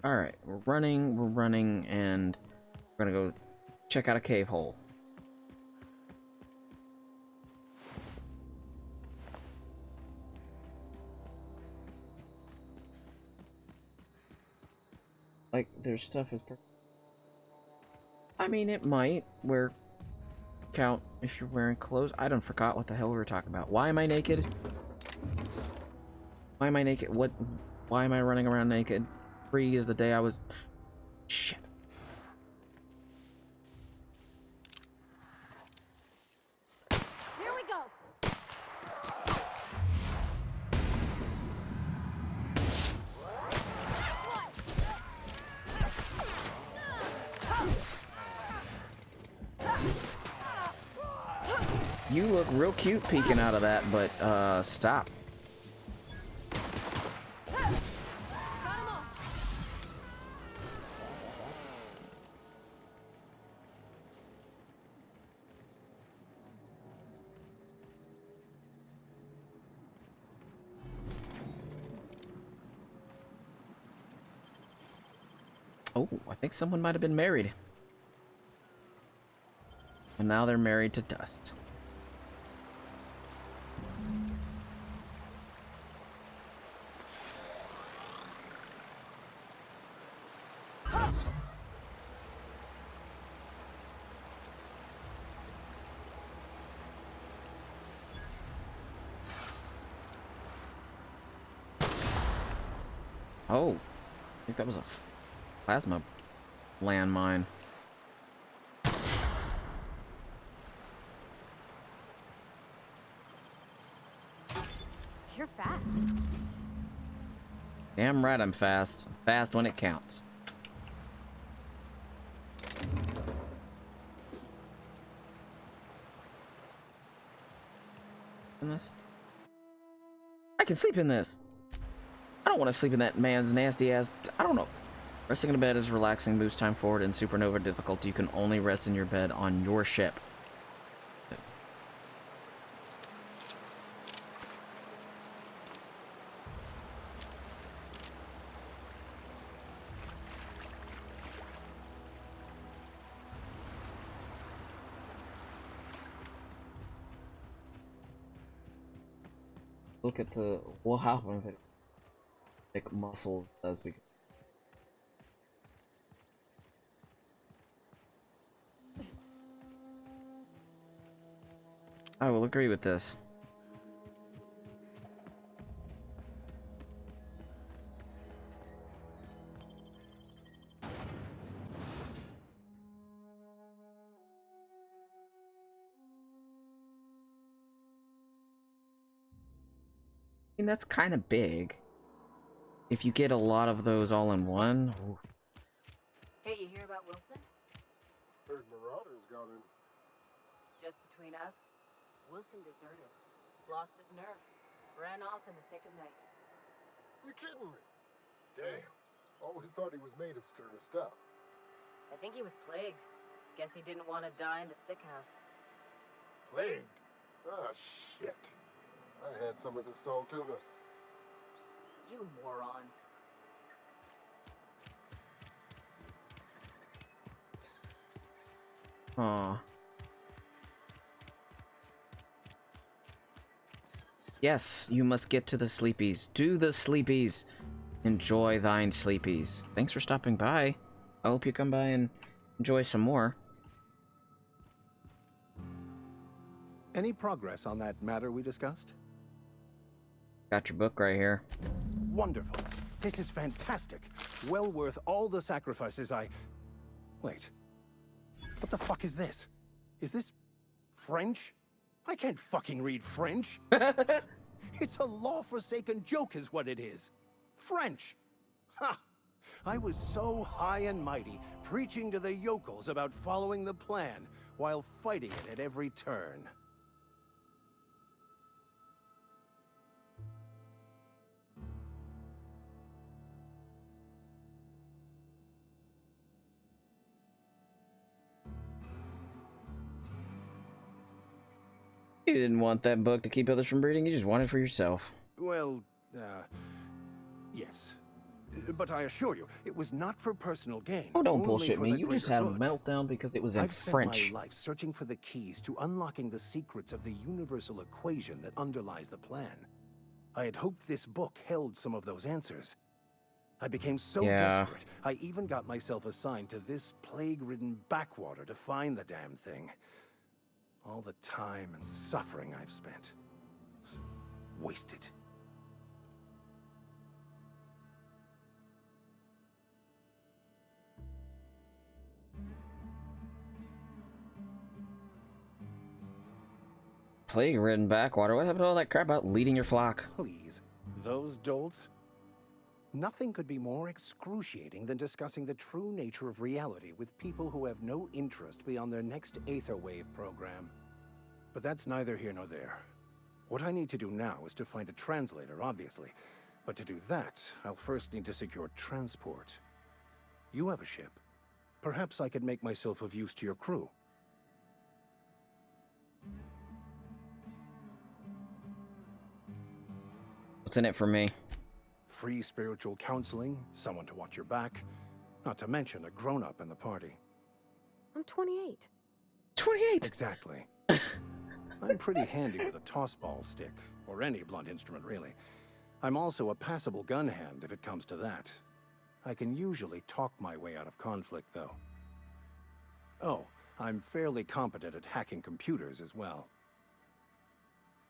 Alright, we're running, and we're gonna go check out a cave hole. Like, there's stuff is I mean, it might count if you're wearing clothes. I don't forgot what the hell we were talking about. Why am I naked? Why am I naked? Why am I running around naked? Free is the day I was... Shit. Here we go. You look real cute peeking out of that, but stop. Oh, I think someone might have been married. And now they're married to dust. Oh, I think that was a plasma landmine. You're fast. Damn right I'm fast. I'm fast when it counts. In this? I can sleep in this. I don't want to sleep in that man's nasty ass. I don't know. Resting in a bed is relaxing, moves time forward. In supernova difficulty, you can only rest in your bed on your ship. Look at the what happens if thick muscle does because I will agree with this. I mean, that's kind of big. If you get a lot of those all in one. Ooh. Hey, you hear about Wilson? Heard Marauders got him. Just between us, Wilson deserted. Lost his nerve. Ran off in the thick of night. You kidding me? Damn. Always thought he was made of sterner stuff. I think he was plagued. Guess he didn't want to die in the sick house. Plagued? Ah, shit. I had some of his salt tuna. You moron. Aw. Yes, you must get to the sleepies. Do the sleepies. Enjoy thine sleepies. Thanks for stopping by. I hope you come by and enjoy some more. Any progress on that matter we discussed? Got your book right here. Wonderful. This is fantastic. Well worth all the sacrifices I... Wait. What the fuck is this? Is this French? I can't fucking read French. It's a law-forsaken joke is what it is. French. Ha! I was so high and mighty, preaching to the yokels about following the plan, while fighting it at every turn. You didn't want that book to keep others from breeding, you just want it for yourself. Well, yes. But I assure you, it was not for personal gain. Oh, don't only bullshit for me. the You just greater had a good. meltdown because it was in I've French. spent my life searching for the keys to unlocking the secrets of the universal equation that underlies the plan. I had hoped this book held some of those answers. I became so desperate, I even got myself assigned to this plague-ridden backwater to find the damn thing. All the time and suffering I've spent. Wasted. Plague-ridden backwater. What happened to all that crap about leading your flock? Please, those dolts? Nothing could be more excruciating than discussing the true nature of reality with people who have no interest beyond their next Aether Wave program. But that's neither here nor there. What I need to do now is to find a translator, obviously. But to do that, I'll first need to secure transport. You have a ship. Perhaps I could make myself of use to your crew. What's in it for me? Free spiritual counseling, someone to watch your back, Not to mention a grown-up in the party. I'm 28. 28? Exactly. I'm pretty handy with a toss-ball stick, or any blunt instrument, really. I'm also a passable gun hand, if it comes to that. I can usually talk my way out of conflict, though. Oh, I'm fairly competent at hacking computers as well.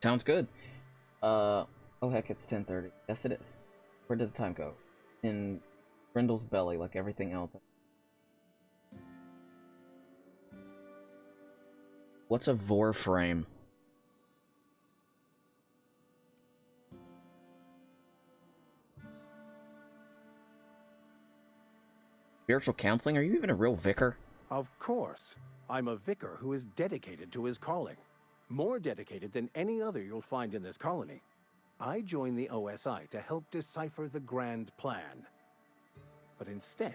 Sounds good. Oh heck, it's 10:30. Yes, it is. Where did the time go? In Grendel's belly, like everything else. What's a vor frame? Spiritual counseling? Are you even a real vicar? Of course. I'm a vicar who is dedicated to his calling. More dedicated than any other you'll find in this colony. I joined the OSI to help decipher the grand plan. But instead,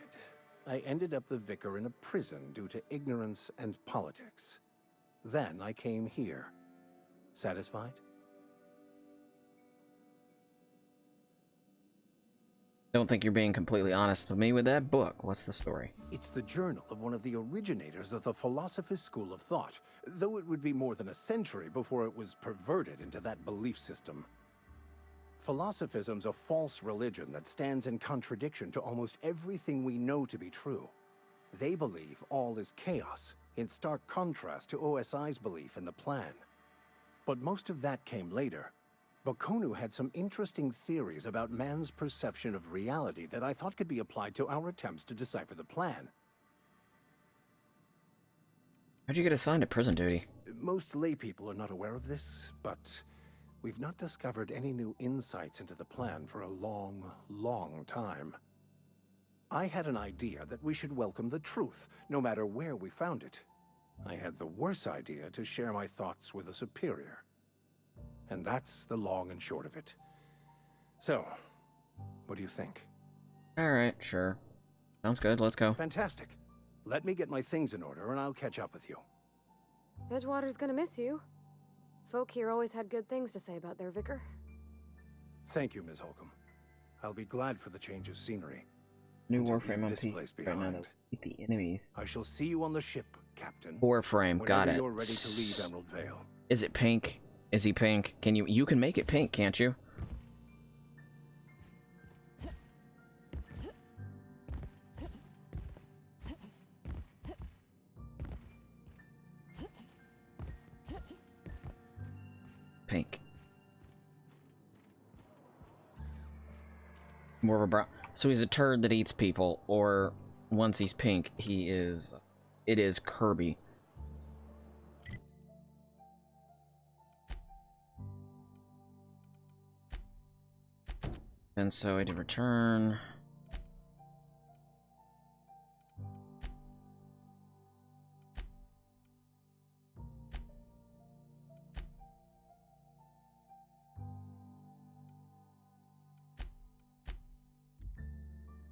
I ended up the vicar in a prison due to ignorance and politics. Then I came here. Satisfied? Don't think you're being completely honest with me with that book. What's the story? It's the journal of one of the originators of the Philosopher's School of Thought, though it would be more than a century before it was perverted into that belief system. Philosophism's a false religion that stands in contradiction to almost everything we know to be true. They believe all is chaos, in stark contrast to OSI's belief in the plan. But most of that came later. Bakonu had some interesting theories about man's perception of reality that I thought could be applied to our attempts to decipher the plan. How'd you get assigned to prison duty? Most laypeople are not aware of this, but we've not discovered any new insights into the plan for a long, long time. I had an idea that we should welcome the truth, no matter where we found it. I had the worse idea to share my thoughts with a superior. And that's the long and short of it. So, what do you think? Alright, sure. Sounds good, let's go. Fantastic. Let me get my things in order and I'll catch up with you. Edgewater's gonna miss you. Folk here always had good things to say about their vicar. Thank you, Ms. Holcomb. I'll be glad for the change of scenery. New And to warframe leave on this P place right now behind. to beat the enemies. I shall see you on the ship, Captain. Warframe, got Whenever it. you're ready to leave Emerald Vale. Is it pink? Is he pink? Can you can make it pink, can't you? Pink. More of a brown. So he's a turd that eats people, or once he's pink, he is. It is Kirby. And so I did return.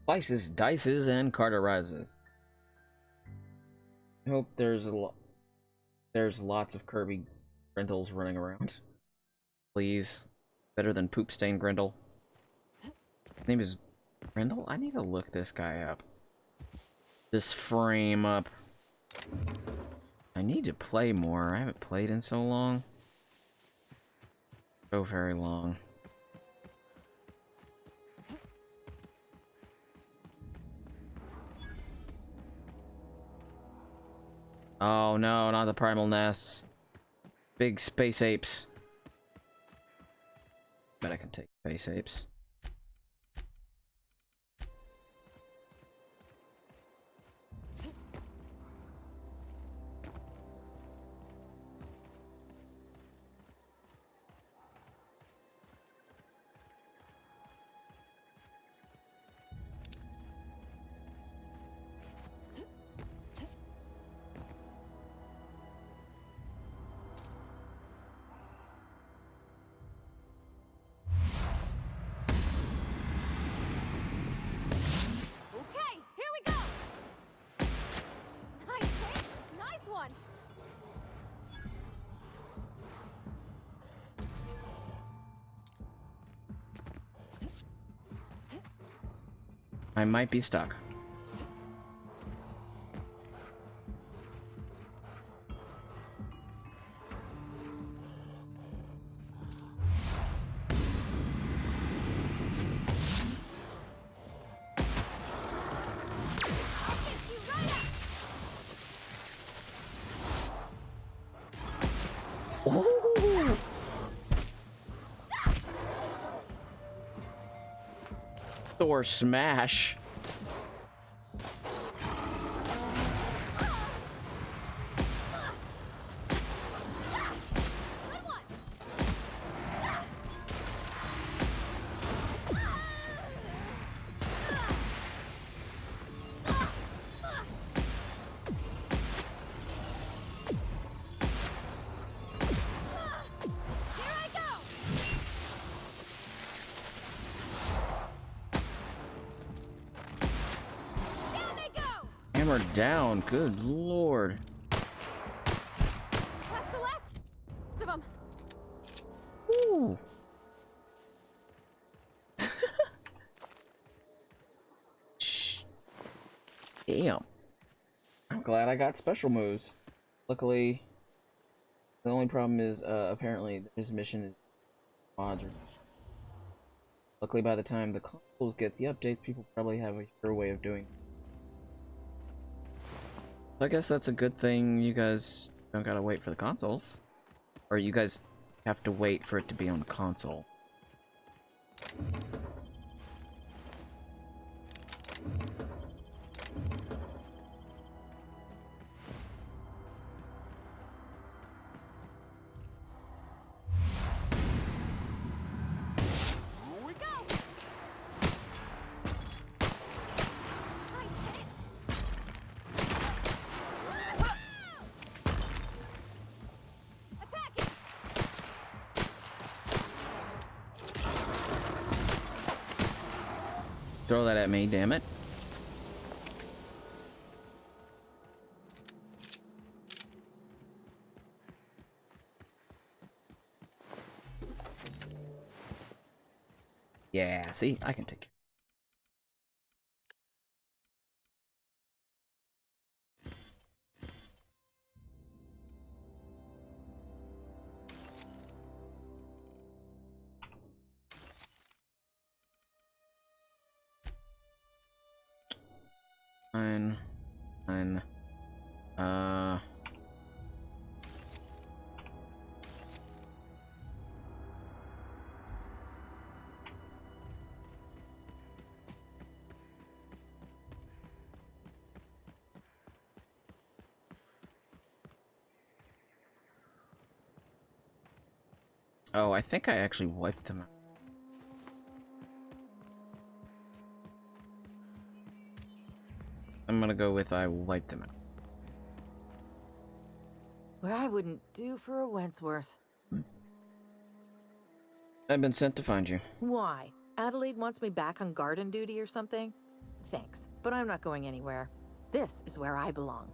Slices, dices, and carterizes. I hope there's lots of Kirby Grendels running around. Please. Better than Poop Stain Grendel. His name is Grendel? I need to look this guy up. This frame up. I need to play more. I haven't played in so long. So very long. Oh no, not the primal nests. Big space apes. Bet I can take space apes. I might be stuck. Ooh. Thor smash. Hammer down, good lord. That's the last of them. Ooh. Shh. Damn. I'm glad I got special moves. Luckily, the only problem is apparently this mission is mods. Luckily, by the time the consoles get the updates, people probably have a sure way of doing it. I guess that's a good thing. You guys don't gotta wait for the consoles. Or you guys have to wait for it to be on console. Throw that at me, damn it. Yeah, see, I can take it. Fine. Oh, I think I actually wiped them out. I'm gonna go with I wiped them out. What I wouldn't do for a Wentworth. I've been sent to find you. Why? Adelaide wants me back on garden duty or something? Thanks, but I'm not going anywhere. This is where I belong.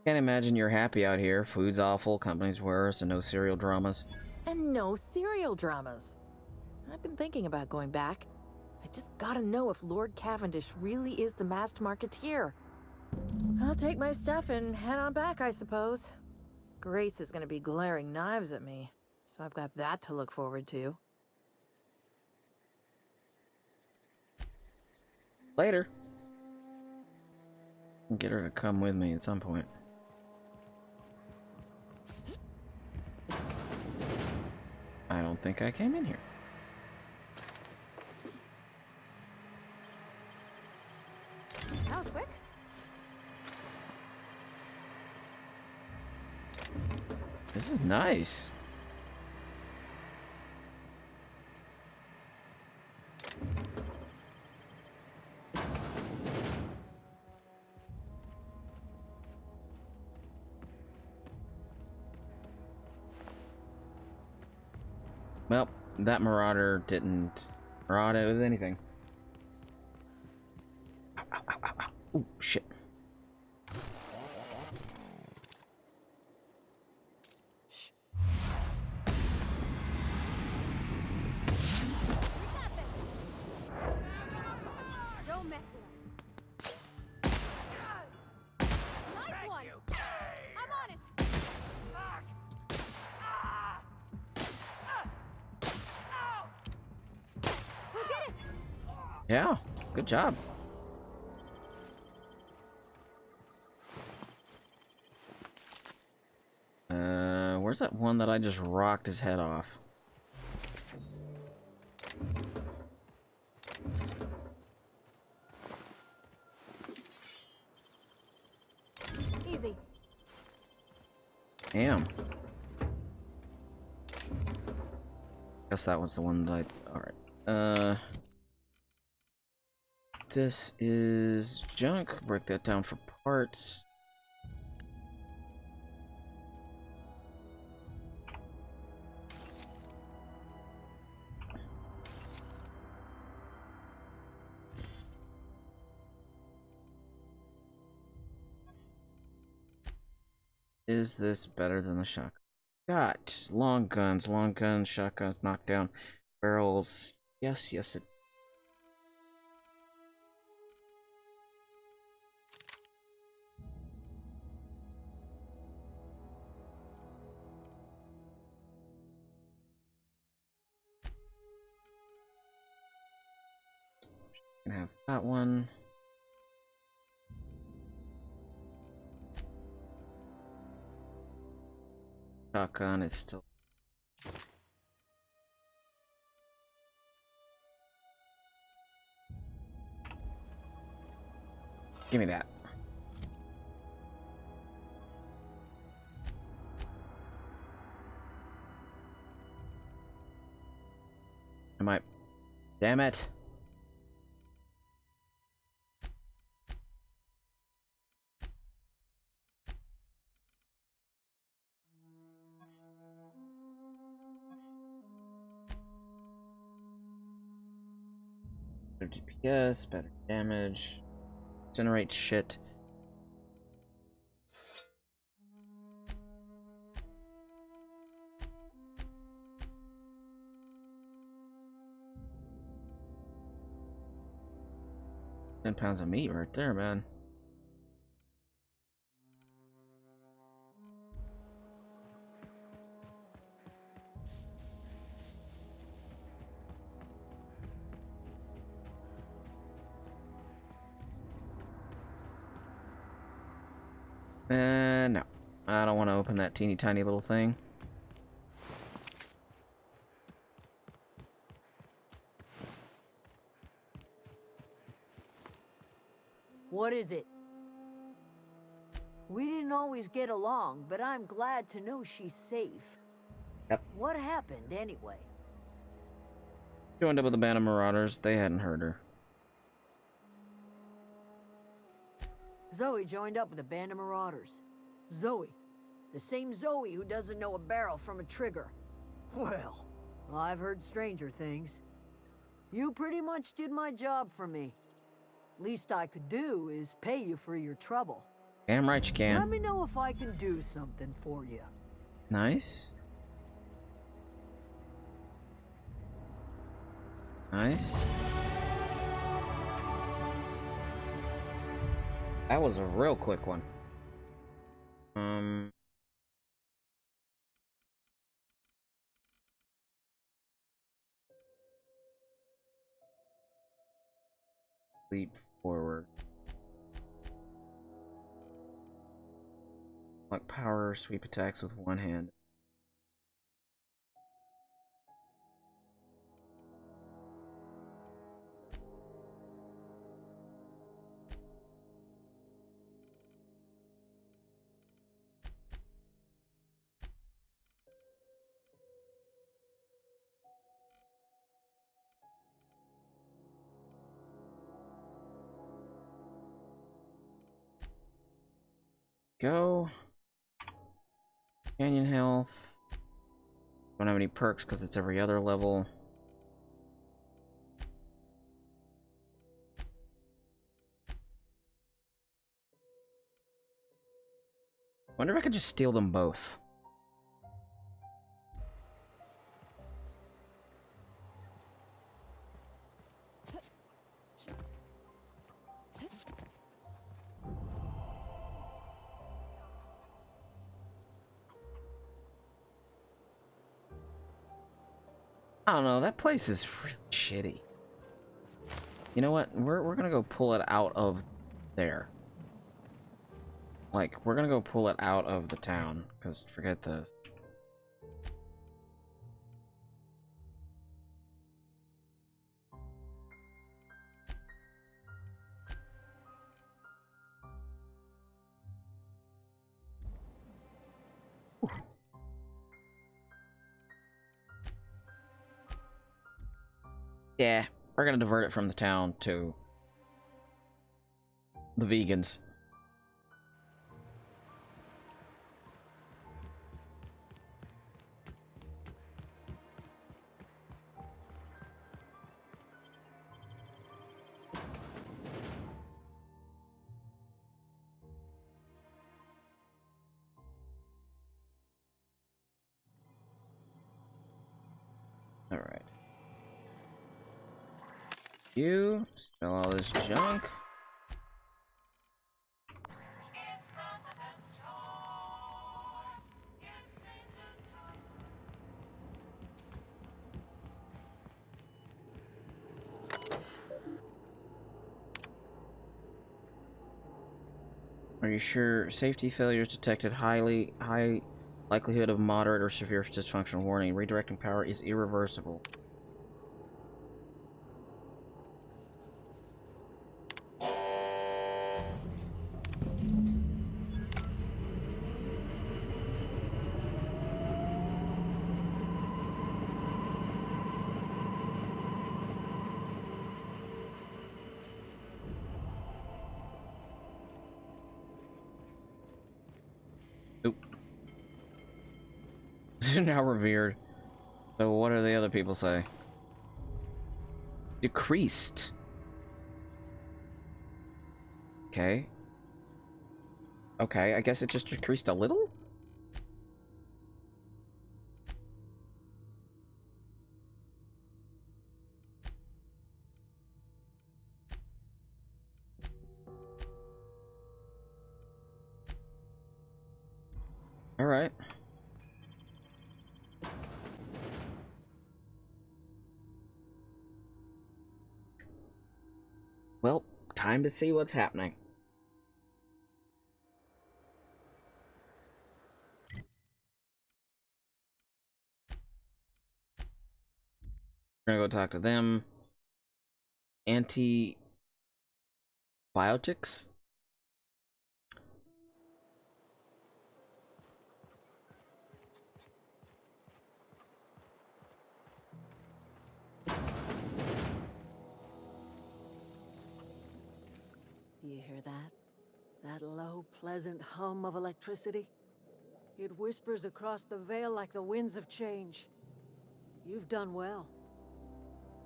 Can't imagine you're happy out here. Food's awful, company's worse, and no serial dramas. And no serial dramas. I've been thinking about going back. I just gotta know if Lord Cavendish really is the masked marketeer. I'll take my stuff and head on back, I suppose. Grace is gonna be glaring knives at me, so I've got that to look forward to. Later. Get her to come with me at some point. I don't think I came in here. That was quick. This is nice. Well, that marauder didn't maraud out of anything. Ow, ow, ow, ow, ow. Ooh, shit. Don't mess with us. Nice one. I'm on it. We did it. Yeah, good job. where's that one that I just rocked his head off? Easy. Damn. Guess that was the one that I... Alright. This is junk. Break that down for parts. Is this better than the shotgun? Got long guns, shotguns, knockdown, barrels. Yes, yes, it. Can have that one. Shotgun is still. Give me that. I might. Damn it. Better DPS, better damage. Generate shit. £10 of meat right there, man. No. I don't want to open that teeny tiny little thing. What is it? We didn't always get along, but I'm glad to know she's safe. Yep. What happened, anyway? Joined up with a band of marauders. They hadn't hurt her. Zoe joined up with a band of marauders. Zoe. The same Zoe who doesn't know a barrel from a trigger. Well, I've heard stranger things. You pretty much did my job for me. Least I could do is pay you for your trouble. Damn right you can. Let me know if I can do something for you. Nice. Nice. That was a real quick one. Leap forward. Like power sweep attacks with one hand. Go. Canyon health. Don't have any perks because it's every other level. Wonder if I could just steal them both. I don't know, that place is really shitty. You know what? We're gonna go pull it out of there. Like, we're gonna go pull it out of the town, because forget this. Yeah, we're gonna divert it from the town to the vegans. Alright. You sell all this junk. Are you sure? Safety failures detected. High likelihood of moderate or severe dysfunction. Warning. Redirecting power is irreversible. Oop. This is now revered. So what do the other people say? Decreased. Okay. Okay, I guess it just decreased a little? Alright. Well, time to see what's happening. We're gonna go talk to them. Antibiotics? You hear that? That low, pleasant hum of electricity? It whispers across the veil like the winds of change. You've done well.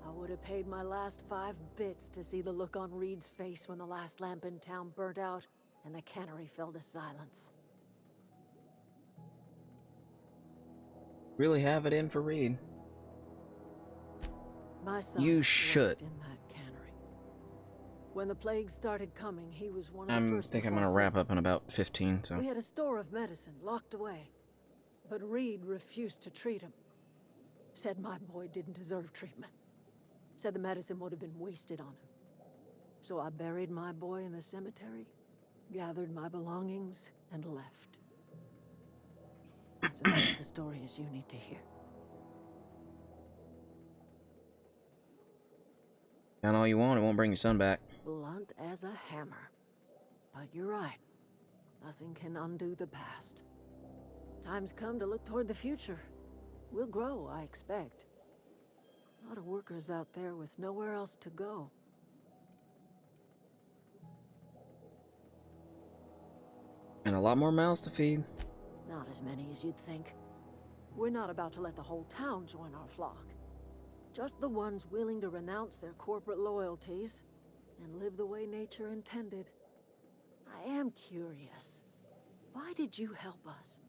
I would have paid my last 5 bits to see the look on Reed's face when the last lamp in town burnt out and the cannery fell to silence. Really have it in for Reed. My son You should. worked in that cannery. When the plague started coming, he was one of the I first think to I'm fall gonna sick. wrap up in about 15, so. We had a store of medicine locked away, but Reed refused to treat him. Said my boy didn't deserve treatment. Said the medicine would have been wasted on him. So I buried my boy in the cemetery, gathered my belongings, and left. That's as much of the story as you need to hear. Done all you want, it won't bring your son back. Blunt as a hammer. But you're right. Nothing can undo the past. Time's come to look toward the future. We'll grow, I expect. A lot of workers out there with nowhere else to go. And a lot more mouths to feed. Not as many as you'd think. We're not about to let the whole town join our flock. Just the ones willing to renounce their corporate loyalties and live the way nature intended. I am curious. Why did you help us?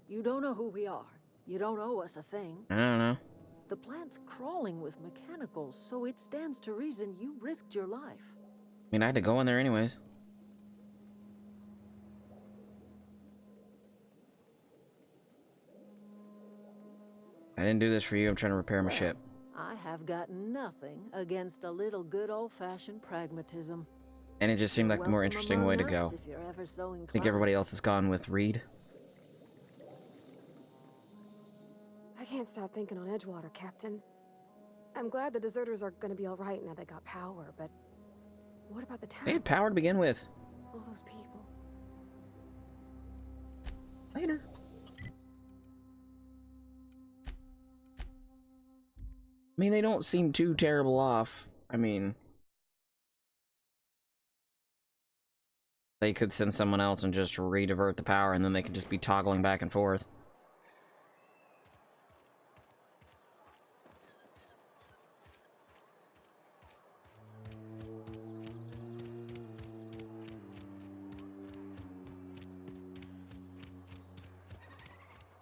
You don't know who we are. You don't owe us a thing. I don't know. The plant's crawling with mechanicals, so it stands to reason you risked your life. I mean, I had to go in there anyways. I didn't do this for you, I'm trying to repair my ship. I have got nothing against a little good old-fashioned pragmatism. And it just seemed like the more interesting way to go. If you're ever so I think everybody else has gone with Reed. I can't stop thinking on Edgewater, Captain. I'm glad the deserters are gonna be alright now they got power, but what about the town? They had power to begin with. All those people. Later. I mean, they don't seem too terrible off. I mean, they could send someone else and just redivert the power, and then they could just be toggling back and forth.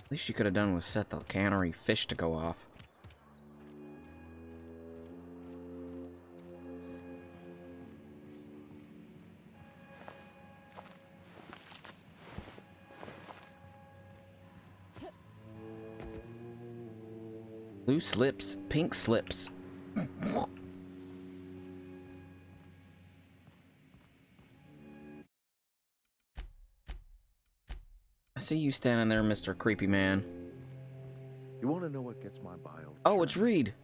At least you could have done was set the cannery fish to go off. Loose lips, pink slips. I see you standing there, Mr. Creepy Man. You want to know what gets my bile? Oh, it's Reed.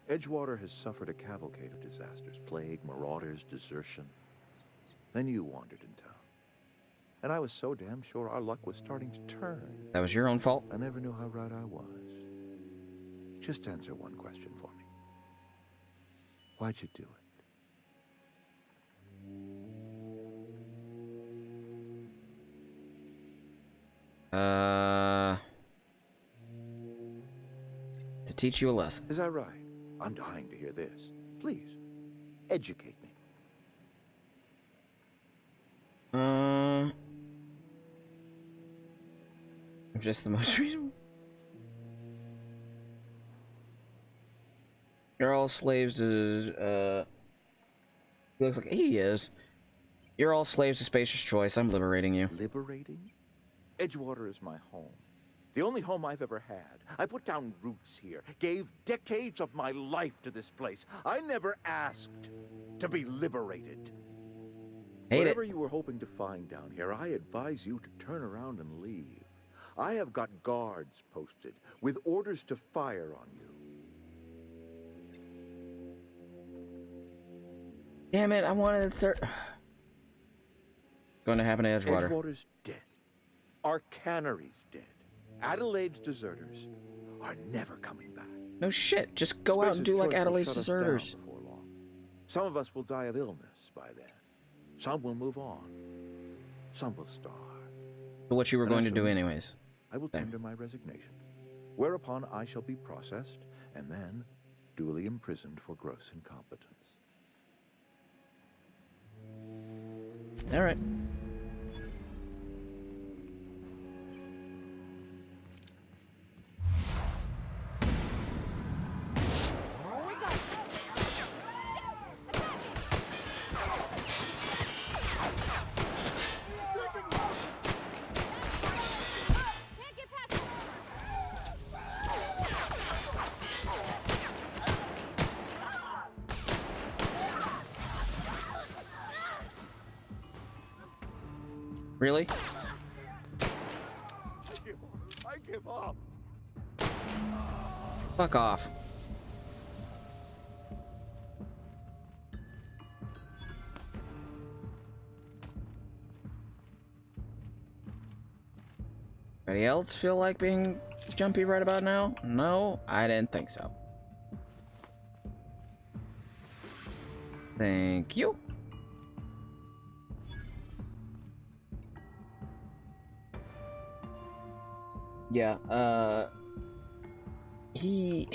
Edgewater has suffered a cavalcade of disasters. Plague, marauders, desertion. Then you wandered in town. And I was so damn sure our luck was starting to turn. That was your own fault. I never knew how right I was. Just answer one question for me. Why'd you do it? To teach you a lesson. Is that right? I'm dying to hear this. Please, educate me. Just the most reasonable. You're all slaves to, he looks like he is. You're all slaves to Spacer's Choice. I'm liberating you. Liberating? Edgewater is my home. The only home I've ever had. I put down roots here, gave decades of my life to this place. I never asked to be liberated. Whatever you were hoping to find down here, I advise you to turn around and leave. I have got guards posted with orders to fire on you. Damn it, I wanted to third. Going to happen to Edgewater. Edgewater's dead. Our cannery's dead. Adelaide's deserters are never coming back. No shit, just go out and do like Adelaide's deserters. Some of us will die of illness by then. Some will move on. Some will starve. But what you were going to do anyways. I will tender my resignation, whereupon I shall be processed and then duly imprisoned for gross incompetence. All right. Really? I give up. Fuck off. Anybody else feel like being jumpy right about now? No, I didn't think so. Thank you. Yeah, he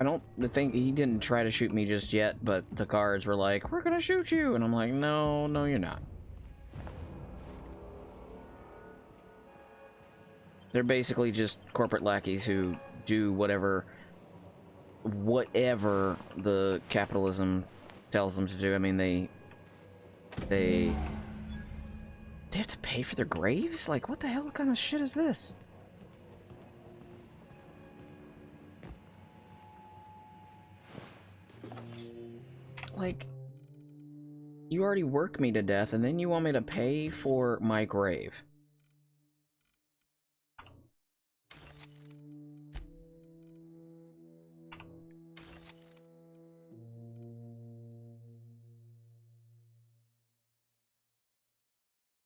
didn't try to shoot me just yet, but the guards were like, we're gonna shoot you, and I'm like, no, you're not. They're basically just corporate lackeys who do whatever the capitalism tells them to do. I mean, they have to pay for their graves? Like, what the hell kind of shit is this? Like, you already work me to death, and then you want me to pay for my grave.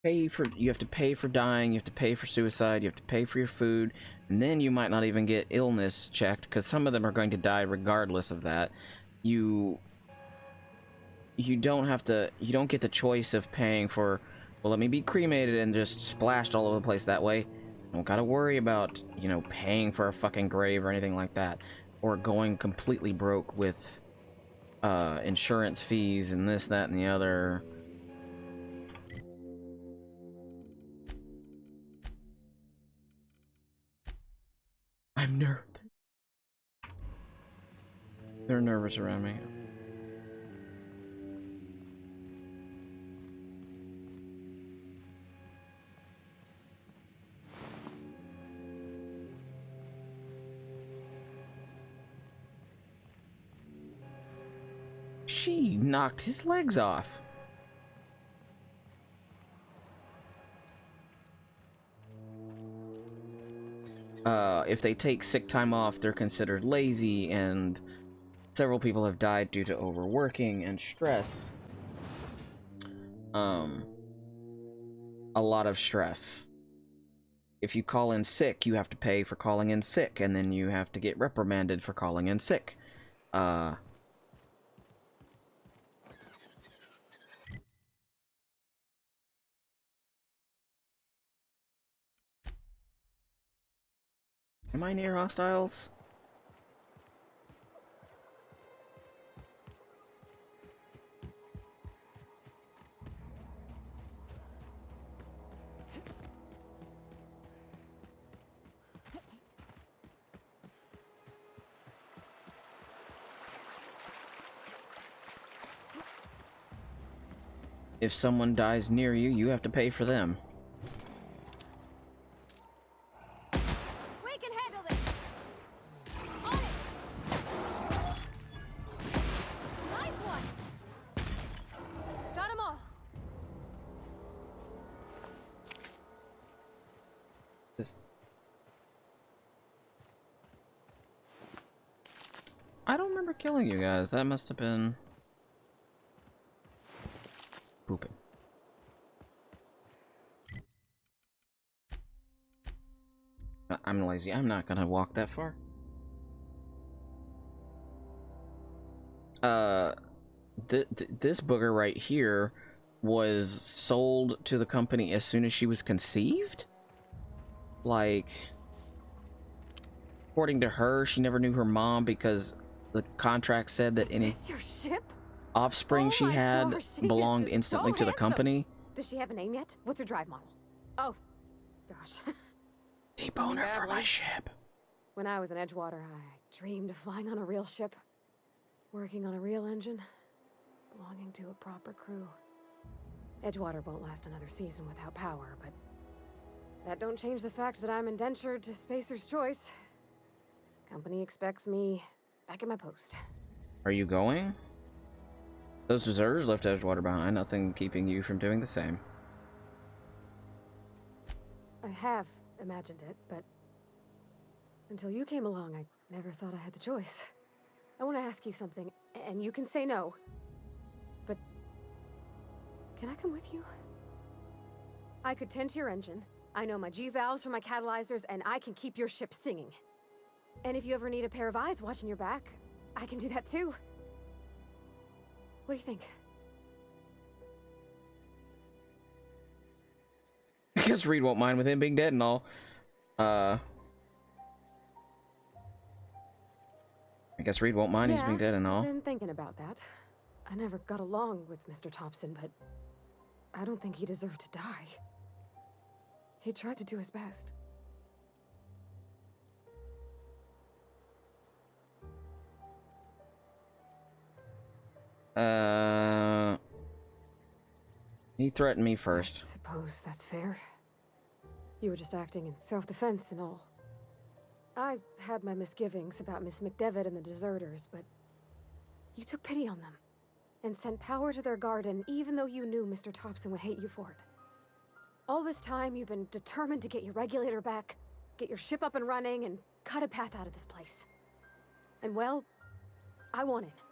you have to pay for dying, you have to pay for suicide, you have to pay for your food, and then you might not even get illness checked, because some of them are going to die regardless of that. You don't get the choice of paying for, well, let me be cremated and just splashed all over the place that way. Don't gotta worry about, you know, paying for a fucking grave or anything like that, or going completely broke with insurance fees and this, that, and the other. I'm nervous. They're nervous around me. She knocked his legs off. If they take sick time off, they're considered lazy, and several people have died due to overworking and stress. A lot of stress. If you call in sick, you have to pay for calling in sick, and then you have to get reprimanded for calling in sick. Am I near hostiles? If someone dies near you, you have to pay for them. We can handle this. On it. Nice one. Got them all. I don't remember killing you guys. That must have been pooping. I'm lazy. I'm not gonna walk that far. This booger right here was sold to the company as soon as she was conceived? Like, according to her, she never knew her mom because the contract said that any Your ship? offspring she had belonged instantly to the company. Does she have a name yet? What's her drive model? Oh, gosh. Deboner for my ship. When I was in Edgewater, I dreamed of flying on a real ship, working on a real engine, belonging to a proper crew. Edgewater won't last another season without power, but that don't change the fact that I'm indentured to Spacer's Choice. Company expects me back at my post. Are you going? Those deserters left Edgewater behind, nothing keeping you from doing the same. I have imagined it, but until you came along, I never thought I had the choice. I want to ask you something, and you can say no. But can I come with you? I could tend to your engine. I know my G-valves from my catalyzers, and I can keep your ship singing. And if you ever need a pair of eyes watching your back, I can do that too. What do you think? I guess Reed won't mind with him being dead and all. I guess Reed won't mind he's being dead and all. I've been thinking about that. I never got along with Mr. Thompson, but I don't think he deserved to die. He tried to do his best. He threatened me first. I suppose that's fair. You were just acting in self-defense and all. I had my misgivings about Miss McDevitt and the deserters, but you took pity on them and sent power to their garden even though you knew Mr. Thompson would hate you for it. All this time, you've been determined to get your regulator back, get your ship up and running, and cut a path out of this place. And well, I won it.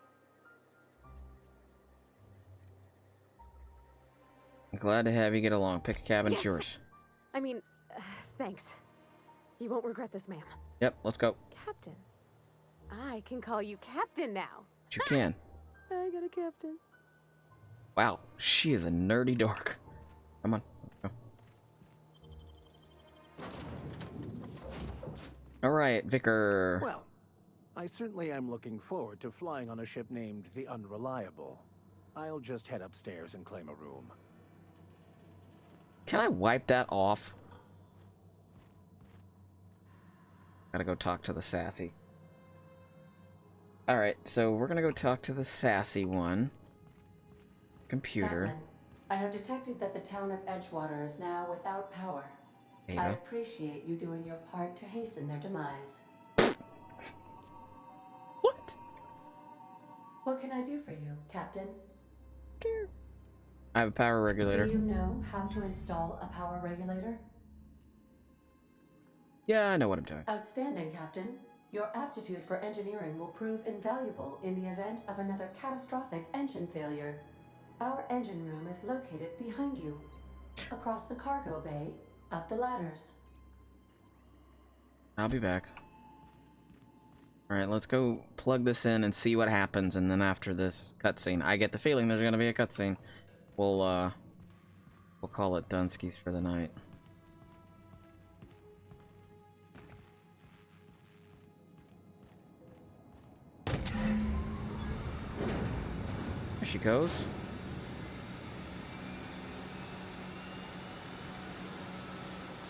Glad to have you get along. Pick a cabin, it's Yes! yours. I mean, thanks. You won't regret this, ma'am. Yep, let's go. Captain. I can call you Captain now. But you can. I got a captain. Wow, she is a nerdy dork. Come on. Let's go. Alright, Vicar. Well, I certainly am looking forward to flying on a ship named the Unreliable. I'll just head upstairs and claim a room. Can I wipe that off? Gotta go talk to the sassy. Alright, so we're gonna go talk to the sassy one. Computer. Captain, I have detected that the town of Edgewater is now without power. There you I go. appreciate you doing your part to hasten their demise. What? What can I do for you, Captain? I have a power regulator. Do you know how to install a power regulator? Yeah, I know what I'm doing. Outstanding, Captain. Your aptitude for engineering will prove invaluable in the event of another catastrophic engine failure. Our engine room is located behind you. Across the cargo bay, up the ladders. I'll be back. Alright, let's go plug this in and see what happens, and then after this cutscene, I get the feeling there's gonna be a cutscene. We'll call it Dunskies for the night. There she goes.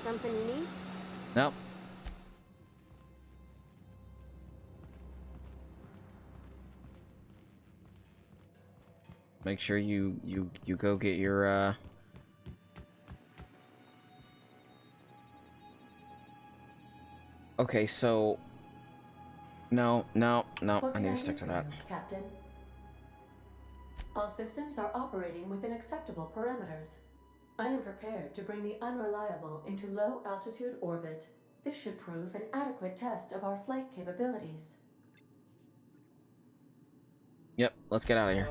Something you need? Nope. Make sure you go get your Okay, so no, I need to stick to that. Captain. All systems are operating within acceptable parameters. I am prepared to bring the Unreliable into low altitude orbit. This should prove an adequate test of our flight capabilities. Yep, let's get out of here.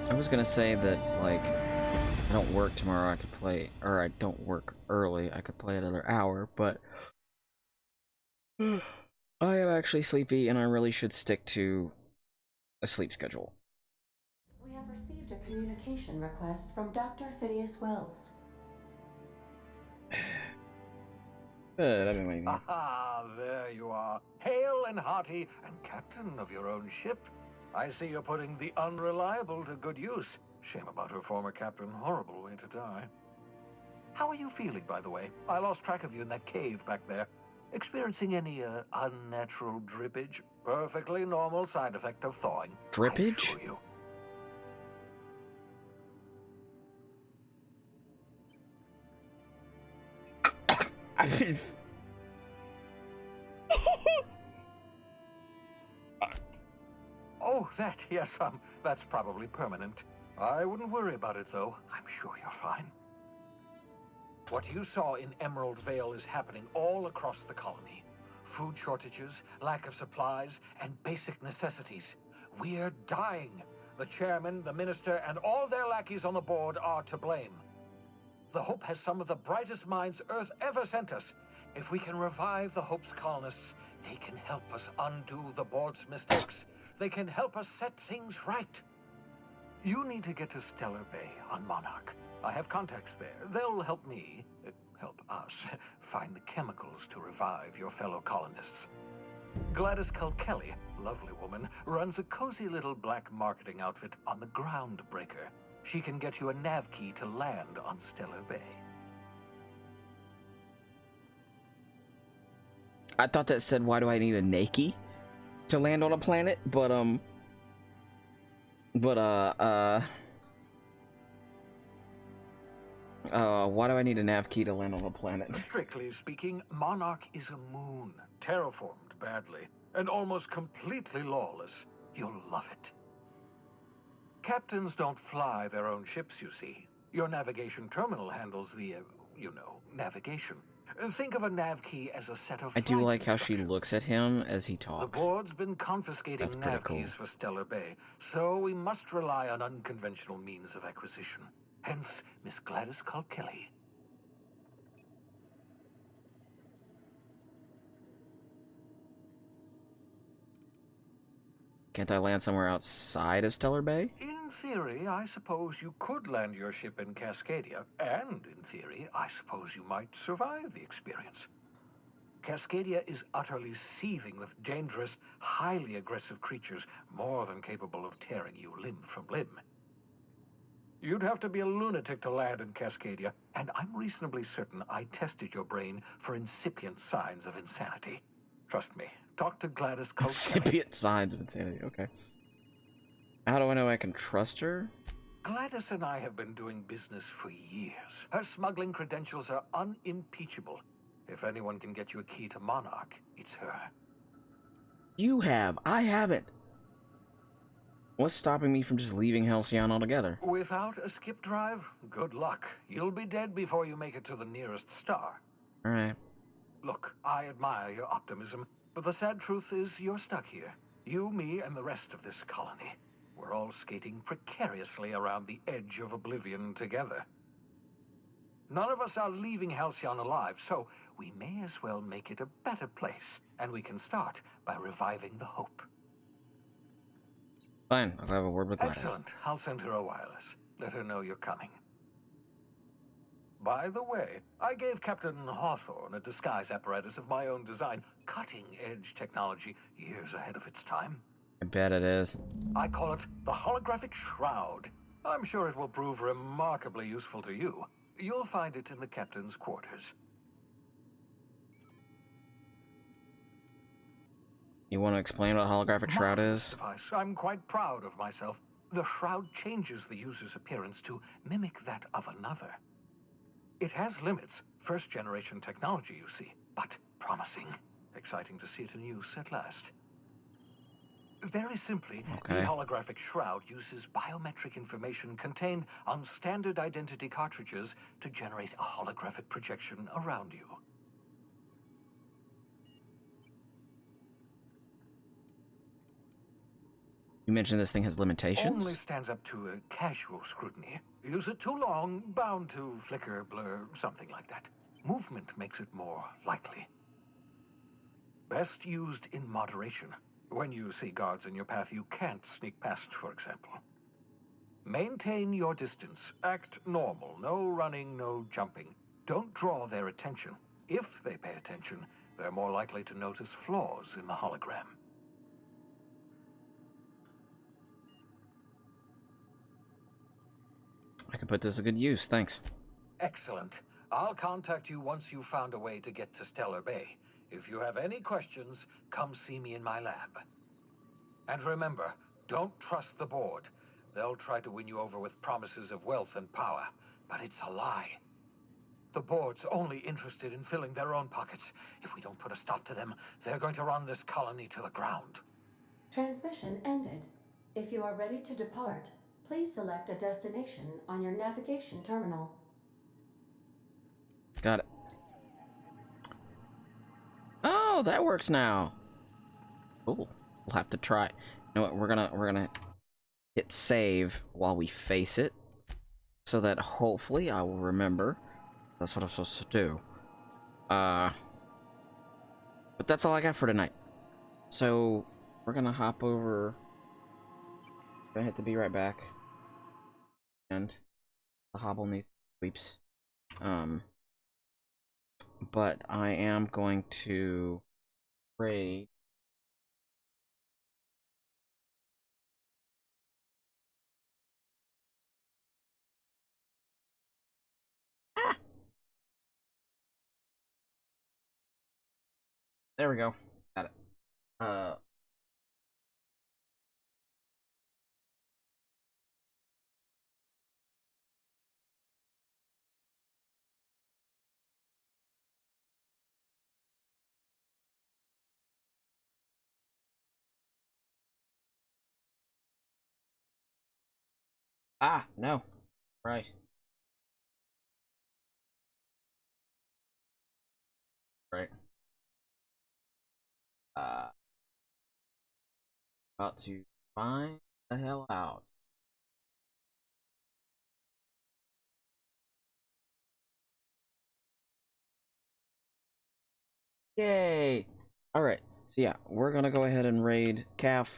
I was gonna say that, like, I don't work tomorrow, I could play, or I don't work early, I could play another hour, but I am actually sleepy and I really should stick to a sleep schedule. We have received a communication request from Dr. Phineas Wells. Good, I've been waiting. Ah, there you are. Hale and hearty, and captain of your own ship. I see you're putting the Unreliable to good use. Shame about her former captain. Horrible way to die. How are you feeling, by the way? I lost track of you in that cave back there. Experiencing any, unnatural drippage? Perfectly normal side effect of thawing. Drippage? I assure you. I've been... Oh, that, yes, that's probably permanent. I wouldn't worry about it, though. I'm sure you're fine. What you saw in Emerald Vale is happening all across the colony. Food shortages, lack of supplies, and basic necessities. We're dying. The chairman, the minister, and all their lackeys on the board are to blame. The Hope has some of the brightest minds Earth ever sent us. If we can revive the Hope's colonists, they can help us undo the board's mistakes. They can help us set things right. You need to get to Stellar Bay on Monarch. I have contacts there. They'll help me, help us, find the chemicals to revive your fellow colonists. Gladys Culkelly, lovely woman, runs a cozy little black marketing outfit on the Groundbreaker. She can get you a nav key to land on Stellar Bay. I thought that said, why do I need a Nike to land on a planet? But, why do I need a nav key to land on a planet? Strictly speaking, Monarch is a moon, terraformed badly, and almost completely lawless. You'll love it. Captains don't fly their own ships, you see. Your navigation terminal handles the, navigation. Think of a nav key as a set of I do flight like how she instructions. looks at him as he The talks. board's been confiscating That's pretty nav cool. keys for Stellar Bay, so we must rely on unconventional means of acquisition. Hence, Miss Gladys Kilkelly. Can't I land somewhere outside of Stellar Bay? In theory, I suppose you could land your ship in Cascadia, and in theory, I suppose you might survive the experience. Cascadia is utterly seething with dangerous, highly aggressive creatures, more than capable of tearing you limb from limb. You'd have to be a lunatic to land in Cascadia, and I'm reasonably certain I tested your brain for incipient signs of insanity. Trust me, talk to Gladys Kilkelly. Incipient signs of insanity, okay. How do I know I can trust her? Gladys and I have been doing business for years. Her smuggling credentials are unimpeachable. If anyone can get you a key to Monarch, it's her. You have. I haven't. What's stopping me from just leaving Halcyon altogether? Without a skip drive, good luck. You'll be dead before you make it to the nearest star. Alright. Look, I admire your optimism, but the sad truth is you're stuck here. You, me, and the rest of this colony. We're all skating precariously around the edge of oblivion together. None of us are leaving Halcyon alive, so we may as well make it a better place, and we can start by reviving the hope. Fine, I'll have a word with Gladys. Excellent. I'll send her a wireless. Let her know you're coming. By the way, I gave Captain Hawthorne a disguise apparatus of my own design, cutting-edge technology years ahead of its time. I bet it is. I call it the holographic shroud. I'm sure it will prove remarkably useful to you. You'll find it in the captain's quarters. You want to explain what a holographic shroud is? Device. I'm quite proud of myself. The shroud changes the user's appearance to mimic that of another. It has limits, first-generation technology, you see, but promising. Exciting to see it in use at last. Very simply, the holographic shroud uses biometric information contained on standard identity cartridges to generate a holographic projection around you. You mentioned this thing has limitations? Only stands up to a casual scrutiny. Use it too long, bound to flicker, blur, something like that. Movement makes it more likely. Best used in moderation. When you see guards in your path you can't sneak past, for example. Maintain your distance. Act normal. No running, no jumping. Don't draw their attention. If they pay attention, they're more likely to notice flaws in the hologram. I can put this to good use, thanks. Excellent. I'll contact you once you've found a way to get to Stellar Bay. If you have any questions, come see me in my lab. And remember, don't trust the board. They'll try to win you over with promises of wealth and power, but it's a lie. The board's only interested in filling their own pockets. If we don't put a stop to them, they're going to run this colony to the ground. Transmission ended. If you are ready to depart, please select a destination on your navigation terminal. Got it. Oh, that works now. Cool. We'll have to try. You know what? We're gonna hit save while we face it, so that hopefully I will remember. That's what I'm supposed to do. But that's all I got for tonight. So we're gonna hop over. Gonna hit the be right back. And the Hobble needs sweeps. But I am going to raid. There we go. Got it. Ah, no. Right. Right. About to find the hell out. Yay! Alright, so yeah, we're gonna go ahead and raid CAF.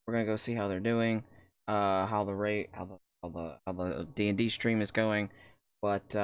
We're gonna go see how they're doing, how the D&D stream is going. But